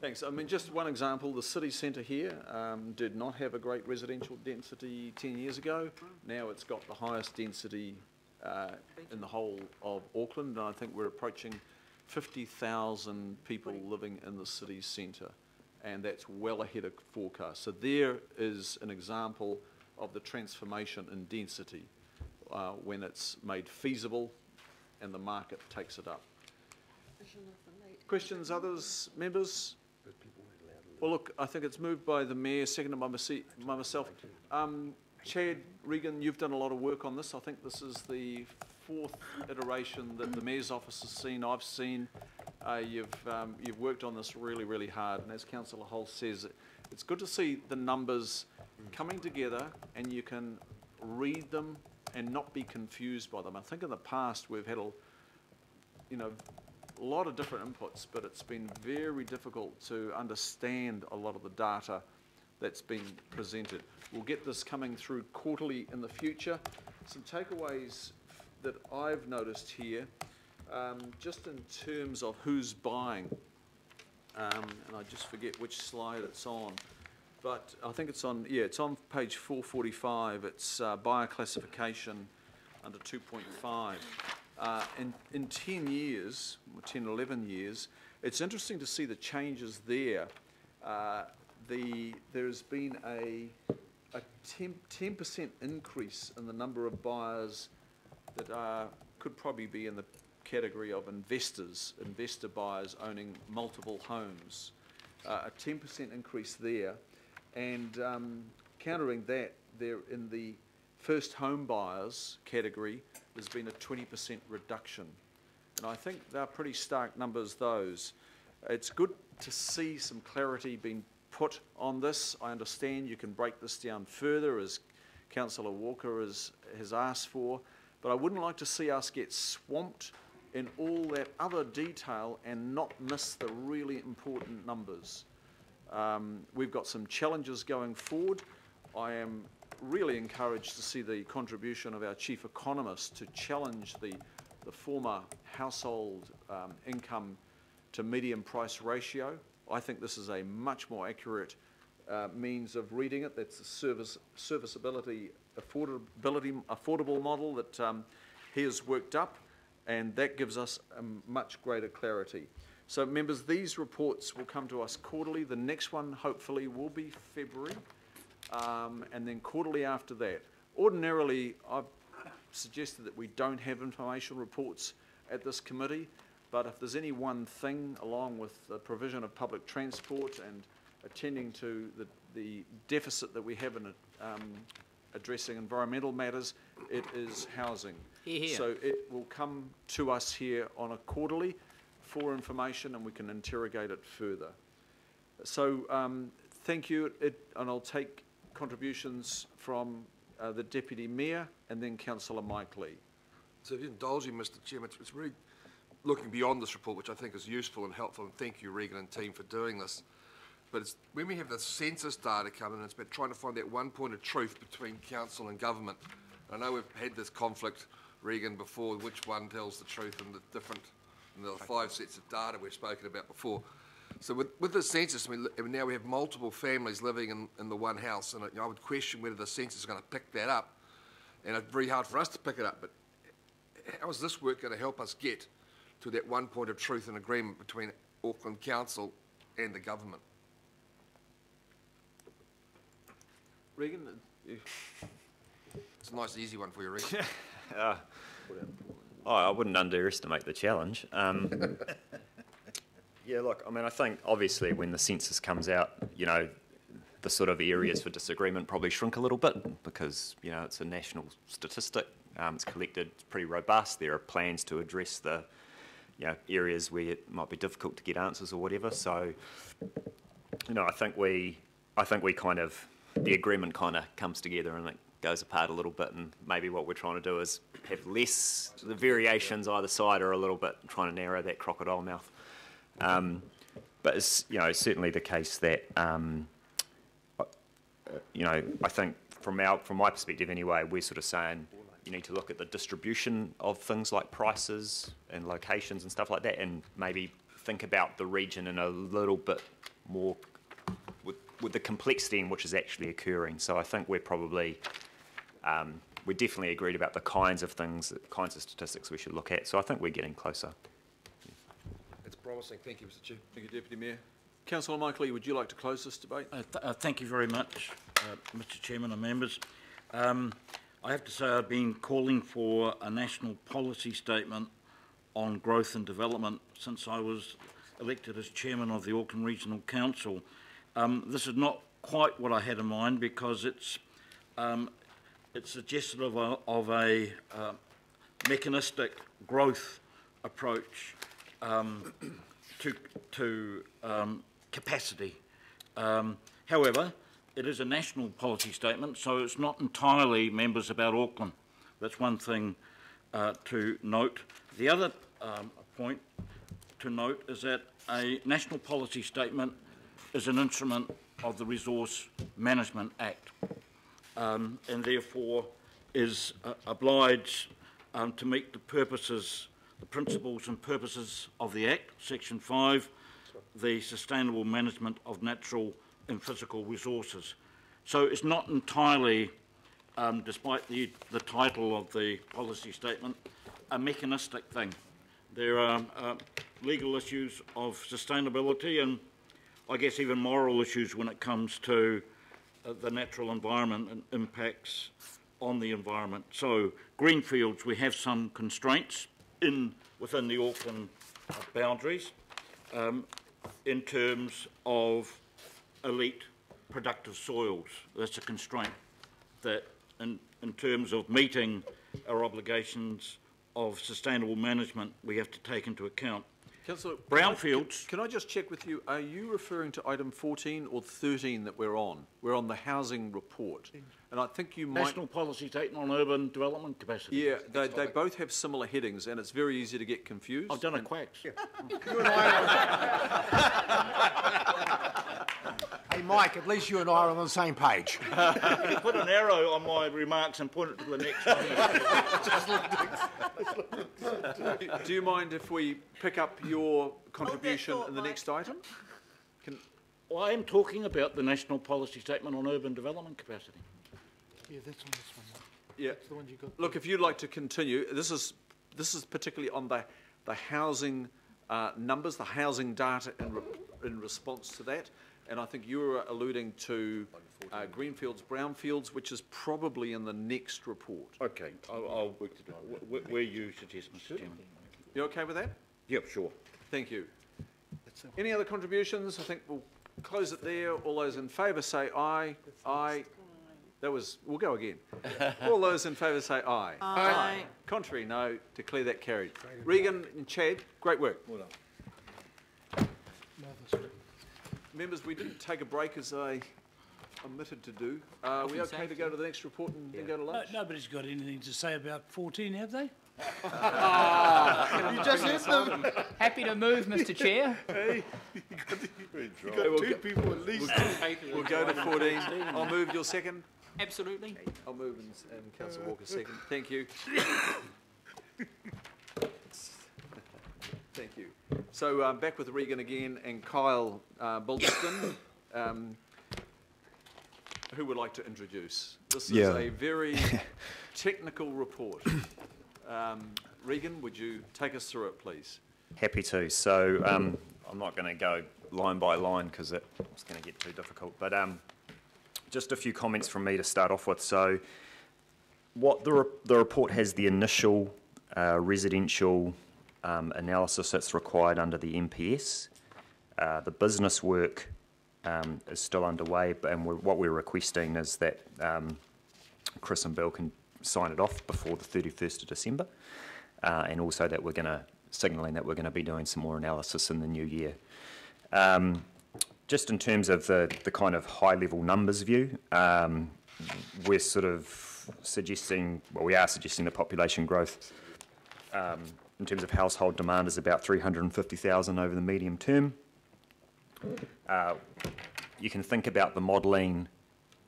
A: Thanks. I mean, just one example, the city centre here did not have a great residential density 10 years ago. Now it's got the highest density in the whole of Auckland, and I think we're approaching 50,000 people living in the city centre, and that's well ahead of forecast. So there is an example of the transformation in density when it's made feasible and the market takes it up. Questions, others, members? Well, look, I think it's moved by the Mayor, seconded by myself. Chad, Regan, you've done a lot of work on this. I think this is the 4th iteration that the Mayor's office has seen, I've seen. You've worked on this really, really hard, and as Councillor Hull says, it's good to see the numbers coming together and you can read them and not be confused by them. I think in the past we've had a lot of different inputs, but it's been very difficult to understand a lot of the data that's been presented. We'll get this coming through quarterly in the future. Some takeaways that I've noticed here, just in terms of who's buying, and I just forget which slide it's on, but I think it's on, it's on page 445. It's buyer classification under 2.5. In 10 years, 10, 11 years, it's interesting to see the changes there. There's been a 10% increase in the number of buyers that could probably be in the category of investor buyers owning multiple homes. A 10% increase there. And countering that, there in the first home buyers category, there's been a 20% reduction. And I think they're pretty stark numbers, those. It's good to see some clarity being put on this. I understand you can break this down further, as Councillor Walker has asked for, but I wouldn't like to see us get swamped in all that other detail and not miss the really important numbers. We've got some challenges going forward. I am really encouraged to see the contribution of our chief economist to challenge the former household income to medium price ratio. I think this is a much more accurate means of reading it. That's the serviceability, affordable model that he has worked up, and that gives us a much greater clarity. So members, these reports will come to us quarterly. The next one hopefully will be February, and then quarterly after that. Ordinarily, I've suggested that we don't have information reports at this committee, but if there's any one thing, along with the provision of public transport and attending to the deficit that we have in addressing environmental matters, it is housing.
E: Here.
A: So it will come to us here on a quarterly for information, and we can interrogate it further. So thank you, and I'll take contributions from the Deputy Mayor and then Councillor Mike Lee.
C: So if you indulge me, Mr Chairman, it's really looking beyond this report, which I think is useful and helpful, and thank you, Regan and team, for doing this. But it's, when we have the census data coming in, it's about trying to find that one point of truth between council and government. I know we've had this conflict, Regan, before, which one tells the truth and the 5 sets of data we've spoken about before. So with the census, now we have multiple families living in the one house, and I would question whether the census is going to pick that up. And it's very hard for us to pick it up, but how is this work going to help us get to that one point of truth and agreement between Auckland Council and the government?
A: Regan?
C: It's a nice easy one for you, Regan.
U: I wouldn't underestimate the challenge. Yeah, look, I mean, I think obviously when the census comes out, the sort of areas for disagreement probably shrink a little bit because, it's a national statistic. It's collected, it's pretty robust. There are plans to address the, areas where it might be difficult to get answers or whatever. So, I think we kind of, the agreement kind of comes together and it goes apart a little bit, and maybe what we're trying to do is have less, the variations either side are a little bit trying to narrow that crocodile mouth. But it's certainly the case that I think from my perspective anyway, we're sort of saying you need to look at the distribution of things like prices and locations and stuff like that, and maybe think about the region in a little bit more with the complexity in which is actually occurring. So I think we're probably we definitely agreed about the kinds of statistics we should look at. So I think we're getting closer.
C: It's promising. Thank you, Mr Chair.
A: Thank you, Deputy Mayor. Councillor Mike Lee, would you like to close this debate?
K: Thank you very much, Mr Chairman and members. I have to say I've been calling for a national policy statement on growth and development since I was elected as chairman of the Auckland Regional Council. This is not quite what I had in mind because it's suggestive of a mechanistic growth approach to capacity. However, it is a national policy statement, so it's not entirely members about Auckland. That's one thing to note. The other point to note is that a national policy statement is an instrument of the Resource Management Act, and therefore is obliged to meet the purposes, the principles and purposes of the Act, Section 5, the sustainable management of natural and physical resources. So it's not entirely, despite the title of the policy statement, a mechanistic thing. There are legal issues of sustainability and I guess even moral issues when it comes to the natural environment and impacts on the environment. So greenfields, we have some constraints within the Auckland boundaries in terms of elite productive soils. That's a constraint that in terms of meeting our obligations of sustainable management we have to take into account.
A: Councillor,
K: brownfields.
A: Can I just check with you, are you referring to item 14 or 13 that we're on? We're on the housing report. And I think you might...
K: National policy statement on urban development capacity.
A: Yeah, they both have similar headings and it's very easy to get confused.
K: I've done a quacks.
I: You and Hey Mike, at least you and I are on the same page.
K: You put an arrow on my remarks and point it to the next one.
A: Do you mind if we pick up your contribution in the next item?
K: Well, I am talking about the National Policy Statement on Urban Development Capacity.
L: Yeah, that's on this one.
A: Yeah.
L: That's the one you got.
A: Look, if you'd like to continue, this is particularly on the housing numbers, the housing data in response to that. And I think you were alluding to greenfields, brownfields, which is probably in the next report.
K: Okay, I'll work to do it. Where you suggest, Mr. Chairman.
A: You okay with that?
K: Yep, sure.
A: Thank you. Any other contributions? I think we'll close it there. All those in favour say aye. Aye. We'll go again. All those in favour say aye.
G: Aye.
A: Contrary, no. Declare that carried. Regan and Chad, great work.
K: Well done.
A: Members, we didn't take a break as I omitted to do. Are we okay to go to the next report and then go to lunch?
S: Nobody's got anything to say about 14, have they?
L: You just hit them.
E: Happy to move, Mr. Chair.
L: Hey, you got two people at least.
A: We'll go to 14. I'll move your second.
E: Absolutely.
A: I'll move and Councillor Walker second. Thank you. Thank you. So back with Regan again and Kyle Bulston, who would like to introduce. This is a very technical report. Regan, would you take us through it, please?
U: Happy to. So I'm not going to go line by line because it's going to get too difficult. But just a few comments from me to start off with. So what the report has the initial residential analysis that's required under the MPS. The business work is still underway, and what we're requesting is that Chris and Bill can sign it off before the 31st of December, and also that we're going to signalling that we're going to be doing some more analysis in the new year. Just in terms of the kind of high-level numbers view, we're sort of suggesting, well, we are suggesting the population growth in terms of household demand is about 350,000 over the medium term. You can think about the modelling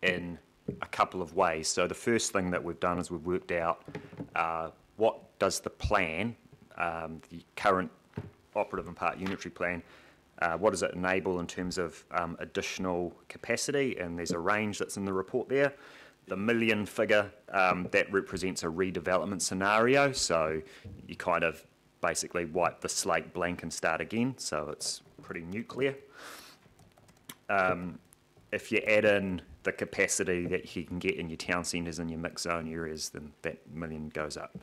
U: in a couple of ways. So the first thing that we've done is we've worked out what does the plan, the current operative and part unitary plan, what does it enable in terms of additional capacity, and there's a range that's in the report there. The million figure, that represents a redevelopment scenario, so you kind of basically wipe the slate blank and start again, so it's pretty nuclear. If you add in the capacity that you can get in your town centres and your mixed zone areas, then that million goes up.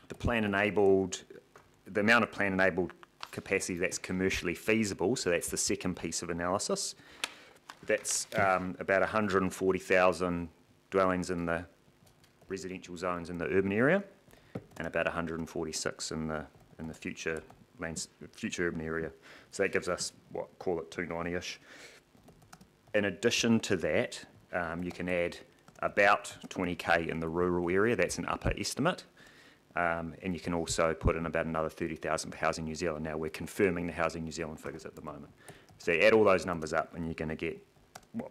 U: The plan enabled the amount of plan-enabled capacity that's commercially feasible, so that's the second piece of analysis. That's about 140,000 dwellings in the residential zones in the urban area, and about 146 in the future urban area. So that gives us, call it 290-ish. In addition to that, you can add about 20k in the rural area. That's an upper estimate. And you can also put in about another 30,000 for Housing New Zealand. Now, we're confirming the Housing New Zealand figures at the moment. So you add all those numbers up and you're going to get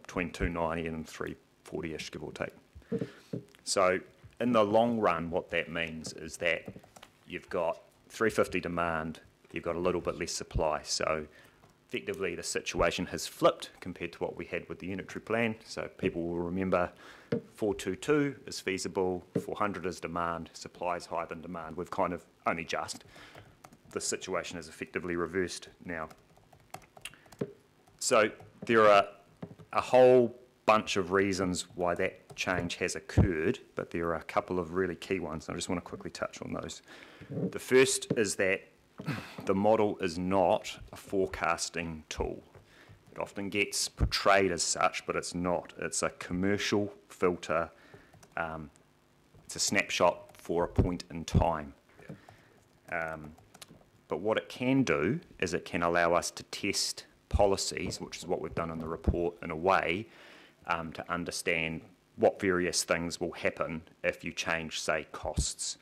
U: between 290 and 340-ish, give or take. So in the long run, what that means is that you've got 350 demand, you've got a little bit less supply. So effectively, the situation has flipped compared to what we had with the unitary plan. So people will remember 422 is feasible, 400 is demand, supply is higher than demand. We've kind of only just. The situation is effectively reversed now. So there are a whole bunch of reasons why that change has occurred, but there are a couple of really key ones. I just want to quickly touch on those. The first is that the model is not a forecasting tool. It often gets portrayed as such, but it's not. It's a commercial filter. It's a snapshot for a point in time. But what it can do is it can allow us to test policies, which is what we've done in the report, in a way to understand what various things will happen if you change, say, costs.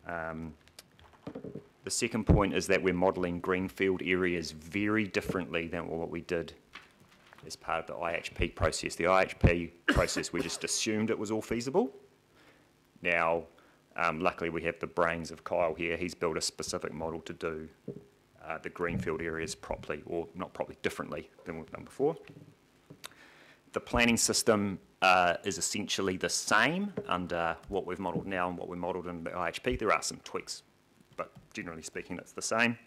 U: The second point is that we're modelling greenfield areas very differently than what we did as part of the IHP process. The IHP process, we just assumed it was all feasible. Now, luckily we have the brains of Kyle here. He's built a specific model to do the greenfield areas properly, or not properly, differently than we've done before. The planning system is essentially the same under what we've modelled now and what we modelled in the IHP. There are some tweaks, but generally speaking, it's the same.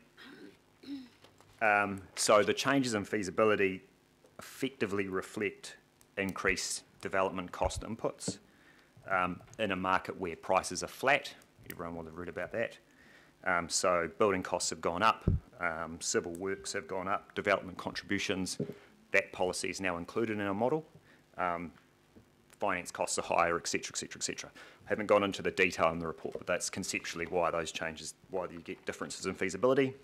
U: So the changes in feasibility effectively reflect increased development cost inputs in a market where prices are flat. Everyone will have read about that. So building costs have gone up, civil works have gone up, development contributions. That policy is now included in our model. Finance costs are higher, etc., etc., etc. I haven't gone into the detail in the report, but that's conceptually why those changes, why you get differences in feasibility.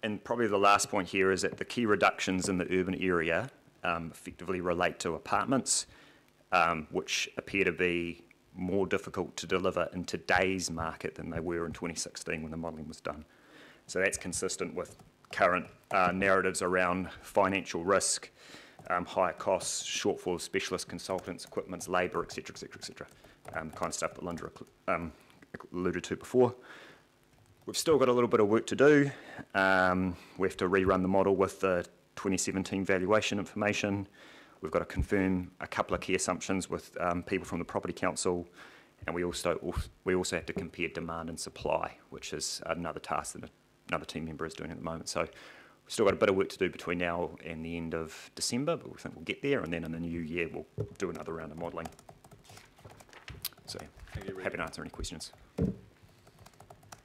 U: And probably the last point here is that the key reductions in the urban area effectively relate to apartments, which appear to be more difficult to deliver in today's market than they were in 2016 when the modelling was done. So that's consistent with current narratives around financial risk, higher costs, shortfall of specialist consultants, equipment, labour, etc., etc., etc. The kind of stuff that Linda alluded to before. We've still got a little bit of work to do. We have to rerun the model with the 2017 valuation information. We've got to confirm a couple of key assumptions with people from the Property Council, and we also have to compare demand and supply, which is another task that another team member is doing at the moment. So we've still got a bit of work to do between now and the end of December, but we think we'll get there, and then in the new year we'll do another round of modelling. So happy to answer any questions.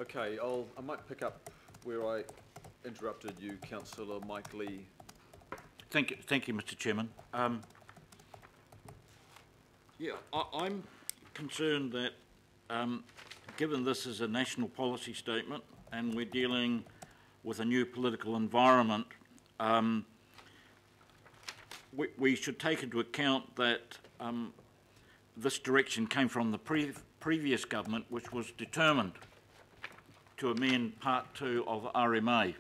A: Okay, I might pick up where I interrupted you, Councillor Mike Lee.
K: Thank you, Mr. Chairman. Yeah, I'm concerned that given this is a national policy statement and we're dealing with a new political environment, we should take into account that this direction came from the previous government, which was determined to amend Part 2 of RMA,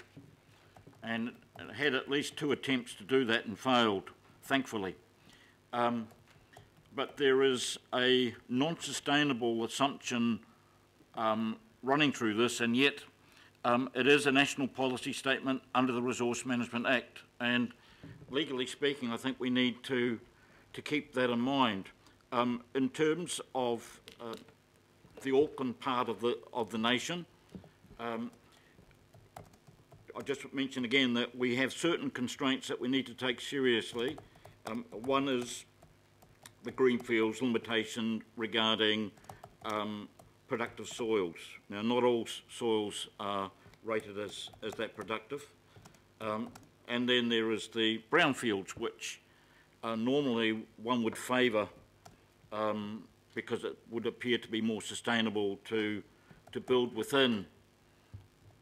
K: and had at least 2 attempts to do that and failed, thankfully. But there is a non-sustainable assumption running through this, and yet it is a national policy statement under the Resource Management Act, and legally speaking, I think we need to keep that in mind. In terms of the Auckland part of the nation, I'll just mention again that we have certain constraints that we need to take seriously. One is the greenfields limitation regarding productive soils. Now, not all soils are rated as that productive. And then there is the brownfields, which normally one would favour because it would appear to be more sustainable to build within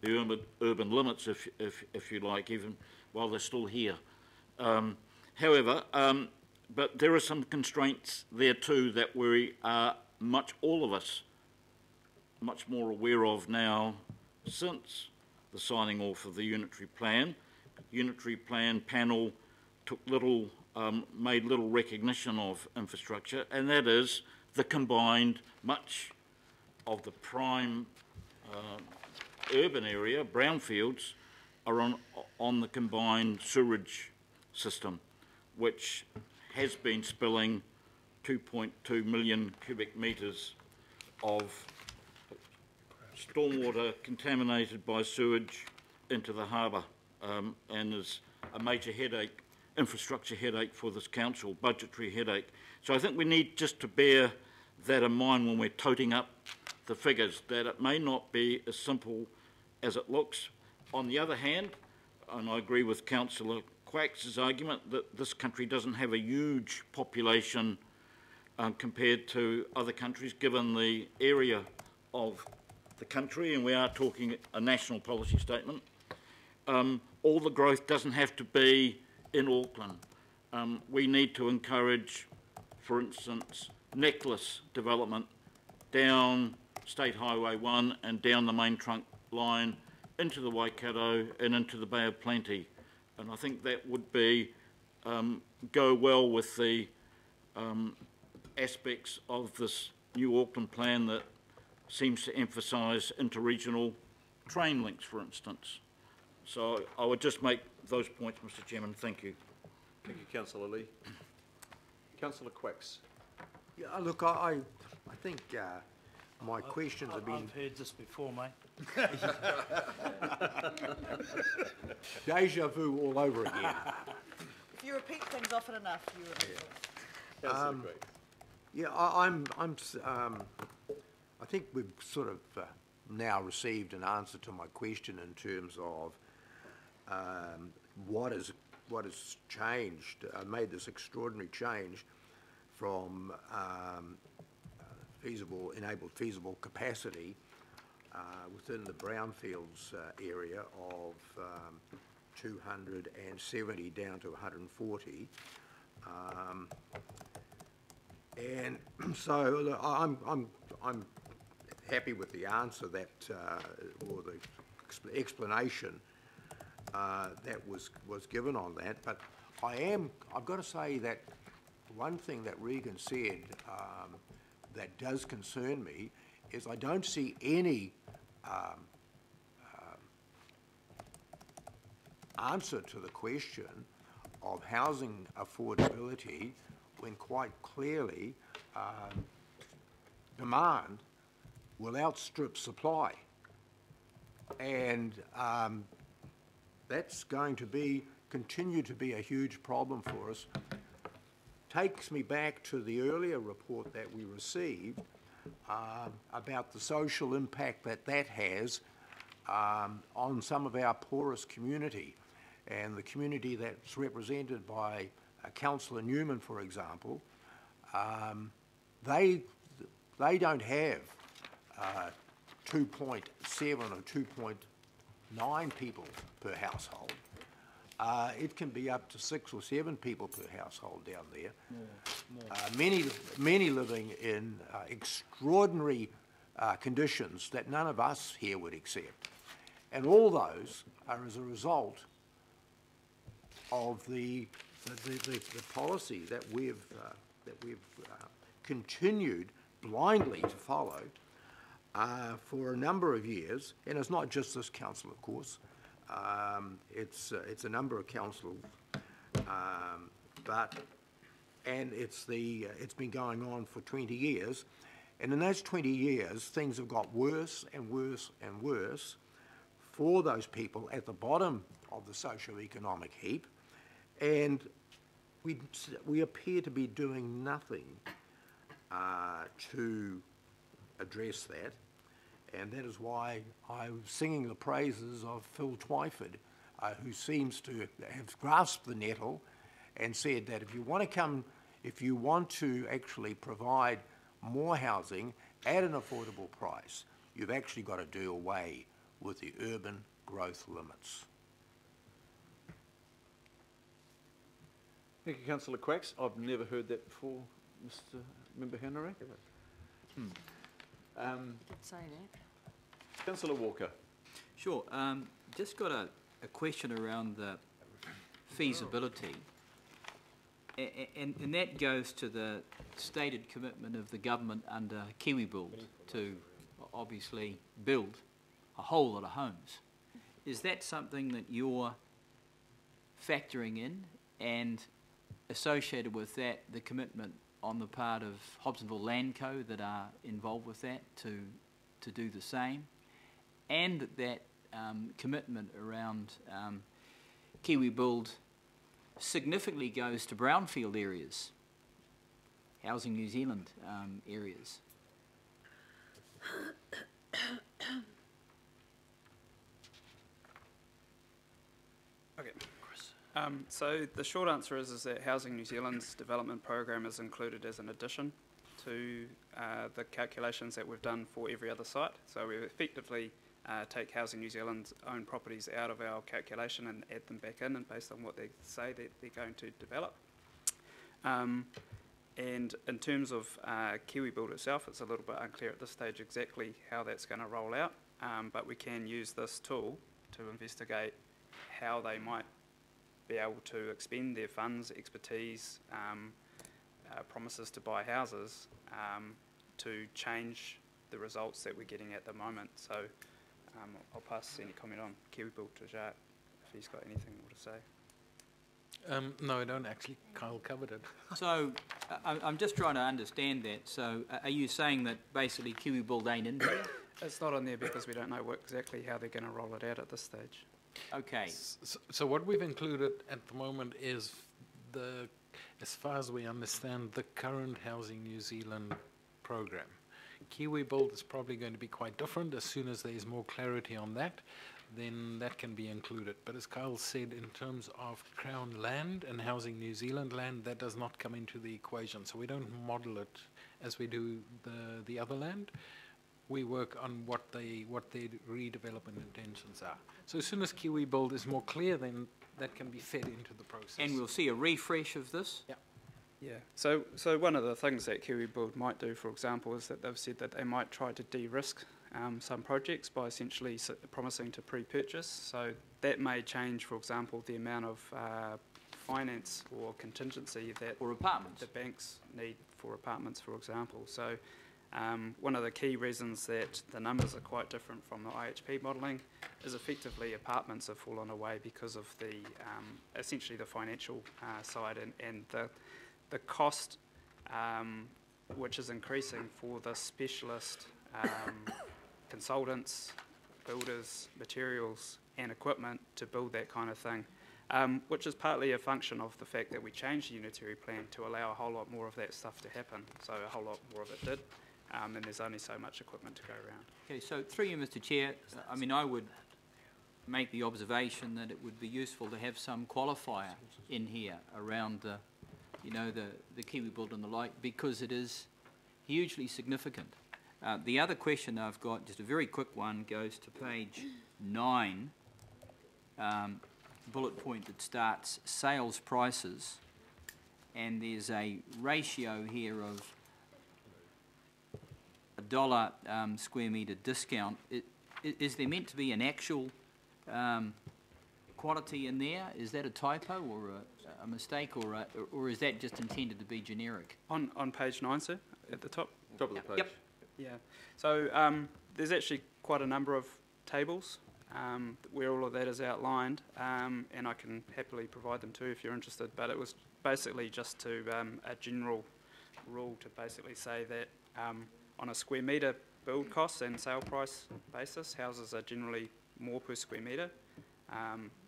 K: the urban limits, if you like, even while they're still here. However, but there are some constraints there too that we are all of us, much more aware of now since the signing off of the unitary plan. Unitary plan panel took made little recognition of infrastructure, and that is the combined, much of the prime urban area, brownfields, are on the combined sewerage system, which has been spilling 2.2 million cubic metres of stormwater contaminated by sewage into the harbour, and is a major headache, infrastructure headache for this council, budgetary headache. So I think we need just to bear that in mind when we're toting up the figures, that it may not be as simple as it looks. On the other hand, and I agree with Councillor Quacks's argument that this country doesn't have a huge population compared to other countries, given the area of the country, and we are talking a national policy statement. All the growth doesn't have to be in Auckland. We need to encourage, for instance, necklace development down State Highway 1 and down the main trunk line into the Waikato and into the Bay of Plenty. And I think that would be go well with the aspects of this new Auckland plan that seems to emphasise interregional train links, for instance. So I would just make those points, Mr. Chairman. Thank you.
A: Thank you, Councillor Lee. Councillor Quacks.
I: Yeah, look, I think my questions have been...
S: I've heard this before, mate.
I: Deja vu all over again.
D: If you repeat things often enough, you remember.
A: Councillor Quacks.
I: Yeah, I think we've sort of now received an answer to my question in terms of what has changed, made this extraordinary change from enabled feasible capacity within the brownfields area of 270 down to 140. And so I'm happy with the answer that, or the explanation that was given on that. But I've got to say that one thing that Regan said that does concern me is I don't see any answer to the question of housing affordability when quite clearly demand will outstrip supply. And that's going to continue to be a huge problem for us. Takes me back to the earlier report that we received about the social impact that has on some of our poorest community, and the community that's represented by Councillor Newman, for example. They don't have 2.7 or 2.9 people per household. It can be up to 6 or 7 people per household down there. Many living in extraordinary conditions that none of us here would accept. And all those are as a result of the policy that we've continued blindly to follow for a number of years, and it's not just this council, of course. It's a number of councils, and it's been going on for 20 years, and in those 20 years, things have got worse and worse and worse for those people at the bottom of the socio-economic heap, and we appear to be doing nothing to address that, and that is why I'm singing the praises of Phil Twyford, who seems to have grasped the nettle and said that if you want to actually provide more housing at an affordable price, you've actually got to do away with the urban growth limits.
A: Thank you, Councillor Quacks. I've never heard that before, Mr. Member Henry. Councillor Walker.
E: Sure. Just got a question around the feasibility. And that goes to the stated commitment of the government under Kiwi Build to obviously build a whole lot of homes. Is that something that you're factoring in, and associated with that the commitment on the part of Hobsonville Land Co that are involved with that to do the same, and that commitment around Kiwi Build significantly goes to brownfield areas, Housing New Zealand areas?
B: Okay. So the short answer is that Housing New Zealand's development program is included as an addition to the calculations that we've done for every other site. So we effectively take Housing New Zealand's own properties out of our calculation and add them back in, and based on what they say that they're going to develop. And in terms of Kiwi Build itself, it's a little bit unclear at this stage exactly how that's going to roll out, but we can use this tool to investigate how they might be able to expend their funds, expertise, promises to buy houses to change the results that we're getting at the moment. So I'll pass any comment on Kiwi Build to Jacques if he's got anything more to say.
V: No, I don't actually. Kyle covered it.
E: So I'm just trying to understand that. So are you saying that basically Kiwi Build ain't in there?
B: It's not on there because we don't know exactly how they're going to roll it out at this stage.
E: Okay.
V: So what we've included at the moment is as far as we understand, the current Housing New Zealand program. Kiwi Build is probably going to be quite different. As soon as there's more clarity on that, then that can be included. But as Kyle said, in terms of Crown land and Housing New Zealand land, that does not come into the equation. So we don't model it as we do the other land. We work on what their redevelopment intentions are. So as soon as Kiwi Build is more clear, then that can be fed into the process.
E: And we'll see a refresh of this?
V: Yeah.
B: Yeah, so one of the things that Kiwi Build might do, for example, is that they've said that they might try to de-risk some projects by essentially promising to pre-purchase. So that may change, for example, the amount of finance or contingency that the banks need for apartments, for example. So one of the key reasons that the numbers are quite different from the IHP modelling is effectively apartments have fallen away because of the essentially the financial side and the cost, which is increasing for the specialist consultants, builders, materials and equipment to build that kind of thing, which is partly a function of the fact that we changed the unitary plan to allow a whole lot more of that stuff to happen. So a whole lot more of it did, and there's only so much equipment to go around.
E: Okay, so through you, Mr. Chair, I mean, I would make the observation that it would be useful to have some qualifier in here around the the Kiwi Build and the like, because it is hugely significant. The other question I've got, just a very quick one, goes to page 9, bullet point that starts sales prices, and there's a ratio here of $1 square metre discount. Is there meant to be an actual quantity in there? Is that a typo or a mistake, or is that just intended to be generic?
B: On page 9, sir, at the top?
A: Top of the page.
E: Yep.
B: Yeah. So there's actually quite a number of tables where all of that is outlined, and I can happily provide them too if you're interested, but it was basically just to a general rule to basically say that on a square metre build cost and sale price basis, houses are generally more per square metre.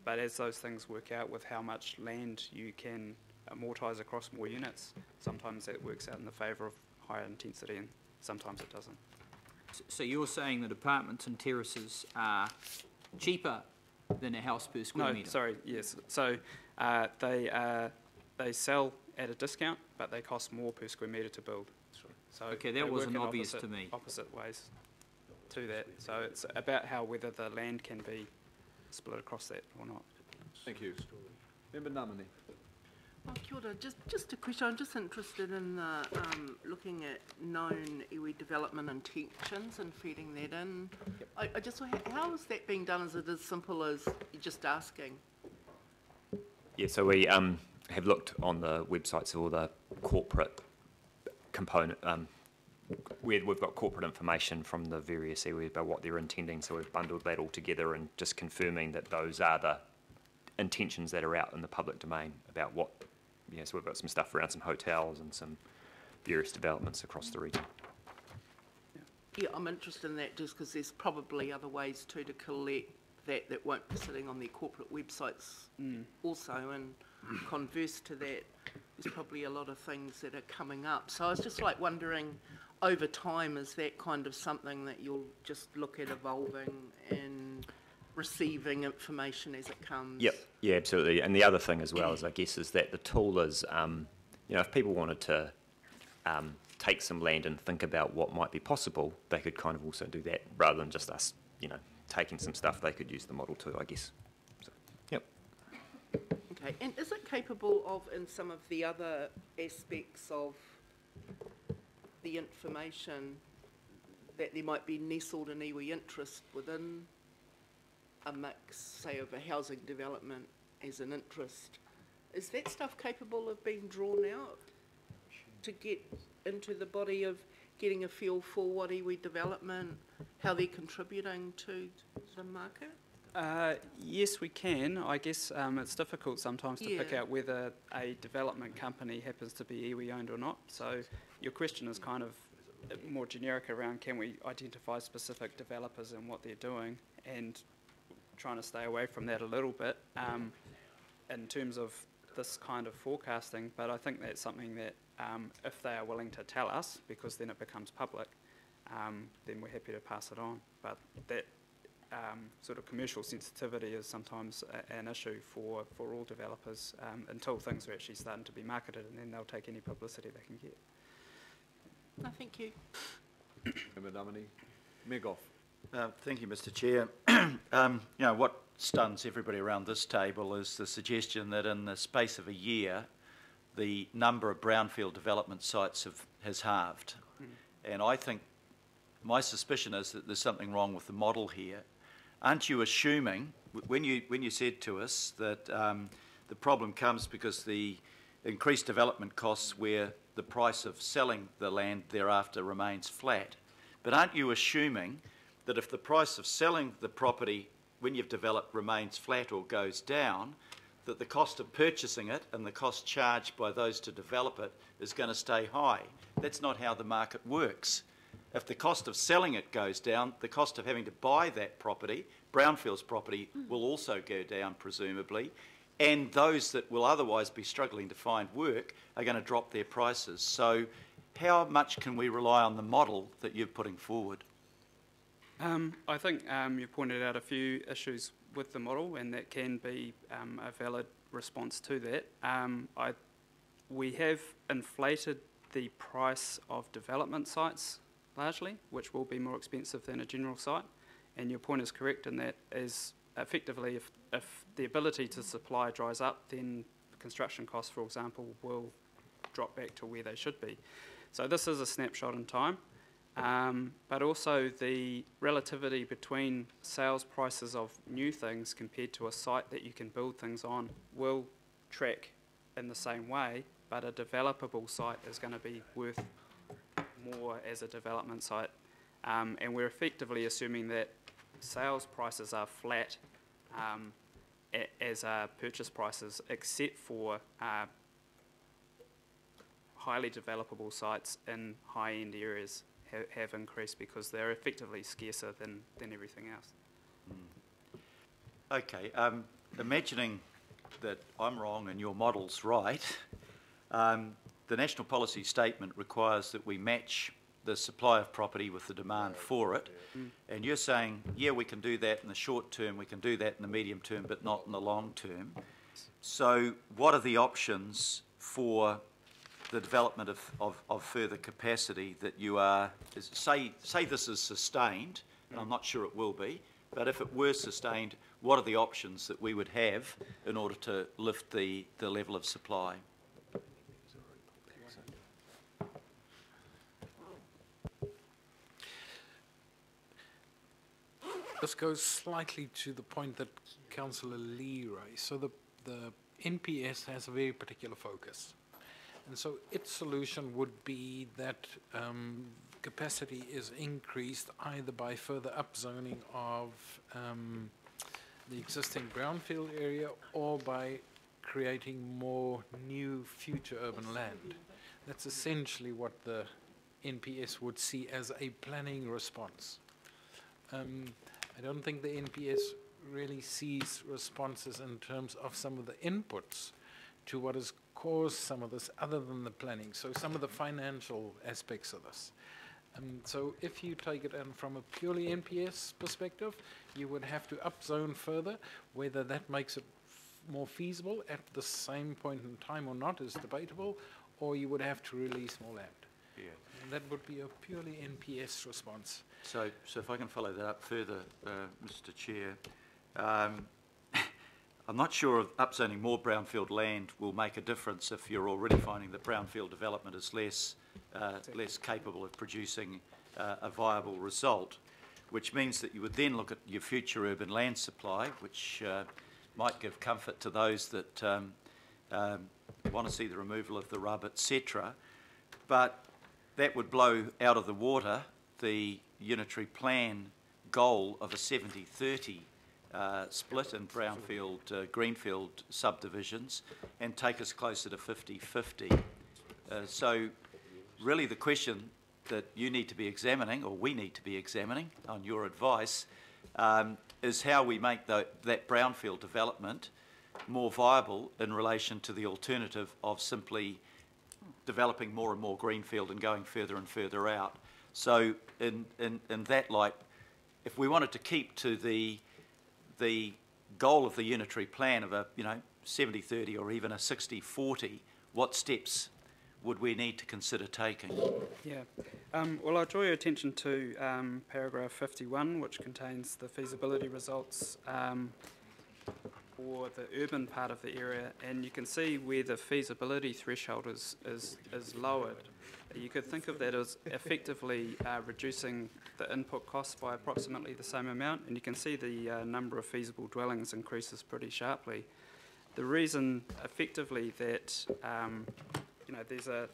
B: But as those things work out with how much land you can amortise across more units, sometimes that works out in the favour of higher intensity and sometimes it doesn't.
E: So you're saying that apartments and terraces are cheaper than a house per square metre?
B: No, sorry, yes. So they sell at a discount, but they cost more per square metre to build. So
E: Okay,
B: they
E: that wasn't
B: work in
E: obvious to me.
B: opposite ways to that. So it's about whether the land can be split across that or not.
A: Thank you. Member Namani.
J: Oh, kia ora. Just a question. I'm just interested in looking at known iwi development intentions and feeding that in. Yep. I just how is that being done? Is it as simple as you're just asking?
U: Yeah, so we have looked on the websites of all the corporate component, where we've got corporate information from the various iwi about what they're intending, so we've bundled that all together and just confirming that those are the intentions that are out in the public domain about what, so we've got some stuff around some hotels and some various developments across the region.
J: Yeah, I'm interested in that just because there's probably other ways too to collect that won't be sitting on their corporate websites also, and converse to that, there's probably a lot of things that are coming up. So I was just like wondering, over time, is that kind of something that you'll just look at evolving and receiving information as it comes?
U: Yep, yeah, absolutely. And the other thing as well is, I guess, is that the tool is, if people wanted to take some land and think about what might be possible, they could kind of also do that rather than just us, taking some stuff. They could use the model too, I guess. So, yep.
J: Okay, and is it capable of, in some of the other aspects of the information, that there might be nestled an iwi interest within a mix, say, of a housing development as an interest? Is that stuff capable of being drawn out to get into the body of getting a feel for what iwi development, how they're contributing to the market?
B: Yes, we can. I guess it's difficult sometimes to pick out whether a development company happens to be iwi owned or not. So your question is kind of more generic around, can we identify specific developers and what they're doing, and trying to stay away from that a little bit in terms of this kind of forecasting. But I think that's something that if they are willing to tell us, because then it becomes public, then we're happy to pass it on. But that sort of commercial sensitivity is sometimes an issue for all developers until things are actually starting to be marketed, and then they'll take any publicity they can get.
J: No, thank you.
A: Member Namani. Megoff.
H: Thank you, Mr. Chair. What stuns everybody around this table is the suggestion that in the space of a year, the number of brownfield development sites has halved. And I think my suspicion is that there's something wrong with the model here. Aren't you assuming, when you said to us that the problem comes because the increased development costs where the price of selling the land thereafter remains flat, but aren't you assuming that if the price of selling the property when you've developed remains flat or goes down, that the cost of purchasing it and the cost charged by those to develop it is going to stay high? That's not how the market works. If the cost of selling it goes down, the cost of having to buy that property, brownfields property, will also go down presumably, and those that will otherwise be struggling to find work are going to drop their prices. So how much can we rely on the model that you're putting forward?
B: I think you pointed out a few issues with the model, and that can be a valid response to that. We have inflated the price of development sites largely, which will be more expensive than a general site, and your point is correct in that is effectively if the ability to supply dries up, then construction costs, for example, will drop back to where they should be. So this is a snapshot in time. But also the relativity between sales prices of new things compared to a site that you can build things on will track in the same way, but a developable site is going to be worth more as a development site. And we're effectively assuming that sales prices are flat as are purchase prices, except for highly developable sites in high-end areas have increased because they're effectively scarcer than everything else.
H: Okay, imagining that I'm wrong and your model's right, the National Policy Statement requires that we match the supply of property with the demand for it. And you're saying, yeah, we can do that in the short term, we can do that in the medium term, but not in the long term. So what are the options for the development of further capacity that you are, say this is sustained, and I'm not sure it will be, but if it were sustained, what are the options that we would have in order to lift the level of supply?
V: This goes slightly to the point that Councillor Lee raised. So the NPS has a very particular focus. And so its solution would be that capacity is increased either by further upzoning of the existing brownfield area or by creating more new future urban land. That's essentially what the NPS would see as a planning response. I don't think the NPS really sees responses in terms of some of the inputs to what has caused some of this other than the planning, so some of the financial aspects of this. So if you take it in from a purely NPS perspective, you would have to upzone further. Whether that makes it more feasible at the same point in time or not is debatable, or you would have to release more land.
H: Yeah.
V: And that would be a purely NPS response.
H: So if I can follow that up further, Mr. Chair, I'm not sure if upzoning more brownfield land will make a difference if you're already finding that brownfield development is less capable of producing a viable result, which means that you would then look at your future urban land supply, which might give comfort to those that want to see the removal of the rub, etc. But that would blow out of the water the unitary plan goal of a 70-30 split in brownfield, greenfield subdivisions and take us closer to 50-50. So really the question that you need to be examining, or we need to be examining on your advice, is how we make that brownfield development more viable in relation to the alternative of simply developing more and more greenfield and going further and further out. So in that light, if we wanted to keep to the goal of the unitary plan of a 70-30 or even a 60-40, what steps would we need to consider taking?
B: Yeah. Well, I'll draw your attention to paragraph 51, which contains the feasibility results for the urban part of the area, and you can see where the feasibility threshold is lowered. You could think of that as effectively reducing the input costs by approximately the same amount, and you can see the number of feasible dwellings increases pretty sharply. The reason effectively that there's a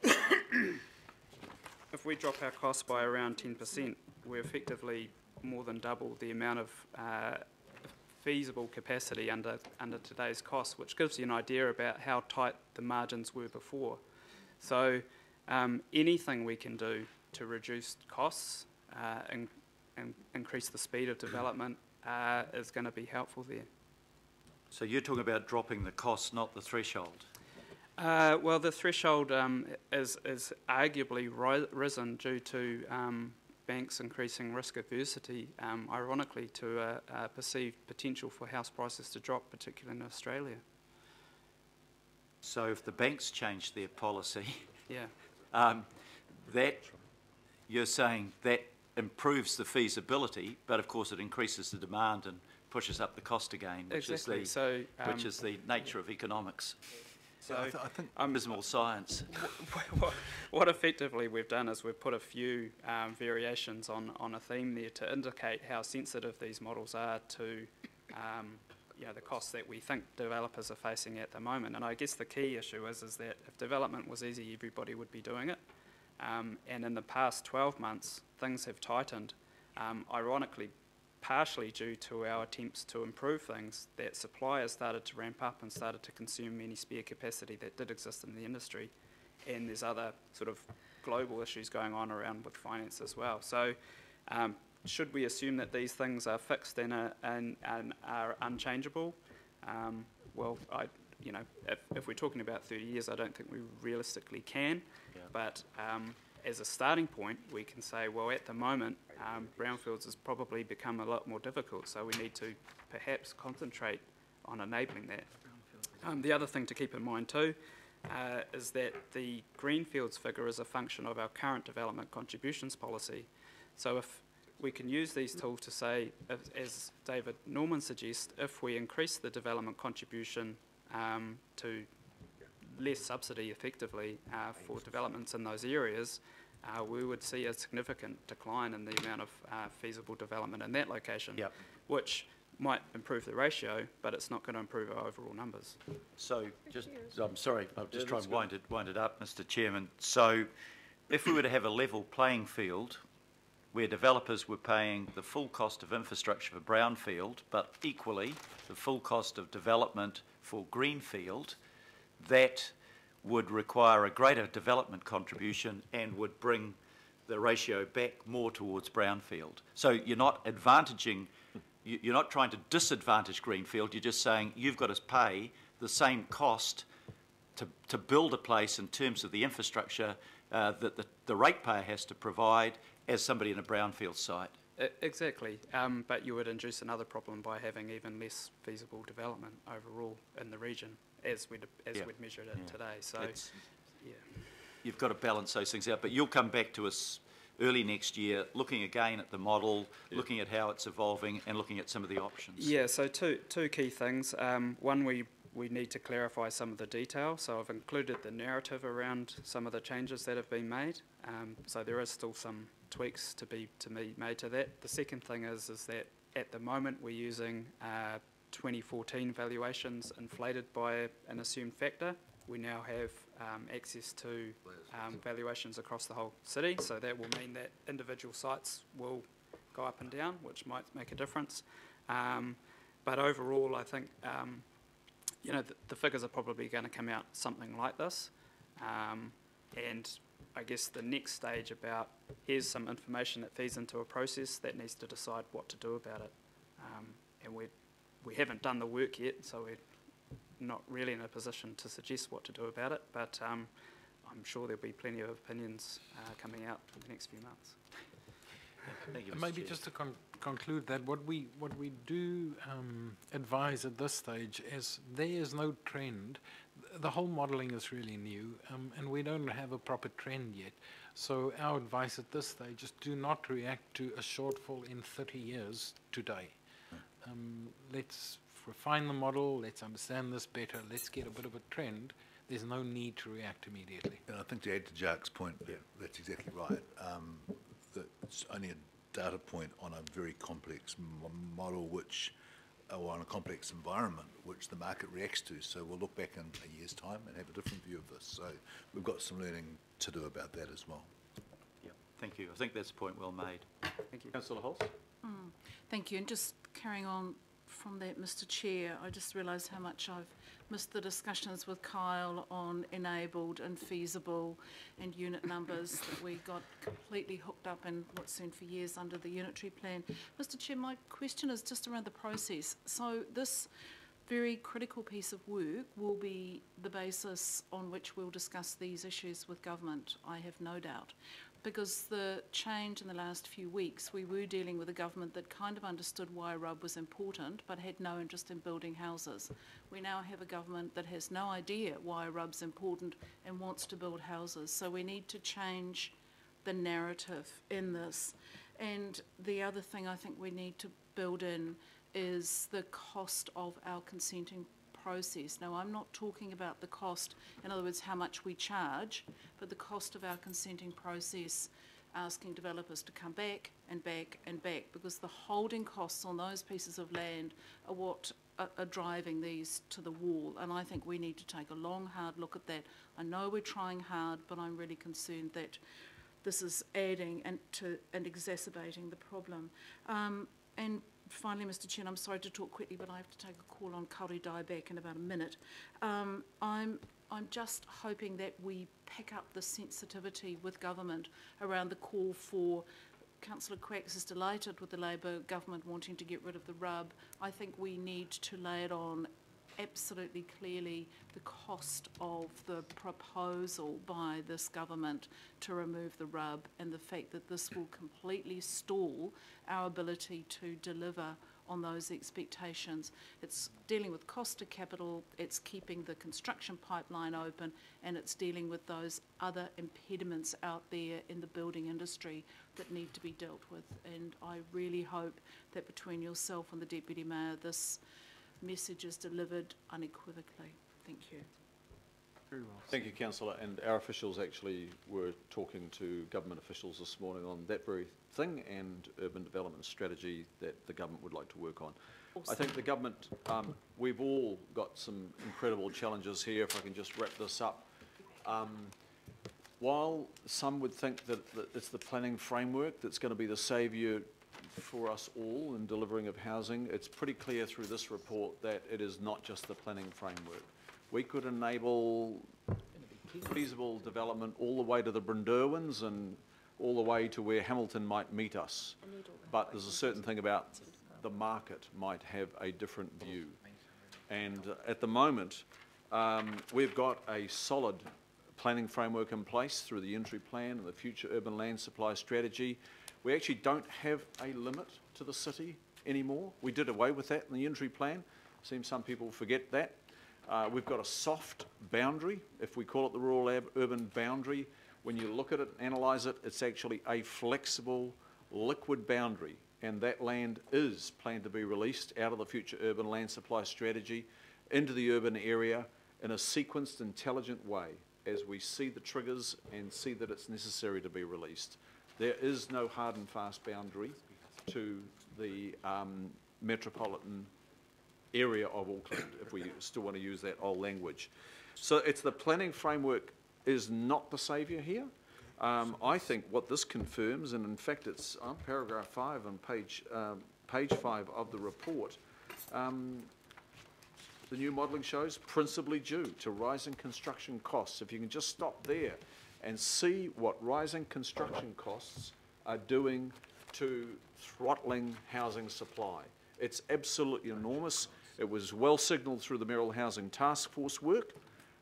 B: if we drop our costs by around 10%, we effectively more than double the amount of feasible capacity under today's costs, which gives you an idea about how tight the margins were before. So anything we can do to reduce costs and increase the speed of development is going to be helpful there.
H: So you're talking about dropping the costs, not the threshold?
B: Well, the threshold is arguably risen due to banks increasing risk adversity, ironically, to a perceived potential for house prices to drop, particularly in Australia.
H: So if the banks change their policy,
B: yeah,
H: that you're saying that improves the feasibility, but of course it increases the demand and pushes up the cost again, which
B: exactly.
H: Which is the nature of economics.
B: So
H: I think abysmal science.
B: What effectively we've done is we've put a few variations on a theme there to indicate how sensitive these models are to the costs that we think developers are facing at the moment. And I guess the key issue is that if development was easy, everybody would be doing it. And in the past 12 months, things have tightened, ironically, partially due to our attempts to improve things, that supply has started to ramp up and started to consume any spare capacity that did exist in the industry. And there's other sort of global issues going on around with finance as well. So should we assume that these things are fixed and are unchangeable? Well, if we're talking about 30 years, I don't think we realistically can. Yeah. But as a starting point, we can say, well, at the moment, brownfields has probably become a lot more difficult, so we need to perhaps concentrate on enabling that. The other thing to keep in mind too is that the greenfields figure is a function of our current development contributions policy. So if we can use these tools to say, as David Norman suggests, if we increase the development contribution to less subsidy effectively for developments in those areas, we would see a significant decline in the amount of feasible development in that location, which might improve the ratio, but it's not going to improve our overall numbers.
H: So, I'm sorry, I'll just try and wind it up, Mr. Chairman. So, if we were to have a level playing field where developers were paying the full cost of infrastructure for brownfield, but equally the full cost of development for greenfield, that would require a greater development contribution and would bring the ratio back more towards brownfield. So you're not advantaging, you're not trying to disadvantage greenfield, you're just saying you've got to pay the same cost to build a place in terms of the infrastructure that the ratepayer has to provide as somebody in a brownfield site.
B: Exactly, but you would induce another problem by having even less feasible development overall in the region as we'd measured it today. So,
H: you've got to balance those things out, but you'll come back to us early next year, looking again at the model, looking at how it's evolving, and looking at some of the options.
B: Yeah, so two key things. One, we need to clarify some of the detail. So I've included the narrative around some of the changes that have been made. So there is still some tweaks to be made to that. The second thing is that at the moment we're using 2014 valuations inflated by an assumed factor. We now have access to valuations across the whole city, so that will mean that individual sites will go up and down, which might make a difference. But overall, I think you know, the figures are probably going to come out something like this. And I guess the next stage about here's some information that feeds into a process that needs to decide what to do about it. And we haven't done the work yet, so we're not really in a position to suggest what to do about it, but I'm sure there'll be plenty of opinions coming out in the next few months.
H: Thank you, Mr.
V: Maybe
H: Chair.
V: just to conclude that, what we do advise at this stage is there is no trend. The whole modelling is really new, and we don't have a proper trend yet. So our advice at this stage is do not react to a shortfall in 30 years today. Let's refine the model, let's understand this better, let's get a bit of a trend. There's no need to react immediately.
F: And I think to add to Jacques' point, that's exactly right. That it's only a data point on a very complex model or on a complex environment which the market reacts to. So we'll look back in a year's time and have a different view of this. So we've got some learning to do about that as well.
H: Yeah, thank you. I think that's a point well made.
B: Thank you.
H: Councillor Hulse?
G: Thank you. And just carrying on from that, Mr. Chair, I just realised how much I've missed the discussions with Kyle on enabled and feasible and unit numbers that we got completely hooked up in what's soon for years under the unitary plan. Mr. Chair, my question is just around the process. So this very critical piece of work will be the basis on which we'll discuss these issues with government, I have no doubt. Because the change in the last few weeks, we were dealing with a government that kind of understood why RUB was important, but had no interest in building houses. We now have a government that has no idea why RUB's important and wants to build houses. So we need to change the narrative in this. And the other thing I think we need to build in is the cost of our consenting process. Now, I'm not talking about the cost, in other words, how much we charge, but the cost of our consenting process, asking developers to come back and back and back, because the holding costs on those pieces of land are what are driving these to the wall. And I think we need to take a long, hard look at that. I know we're trying hard, but I'm really concerned that this is adding and exacerbating the problem. And finally, Mr. Chair, I'm sorry to talk quickly, but I have to take a call on Kauri Dieback in about a minute. I'm just hoping that we pick up the sensitivity with government around the call for, Councillor Quacks is delighted with the Labour government wanting to get rid of the RUB. I think we need to lay it on absolutely clearly the cost of the proposal by this government to remove the RUB and the fact that this will completely stall our ability to deliver on those expectations. It's dealing with cost of capital, it's keeping the construction pipeline open, and it's dealing with those other impediments out there in the building industry that need to be dealt with. And I really hope that between yourself and the Deputy Mayor, this message is delivered unequivocally. Thank you.
A: Very well. Thank you, Councillor. And our officials actually were talking to government officials this morning on that very thing and urban development strategy that the government would like to work on. Awesome. I think the government, we've all got some incredible challenges here, if I can just wrap this up. While some would think that it's the planning framework that's going to be the saviour for us all in delivering of housing, it's pretty clear through this report that it is not just the planning framework. We could enable feasible development all the way to the Brynderwyns and all the way to where Hamilton might meet us. But there's a certain thing about the market might have a different view. And at the moment, we've got a solid planning framework in place through the unitary plan and the future urban land supply strategy. We actually don't have a limit to the city anymore. We did away with that in the unitary plan. Seems some people forget that. We've got a soft boundary, if we call it the rural urban boundary. When you look at it and analyse it, it's actually a flexible, liquid boundary, and that land is planned to be released out of the future urban land supply strategy into the urban area in a sequenced, intelligent way as we see the triggers and see that it's necessary to be released. There is no hard and fast boundary to the metropolitan area of Auckland, if we still want to use that old language. So it's the planning framework is not the saviour here. I think what this confirms, and in fact it's on paragraph 5 on page 5 of the report, the new modelling shows principally due to rising construction costs. If you can just stop there and see what rising construction costs are doing to throttling housing supply. It's absolutely enormous. It was well signalled through the Mayoral Housing Task Force work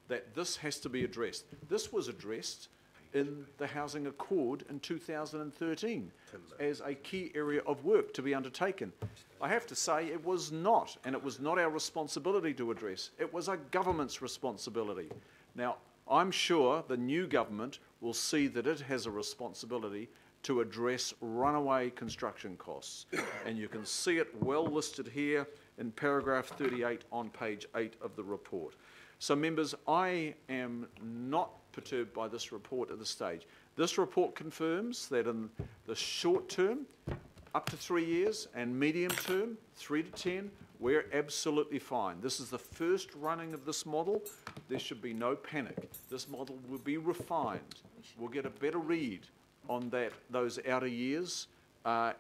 A: that this has to be addressed. This was addressed in the Housing Accord in 2013 as a key area of work to be undertaken. I have to say it was not, and it was not our responsibility to address. It was a government's responsibility. Now, I'm sure the new government will see that it has a responsibility to address runaway construction costs. And you can see it well listed here in paragraph 38 on page 8 of the report. So members, I am not perturbed by this report at this stage. This report confirms that in the short term, up to 3 years, and medium term, 3 to 10, we're absolutely fine. This is the first running of this model. There should be no panic. This model will be refined. We'll get a better read on those outer years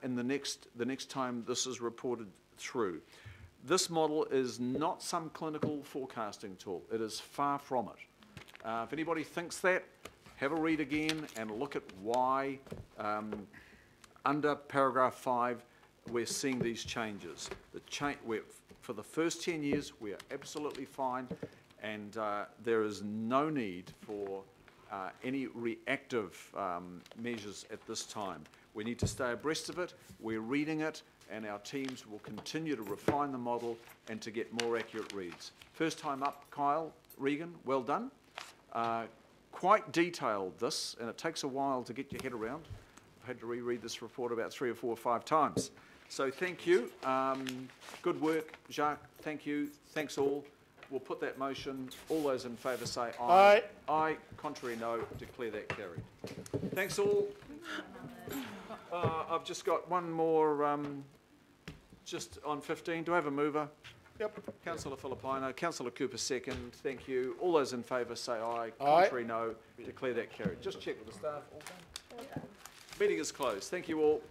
A: in the next time this is reported through. This model is not some clinical forecasting tool. It is far from it. If anybody thinks that, have a read again and look at why under paragraph 5 we're seeing these changes. For the first 10 years we are absolutely fine, and there is no need for any reactive measures at this time. We need to stay abreast of it. We're reading it, and our teams will continue to refine the model and to get more accurate reads. First time up, Kyle Regan, well done. Quite detailed this, and it takes a while to get your head around. I've had to reread this report about 3 or 4 or 5 times. So thank you. Good work, Jacques. Thank you. Thanks all. We'll put that motion. All those in favour say aye. Aye. Aye. Contrary, no. Declare that carried. Thanks all. I've just got one more, just on 15. Do I have a mover? Yep. Councillor Filipaino. Councillor Cooper second. Thank you. All those in favour say aye. Contrary, no. Declare that carried. Just check with the staff. All done? Meeting is closed. Thank you all.